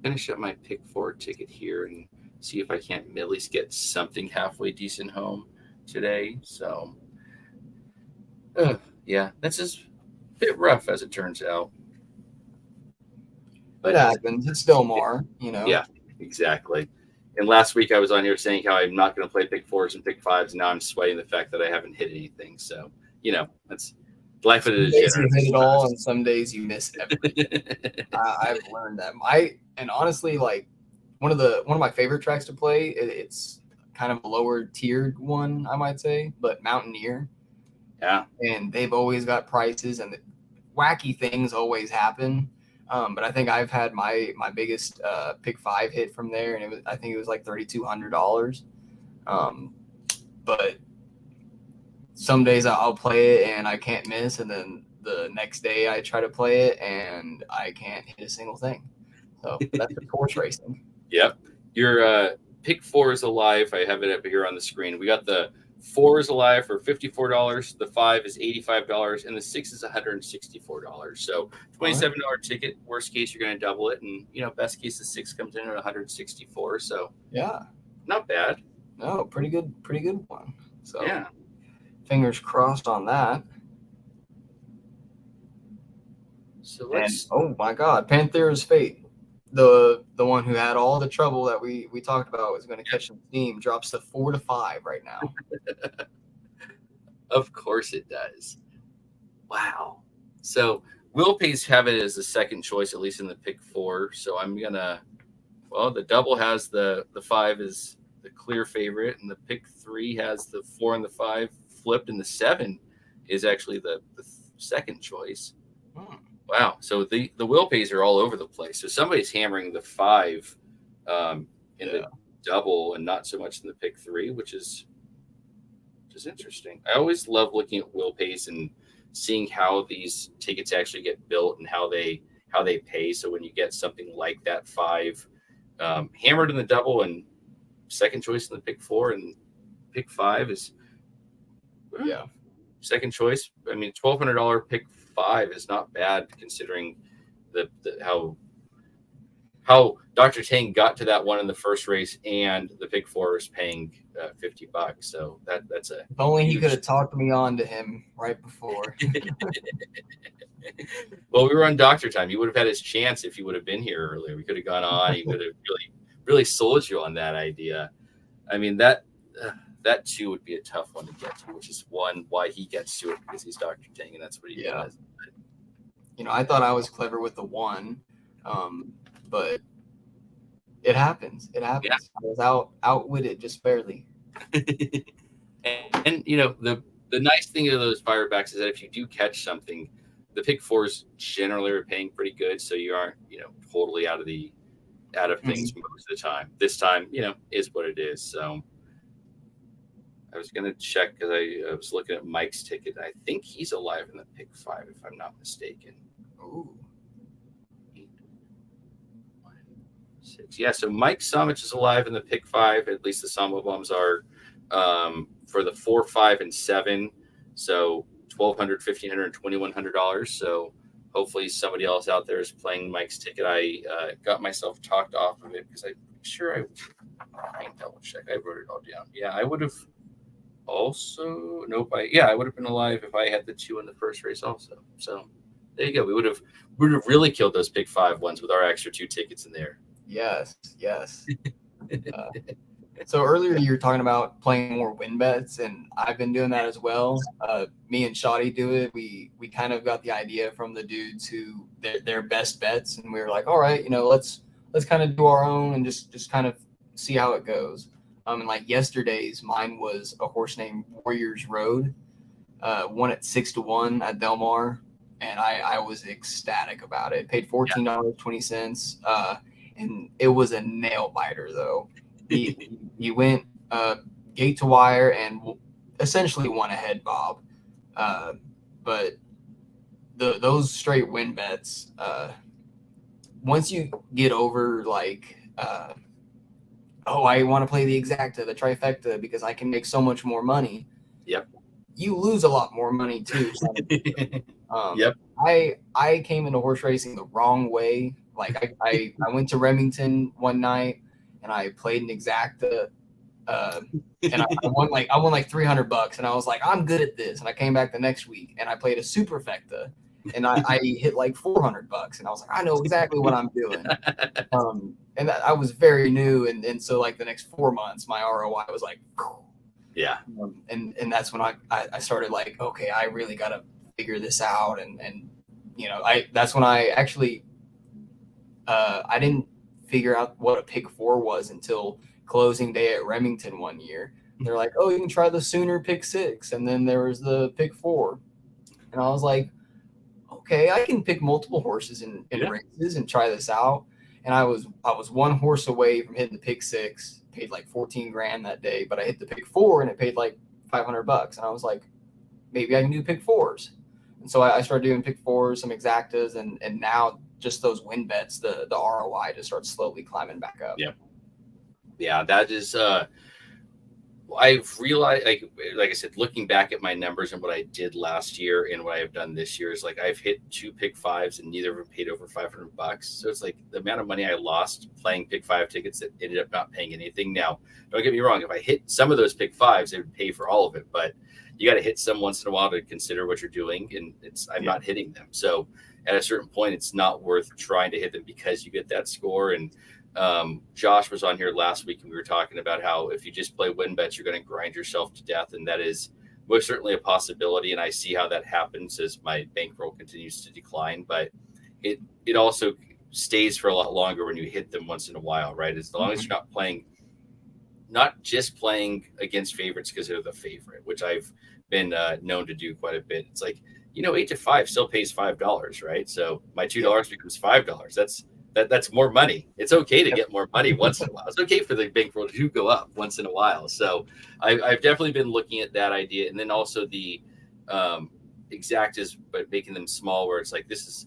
finish up my pick 4 ticket here and see if I can't at least get something halfway decent home today. So, yeah, that's just a bit rough as it turns out. But it happens. It's Del Mar, Yeah, exactly. And last week I was on here saying how I'm not going to play pick fours and pick fives, and now I'm sweating the fact that I haven't hit anything. So, that's life of the Some days degenerate. you hit it all, and some days you miss everything. I've learned that. And honestly, like one of my favorite tracks to play. It's kind of a lower tiered one, I might say, but Mountaineer. Yeah. And they've always got prices, and wacky things always happen. But I think I've had my biggest pick five hit from there, and I think it was like $3,200. But some days I'll play it and I can't miss, and then the next day I try to play it and I can't hit a single thing. So that's the horse racing. Yep. Your pick four is alive. I have it up here on the screen. We got the 4 is alive for $54. The 5 is $85, and the 6 is $164. So $27 ticket. Worst case, you're going to double it, and best case, the 6 comes in at $164. So yeah, not bad. No, pretty good one. So yeah, fingers crossed on that. So let's. Oh my God, Panthera's Fate. The one who had all the trouble that we talked about was going to catch some steam, drops to 4 to 5 right now. Of course it does. Wow. So Will Pace have it as the second choice, at least in the pick four. So I'm gonna. Well, the double has the 5 is the clear favorite, and the pick 3 has the 4 and the 5 flipped, and the 7 is actually the second choice. Wow. So the will pays are all over the place. So somebody's hammering the 5 in the double and not so much in the pick 3, which is interesting. I always love looking at will pays and seeing how these tickets actually get built and how they pay. So when you get something like that 5 hammered in the double and second choice in the pick 4 and pick 5 is second choice. I mean, $1,200 pick 5 is not bad considering the how Dr. Tang got to that one in the first race, and the pick 4 is paying $50. So that's a. If only he could have talked me on to him right before. Well, we were on doctor time. He would have had his chance if he would have been here earlier. We could have gone on. He would have really sold you on that idea. I mean, that too would be a tough one to get to, which is why he gets to it, because he's Dr. Tang and that's what he does. I thought I was clever with the 1, but it happens. It happens. Yeah. I was outwitted just barely. and the nice thing of those firebacks is that if you do catch something, the pick 4s generally are paying pretty good, so you aren't totally out of things most of the time. This time, is what it is. So I was going to check because I was looking at Mike's ticket. I think he's alive in the pick 5, if I'm not mistaken. Ooh. 8, 1, 6. Yeah, so Mike Somich is alive in the pick 5. At least the Somobombs are for the 4, 5, and 7. So $1,200, $1,500, $2,100. So hopefully somebody else out there is playing Mike's ticket. I got myself talked off of it because I'm sure I can double check. I wrote it all down. Yeah, I would have. Also, nope. I would have been alive if I had the 2 in the first race also. So there you go. We would have really killed those pick 5 ones with our extra 2 tickets in there. Yes. So earlier you were talking about playing more win bets, and I've been doing that as well. Me and Shoddy do it. We kind of got the idea from the dudes who their best bets, and we were like, all right, let's kind of do our own and just kind of see how it goes. And like yesterday's, mine was a horse named Warriors Road, won at 6 to 1 at Del Mar, and I was ecstatic about it. Paid $14.20, and it was a nail biter though. He went gate to wire and essentially won a head bob, but those straight win bets, once you get over like. I want to play the exacta, the trifecta, because I can make so much more money. Yep. You lose a lot more money too. Yep. I came into horse racing the wrong way. Like I went to Remington one night and I played an exacta, and I won like $300, and I was like, I'm good at this. And I came back the next week and I played a superfecta, and I hit like $400, and I was like, I know exactly what I'm doing. and I was very new, and so like the next 4 months, my ROI was like, yeah, and that's when I started like, okay, I really got to figure this out, and that's when I actually I didn't figure out what a pick 4 was until closing day at Remington one year. They're like, oh, you can try the Sooner pick 6, and then there was the pick 4, and I was like, okay, I can pick multiple horses in races and try this out. And I was one horse away from hitting the pick 6, paid like 14 grand that day, but I hit the pick 4 and it paid like $500. And I was like, maybe I can do pick 4s. And so I started doing pick 4s, some exactas, and now just those win bets, the ROI just starts slowly climbing back up. Yeah, that is I've realized, like I said, looking back at my numbers and what I did last year and what I have done this year is like I've hit 2 pick 5s and neither of them paid over $500. So it's like the amount of money I lost playing pick 5 tickets that ended up not paying anything. Now, don't get me wrong, if I hit some of those pick 5s, it would pay for all of it, but you got to hit some once in a while to consider what you're doing, and I'm not hitting them. So at a certain point, it's not worth trying to hit them because you get that score. And Josh was on here last week and we were talking about how if you just play win bets, you're going to grind yourself to death. And that is most certainly a possibility. And I see how that happens as my bankroll continues to decline, but it also stays for a lot longer when you hit them once in a while, right? As long as you're not just playing against favorites because they're the favorite, which I've been known to do quite a bit. It's like, 8 to 5 still pays $5, right? So my $2 becomes $5. That's more money. It's okay to get more money once in a while. It's okay for the bankroll to go up once in a while. So I've definitely been looking at that idea. And then also the exactas, but making them small where it's like, this is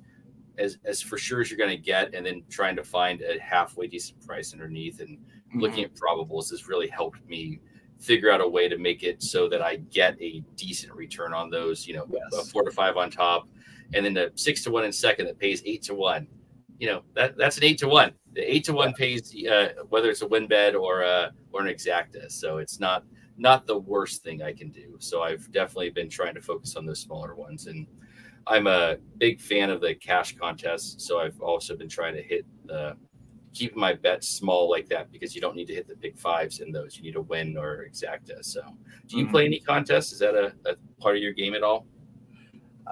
as for sure as you're going to get. And then trying to find a halfway decent price underneath and looking at probables has really helped me figure out a way to make it so that I get a decent return on those, a 4 to 5 on top. And then the 6 to 1 in second that pays 8 to 1. That's an 8 to 1. The 8 to 1 pays whether it's a win bet or an exacta. So it's not the worst thing I can do. So I've definitely been trying to focus on those smaller ones. And I'm a big fan of the cash contests. So I've also been trying to keep my bets small like that because you don't need to hit the big 5s in those. You need a win or exacta. So do you play any contests? Is that a part of your game at all?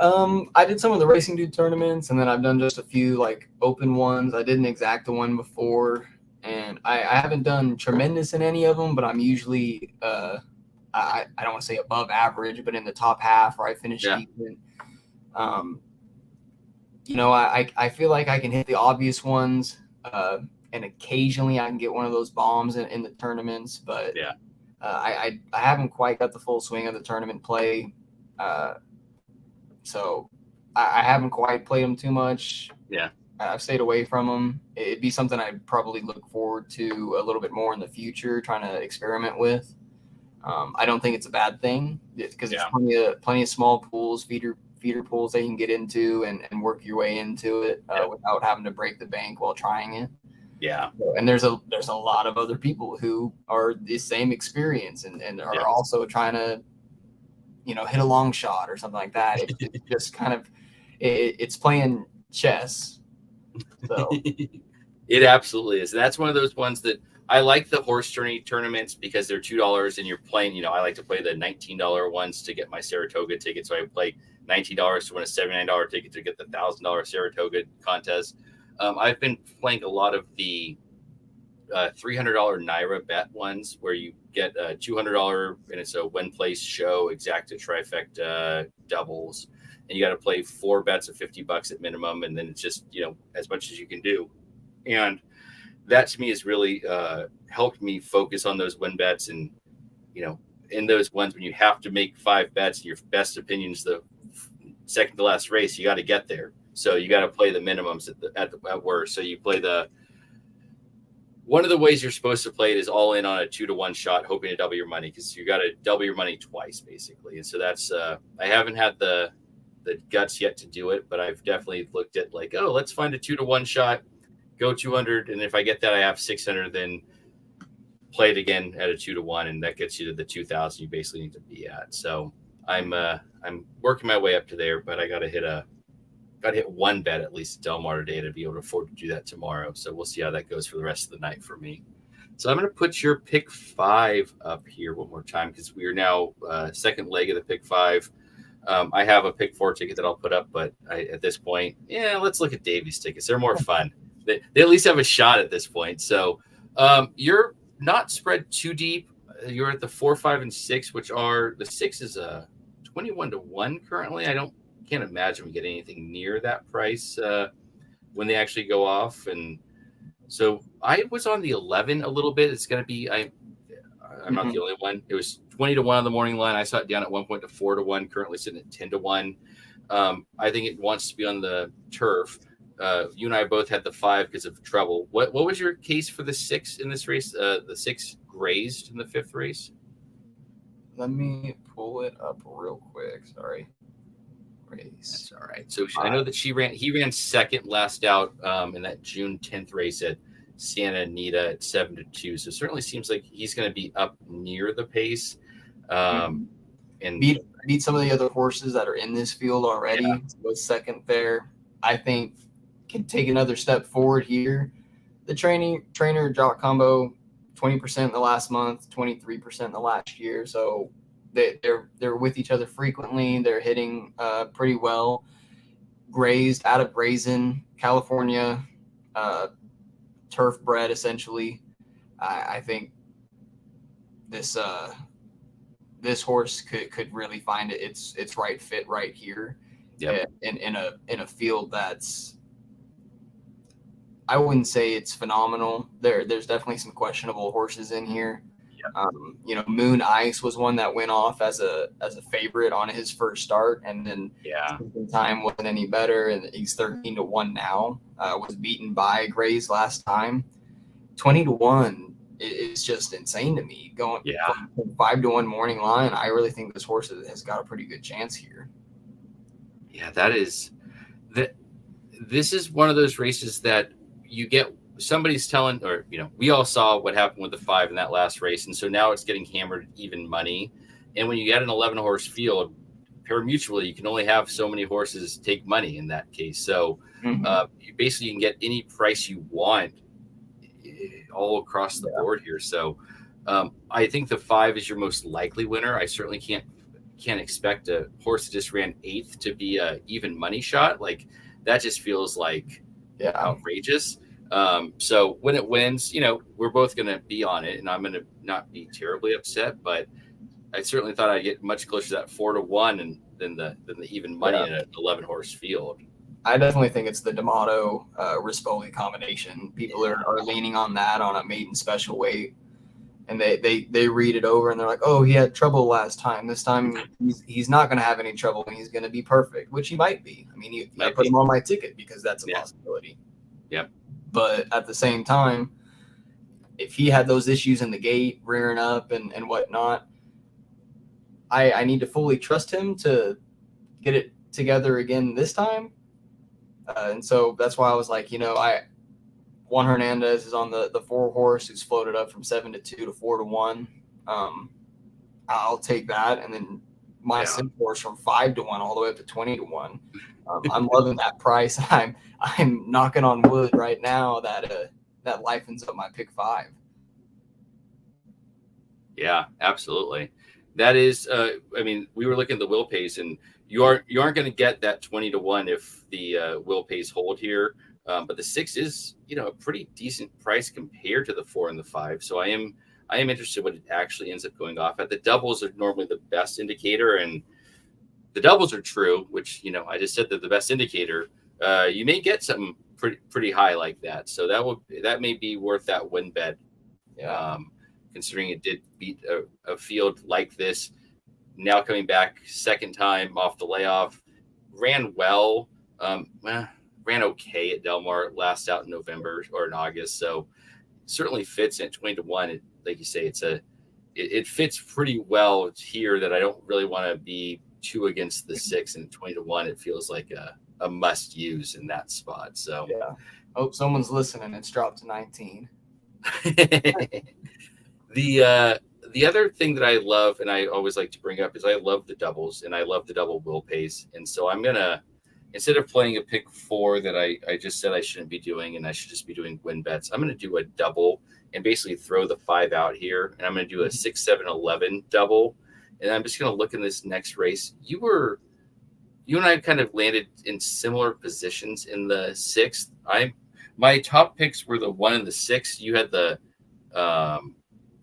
I did some of the Racing Dude tournaments, and then I've done just a few like open ones. I did an exacta one before, and I haven't done tremendous in any of them, but I'm usually I don't want to say above average, but in the top half where I finish decent. I feel like I can hit the obvious ones, and occasionally I can get one of those bombs in the tournaments, but I haven't quite got the full swing of the tournament play. So I haven't quite played them too much. Yeah. I've stayed away from them. It'd be something I'd probably look forward to a little bit more in the future, trying to experiment with. I don't think it's a bad thing because there's plenty of small pools, feeder pools that you can get into and work your way into it without having to break the bank while trying it. Yeah. And there's a lot of other people who are the same experience and are also trying to hit a long shot or something like that. It's just kind of, it's playing chess. So it absolutely is. That's one of those ones that I like the horse tournaments because they're $2 and you're playing, I like to play the $19 ones to get my Saratoga ticket. So I play $19 to win a $79 ticket to get the $1,000 Saratoga contest. I've been playing a lot of the $300 Naira bet ones where you get $200 and it's a win place show, exacta, trifecta, doubles, and you got to play 4 bets of $50 at minimum, and then it's just as much as you can do. And that to me has really helped me focus on those win bets. And in those ones when you have to make 5 bets and your best opinion is the second to last race, you got to get there. So you got to play the minimums at worst. So you play one of the ways you're supposed to play it is all in on a 2 to 1 shot, hoping to double your money because you got to double your money twice basically. And so that's I haven't had the guts yet to do it, but I've definitely looked at like, let's find a 2 to 1 shot, go 200, and if I get that, I have 600. Then play it again at a 2 to 1, and that gets you to the 2,000 you basically need to be at. So I'm working my way up to there, but I got to hit a got to hit one bet at least at Del Mar today to be able to afford to do that tomorrow. So we'll see how that goes for the rest of the night for me. So I'm going to put your pick 5 up here one more time because we are now second leg of the pick 5. I have a pick 4 ticket that I'll put up, but at this point, let's look at Davies tickets. They're more fun. They at least have a shot at this point. So you're not spread too deep. You're at the 4, 5, and 6, which are the 6 is a 21-1 currently. Can't imagine we get anything near that price when they actually go off. And so I was on the 11 a little bit. It's going to be I'm not the only one. It was 20-1 on the morning line. I saw it down at one point to 4-1. Currently sitting at 10-1. I think it wants to be on the turf. You and I both had the 5 because of trouble. What was your case for the 6 in this race? The 6 grazed in the 5th race. Let me pull it up real quick. Sorry. Race. That's all right. So I know that he ran second last out in that June 10th race at Santa Anita at 7-2. So it certainly seems like he's going to be up near the pace. And beat some of the other horses that are in this field already. Yeah. Was second there. I think can take another step forward here. The trainer jock combo, 20% in the last month, 23% in the last year. So they're with each other frequently. They're hitting pretty well. Grazed out of Brazen, California, turf bred essentially. I think this horse could really find its right fit right here. Yep. In a field that's, I wouldn't say it's phenomenal. There's definitely some questionable horses in here. Yep. Moon Ice was one that went off as a favorite on his first start, and then time wasn't any better, and he's 13-1 now. Was beaten by Grays last time. 20-1 is just insane to me. Going from 5-1 morning line, I really think this horse has got a pretty good chance here. Yeah, this is one of those races that you get somebody's telling, or we all saw what happened with the 5 in that last race, and so now it's getting hammered even money. And when you get an 11 horse field, pari-mutually, you can only have so many horses take money in that case. So you basically can get any price you want all across the board here. So I think the 5 is your most likely winner. I certainly can't expect a horse that just ran 8th to be a even money shot. Like that just feels like outrageous. So when it wins, we're both going to be on it, and I'm going to not be terribly upset, but I certainly thought I'd get much closer to that 4-1 and than the even money in an 11 horse field. I definitely think it's the D'Amato Rispoli combination. People are leaning on that on a maiden special weight, and they read it over and they're like, oh, he had trouble last time. This time he's not going to have any trouble and he's going to be perfect, which he might be. I mean, I put him on my ticket because that's a possibility. Yep. But at the same time, if he had those issues in the gate, rearing up and whatnot, I need to fully trust him to get it together again this time. And so that's why I was like, Juan Hernandez is on the 4 horse who's floated up from 7-2 to 4-1. I'll take that. And then my 6 horse from 5-1 all the way up to 20-1. I'm loving that price. I'm knocking on wood right now that lifens up my pick 5. Yeah, absolutely. That is, we were looking at the will pace, and you aren't going to get that 20-1 if the will pace hold here. But the 6 is, a pretty decent price compared to the 4 and the 5. So I am interested what it actually ends up going off at. The doubles are normally the best indicator, and the doubles are true, which, I just said that the best indicator, you may get something pretty high like that. So that may be worth that win bet. Considering it did beat a field like this. Now coming back second time off the layoff, ran well, ran okay at Del Mar last out in November or in August. So certainly fits at 20-1. Like you say, it fits pretty well here that I don't really want to be too against the 6, and 20-1. It feels like a must use in that spot. So hope someone's listening. It's dropped to 19. The other thing that I love, and I always like to bring up, is I love the doubles, and I love the double will pace. And so I'm going to instead of playing a pick 4 that I just said I shouldn't be doing, and I should just be doing win bets, I'm going to do a double and basically throw the 5 out here. And I'm going to do a 6, 7, 11 double. And I'm just going to look in this next race. You and I kind of landed in similar positions in the 6th. My top picks were the 1 and the 6. You had the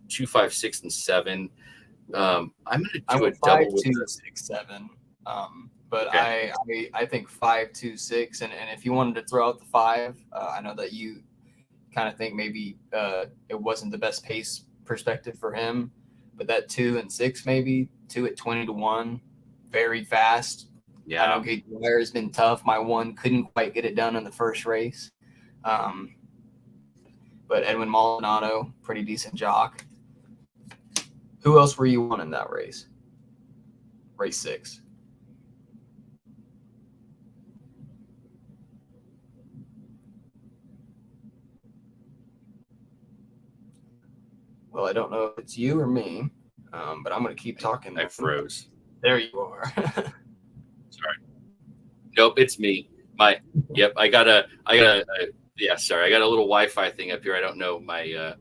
2, 5, 6, and 7. I'm going to do a double with 2, the 6, 7. But okay. I think 5, 2, 6, and if you wanted to throw out the 5, I know that you kind of think maybe it wasn't the best pace perspective for him, but that 2 and 6 maybe 2 at 20-1, very fast. Yeah, I know Gate Wire has been tough. My 1 couldn't quite get it done in the first race, but Edwin Maldonado, pretty decent jock. Who else were you on in that race? Race 6. Well, I don't know if it's you or me, but I'm going to keep talking. I froze. There you are. Sorry. Nope, it's me. Yep. I got a little Wi-Fi thing up here. I don't know my.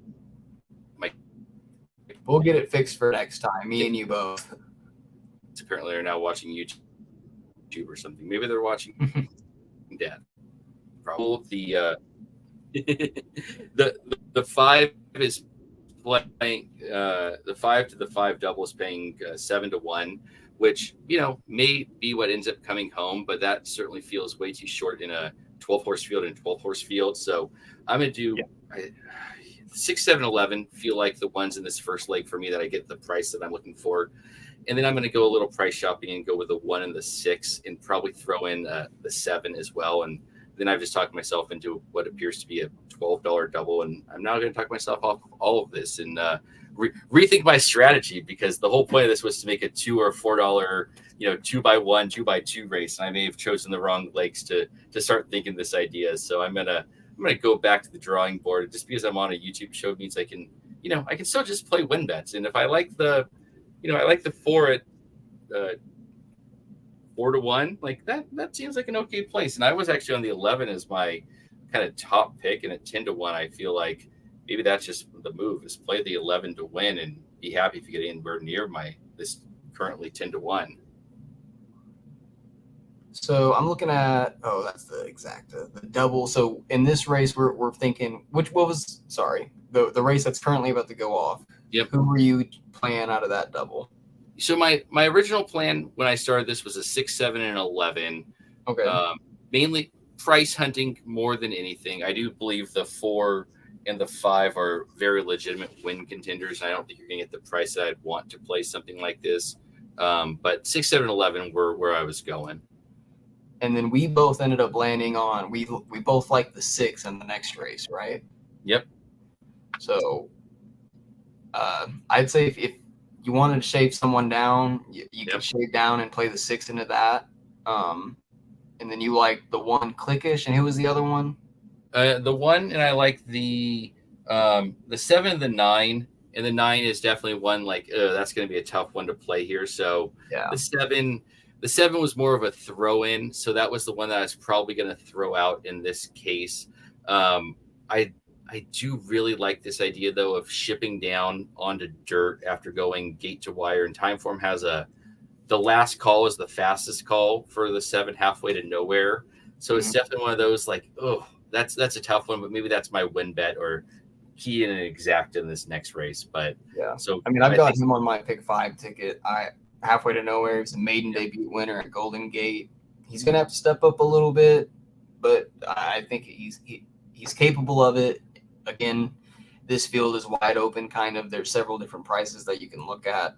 We'll get it fixed for next time. Me and you both. Apparently, they're now watching YouTube or something. Maybe they're watching Dad. Probably the 5 is playing the 5 to the 5 double is paying 7-1, which may be what ends up coming home, but that certainly feels way too short in a 12-horse field and 12-horse field. So I'm gonna do 6, 7, 11 feel like the ones in this first leg for me that I get the price that I'm looking for. And then I'm going to go a little price shopping and go with the 1 and the 6 and probably throw in the 7 as well. And then I've just talked myself into what appears to be a $12 double. And I'm now going to talk myself off all of this and rethink my strategy, because the whole point of this was to make a $2 or $4, 2x1, 2x2 race. And I may have chosen the wrong legs to start thinking this idea. So I'm going to go back to the drawing board. Just because I'm on a YouTube show means I can still just play win bets. And if I like the 4 at 4-1, like that seems like an okay place. And I was actually on the 11 as my kind of top pick, and at 10-1, I feel like maybe that's just the move, is play the 11 to win and be happy if you get anywhere near this currently 10-1. So I'm looking at that's the exact the double. So in this race, we're thinking the race that's currently about to go off. Yep. Who were you playing out of that double? So my original plan when I started this was a 6, 7, and 11. Okay. Mainly price hunting more than anything. I do believe the 4 and the 5 are very legitimate win contenders. And I don't think you're going to get the price that I'd want to play something like this. But 6, 7, 11 were where I was going. And then we both ended up landing on we both like the 6 in the next race, right? Yep. So I'd say if you wanted to shave someone down, you can shave down and play the 6 into that. And then you like the 1 Clickish, and who was the other one? The 1, and I like the 7 and the 9. And the 9 is definitely one like that's going to be a tough one to play here. So the 7 was more of a throw-in, so that was the one that I was probably going to throw out in this case. I do really like this idea, though, of shipping down onto dirt after going gate to wire. And Timeform has the last call is the fastest call for the 7 halfway to nowhere. So it's definitely one of those like, that's a tough one, but maybe that's my win bet or key in an exact in this next race. But so I mean, I've got him on my pick 5 ticket. Halfway to nowhere. He's a maiden debut winner at Golden Gate. He's gonna have to step up a little bit, but I think he's capable of it. Again, this field is wide open. Kind of, there's several different prices that you can look at.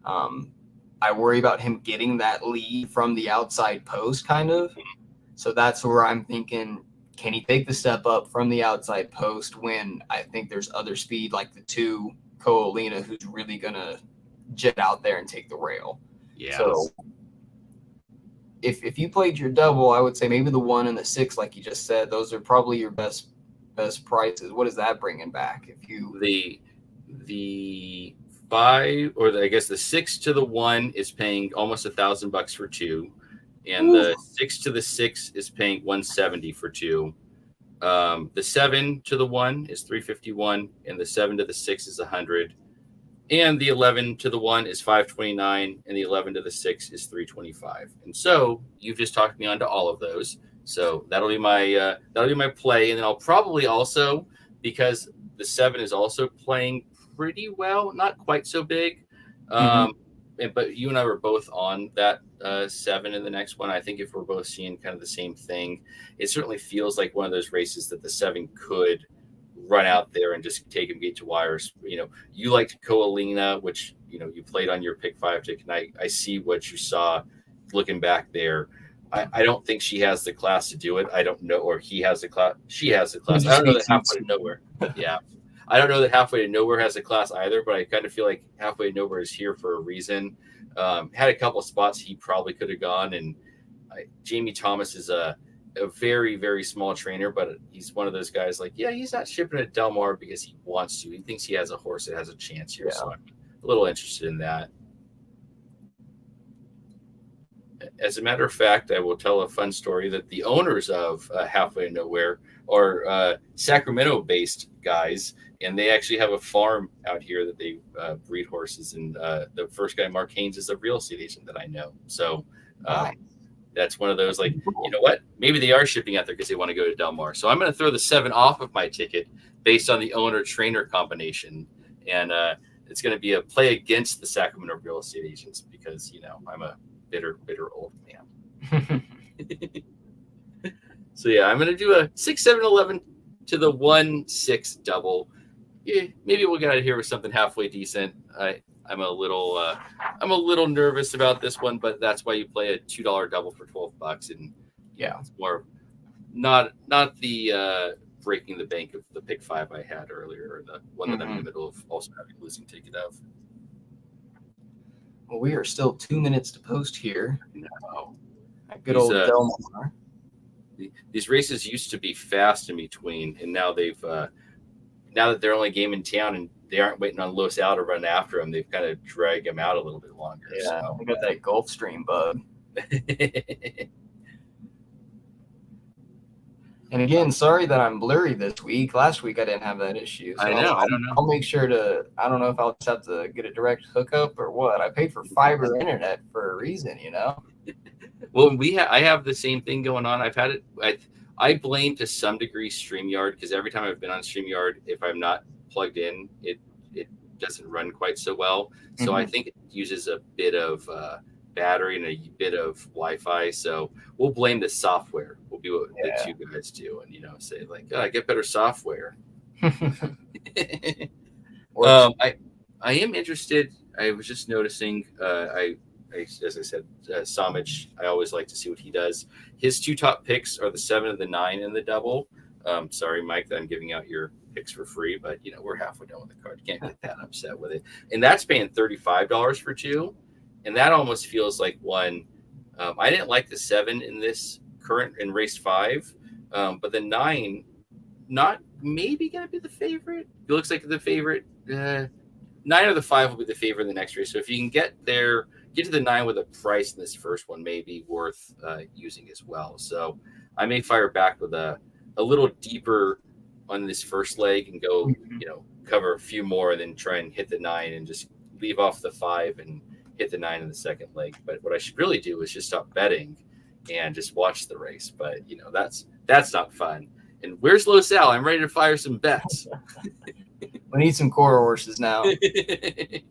I worry about him getting that lead from the outside post, kind of. So that's where I'm thinking, can he take the step up from the outside post when I think there's other speed like the 2 Koalina, who's really gonna jet out there and take the rail. Yeah. So if you played your double, I would say maybe the 1 and the 6, like you just said, those are probably your best prices. What is that bringing back? If you the 5 or I guess the 6 to the 1 is paying almost $1,000 for 2, and the 6 to the 6 is paying 170 for 2. The 7 to the 1 is 351, and the 7 to the 6 is 100. And the 11 to the 1 is 529, and the 11 to the 6 is 325. And so you've just talked me onto all of those. So that'll be my play, and then I'll probably also, because the 7 is also playing pretty well, not quite so big. But you and I were both on that 7 in the next one. I think if we're both seeing kind of the same thing, it certainly feels like one of those races that the 7 could run out there and just take him gate to wires. You liked Coalina, which you played on your pick 5 ticket, and I see what you saw looking back there. I don't think she has the class to do it. I don't know, or he has the class. She has the class. I don't know that Halfway to Nowhere. Yeah. I don't know that Halfway to Nowhere has a class either, but I kind of feel like Halfway to Nowhere is here for a reason. Had a couple of spots he probably could have gone, and Jamie Thomas is a very, very small trainer, but he's one of those guys like, yeah, he's not shipping at Del Mar because he wants to. He thinks he has a horse that has a chance here, so I'm a little interested in that. As a matter of fact, I will tell a fun story that the owners of Halfway to Nowhere are Sacramento-based guys, and they actually have a farm out here that they breed horses. And the first guy, Mark Haynes, is a real estate agent that I know. So that's one of those, like, you know what? Maybe they are shipping out there because they want to go to Del Mar. So I'm going to throw the 7 off of my ticket based on the owner-trainer combination. And it's going to be a play against the Sacramento real estate agents because, I'm a bitter old man. So yeah, I'm going to do a 6, 7, 11 to the 1, 6 double. Yeah, maybe we'll get out of here with something halfway decent. I'm a little nervous about this one, but that's why you play a $2 double for $12, and it's more not the breaking the bank of the pick 5 I had earlier, or the one that I'm in the middle of also having a losing ticket of. Well, we are still 2 minutes to post here. No, good old Del Mar. These races used to be fast in between, and now they've now that they're only game in town and they aren't waiting on Los Al to run after them, they've kind of dragged them out a little bit longer. Yeah, so. we got that Gulfstream bug. And again, sorry that I'm blurry this week. Last week I didn't have that issue. So I know. I don't know. I'll make sure to. I don't know if I'll just have to get a direct hookup or what. I paid for fiber internet for a reason, Well, I have the same thing going on. I've had it. I blame to some degree StreamYard, because every time I've been on StreamYard, if I'm not plugged in, it doesn't run quite so well. So I think it uses a bit of battery and a bit of Wi-Fi. So we'll blame the software. We'll do what the two guys do, and say like, get better software. I am interested. I was just noticing. As I said, Somich, I always like to see what he does. His 2 top picks are the 7 and the 9 in the double. Sorry, Mike, that I'm giving out your picks for free, but we're halfway done with the card. Can't get that upset with it. And that's paying $35 for 2. And that almost feels like one. I didn't like the 7 in this current in race 5, but the 9, not maybe going to be the favorite. It looks like the favorite. 9 or the 5 will be the favorite in the next race. So if you can get to the 9 with a price in this first one, may be worth using as well. So I may fire back with a little deeper on this first leg and go, cover a few more, and then try and hit the 9 and just leave off the 5 and hit the 9 in the second leg. But what I should really do is just stop betting and just watch the race. But that's not fun. And where's Los Al? I'm ready to fire some bets. We need some quarter horses now. The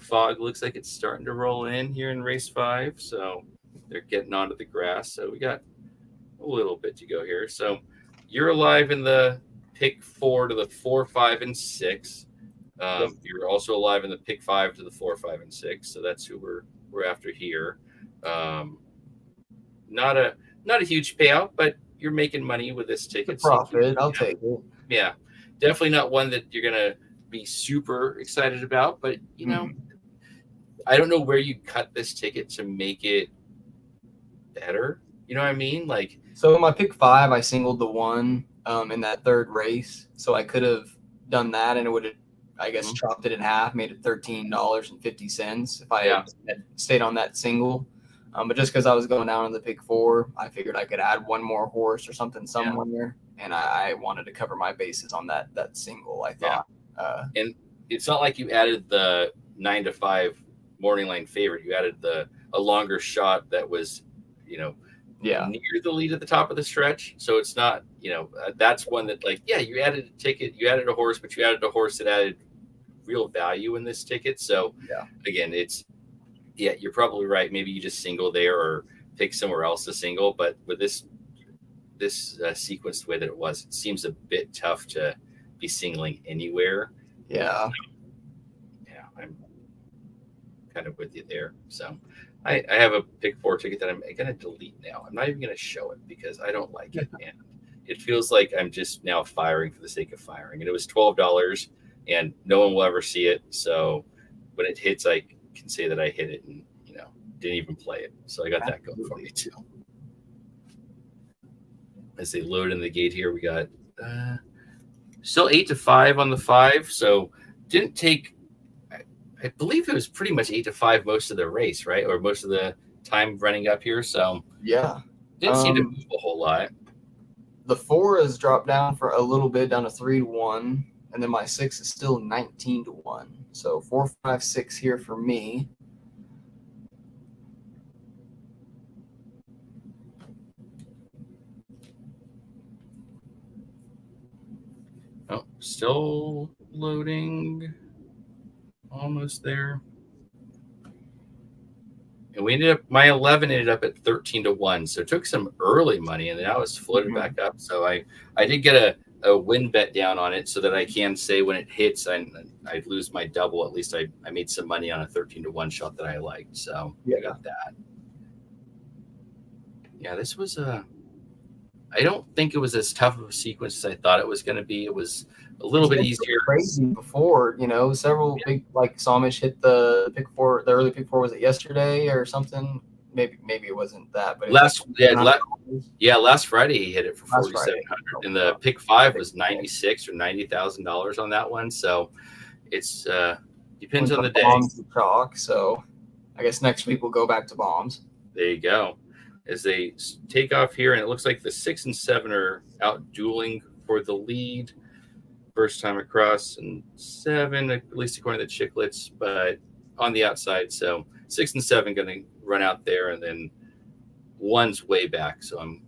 fog looks like it's starting to roll in here in race 5, so they're getting onto the grass. So we got a little bit to go here. So you're alive in the pick 4 to the 4, 5, and 6. You're also alive in the pick 5 to the 4, 5, and 6. So that's who we're after here. Not a huge payout, but you're making money with this ticket. Profit, I'll take it. Yeah, definitely not one that you're gonna be super excited about, but I don't know where you cut this ticket to make it better. You know what I mean? Like, so in my pick 5, I singled the 1 in that third race, so I could have done that, and it would have, I guess, chopped it in half, made it $13.50 if I had stayed on that single. But just because I was going down in the pick 4, I figured I could add one more horse or something somewhere, and I wanted to cover my bases on that single. I thought, and it's not like you added the 9 to 5 morning line favorite. You added a longer shot that was, near the lead at the top of the stretch. So it's not, that's one that you added a ticket, you added a horse, but you added a horse that added real value in this ticket. So again, you're probably right. Maybe you just single there or pick somewhere else to single. But with this sequence the way that it was, it seems a bit tough to be singling anywhere. Yeah, I'm kind of with you there. So I have a pick 4 ticket that I'm going to delete now. I'm not even going to show it because I don't like it. And it feels like I'm just now firing for the sake of firing. And it was $12 and no one will ever see it. So when it hits, I can say that I hit it and, didn't even play it. So I got that going for me too. As they load in the gate here, we got still 8 to 5 on the 5. So didn't take, I believe it was pretty much 8 to 5 most of the race, right? Or most of the time running up here. So didn't seem to move a whole lot. The 4 has dropped down for a little bit, down to 3 to 1. And then my 6 is still 19 to 1. So 4, 5, 6 here for me. Oh, still loading. Almost there. And my 11 ended up at 13 to 1. So it took some early money and then I was floated back up. So I did get a win bet down on it so that I can say when it hits, I'd lose my double. At least I made some money on a 13 to 1 shot that I liked. So I got that. Yeah, this was I don't think it was as tough of a sequence as I thought it was going to be. It was a little bit easier. Crazy before, several big, like Somich hit the pick 4. The early pick 4, was it yesterday or something? Maybe it wasn't that, but last Friday he hit it for 4,700, and the pick 5 was $96,000 or $90,000 on that one. So it's depends on the day. Chalk, so I guess next week we'll go back to bombs. There you go. As they take off here, and it looks like the 6 and 7 are out dueling for the lead. First time across, and 7, at least according to the Chicklets, but on the outside. So 6 and 7 going to run out there, and then 1's way back. So I'm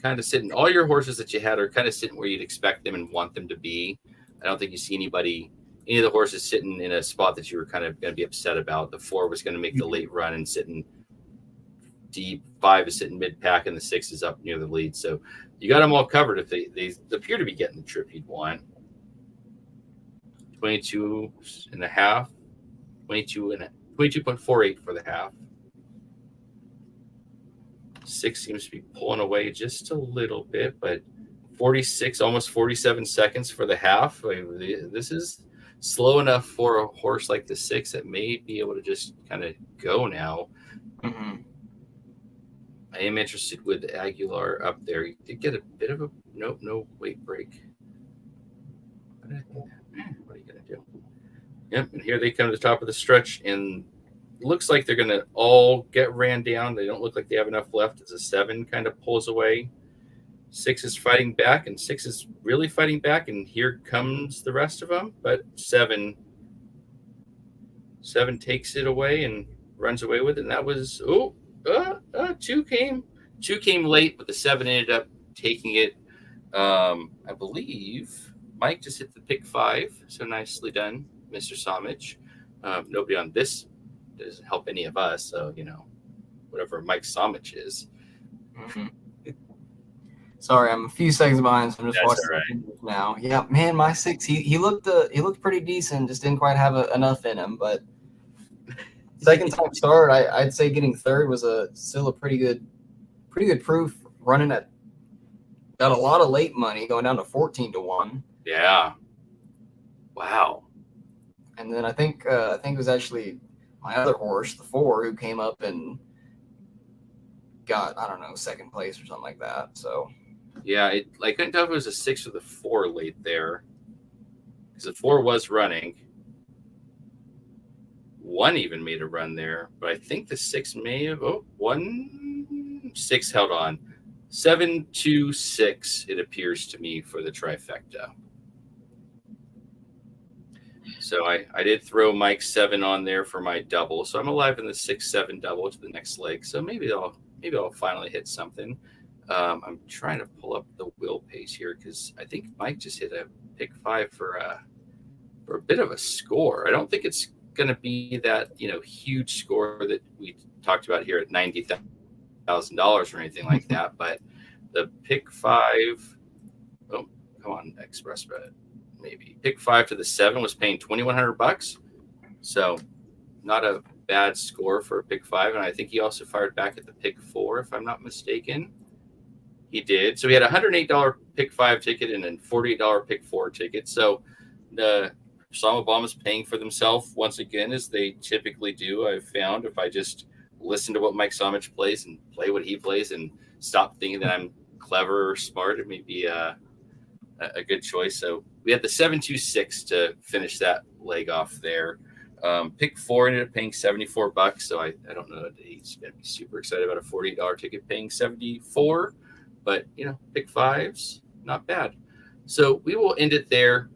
kind of sitting. All your horses that you had are kind of sitting where you'd expect them and want them to be. I don't think you see any of the horses sitting in a spot that you were kind of going to be upset about. The 4 was going to make the late run and sitting deep. 5 is sitting mid pack, and the 6 is up near the lead. So you got them all covered if they appear to be getting the trip you'd want. 22 and a half, 22.48 for the half. 6 seems to be pulling away just a little bit, but 46, almost 47 seconds for the half. This is slow enough for a horse like the 6 that may be able to just kind of go now. Mm-hmm. I am interested with Aguilar up there. He did get a bit of a no weight break. What are you going to do? Yep, and here they come to the top of the stretch, and looks like they're going to all get ran down. They don't look like they have enough left as a 7 kind of pulls away. 6 is fighting back, and 6 is really fighting back, and here comes the rest of them. But 7 takes it away and runs away with it, and that was 2 came late, but the 7 ended up taking it. I believe Mike just hit the pick 5, so nicely done, Mr. Somich. Nobody on this doesn't help any of us, so whatever Mike Somich is. Mm-hmm. Sorry, I'm a few seconds behind, so I'm just watching now. Yeah, man, my 6, he looked pretty decent, just didn't quite have enough in him, but second time start, I'd say getting third was still a pretty good proof. Running got a lot of late money, going down to 14 to 1. Yeah. Wow. And then I think it was actually my other horse, the 4, who came up and got, I don't know, second place or something like that. So yeah, I couldn't tell if it was a 6 or the 4 late there, because the 4 was running. 1 even made a run there, but I think the 6 may have 6 held on. 7-2-6, it appears to me, for the trifecta. So I did throw Mike's 7 on there for my double. So I'm alive in the 6-7 double to the next leg. So maybe I'll finally hit something. I'm trying to pull up the wheel pace here because I think Mike just hit a pick 5 for a bit of a score. I don't think it's going to be that huge score that we talked about here at $90,000 or anything like that. But the pick 5, oh come on, Express Bet. Maybe pick 5 to the 7 was paying $2,100, so not a bad score for a pick 5. And I think he also fired back at the pick 4, if I'm not mistaken. He did. So he had a $108 pick 5 ticket and a $48 pick 4 ticket. So the Somobomb is paying for themselves once again, as they typically do. I've found if I just listen to what Mike Somich plays and play what he plays and stop thinking that I'm clever or smart, it may be a good choice. So we had the 7-2-6 to finish that leg off there. Pick 4 ended up paying $74, so I don't know that he's going to be super excited about a $48 ticket paying $74, but pick 5's not bad. So we will end it there.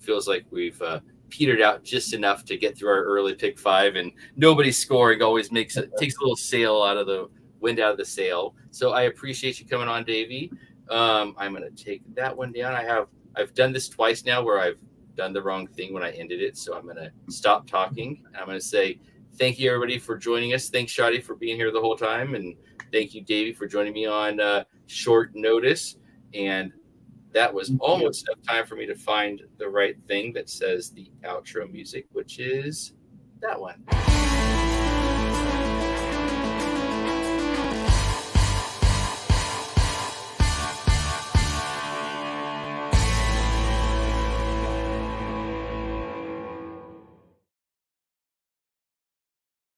Feels like we've petered out just enough to get through our early pick 5, and nobody's scoring always takes a little wind out of the sail. So I appreciate you coming on, Davey. I'm going to take that one down. I've done this twice now where I've done the wrong thing when I ended it. So I'm going to stop talking. I'm going to say thank you, everybody, for joining us. Thanks, Shadi, for being here the whole time. And thank you, Davey, for joining me on short notice. And that was almost enough time for me to find the right thing that says the outro music, which is that one.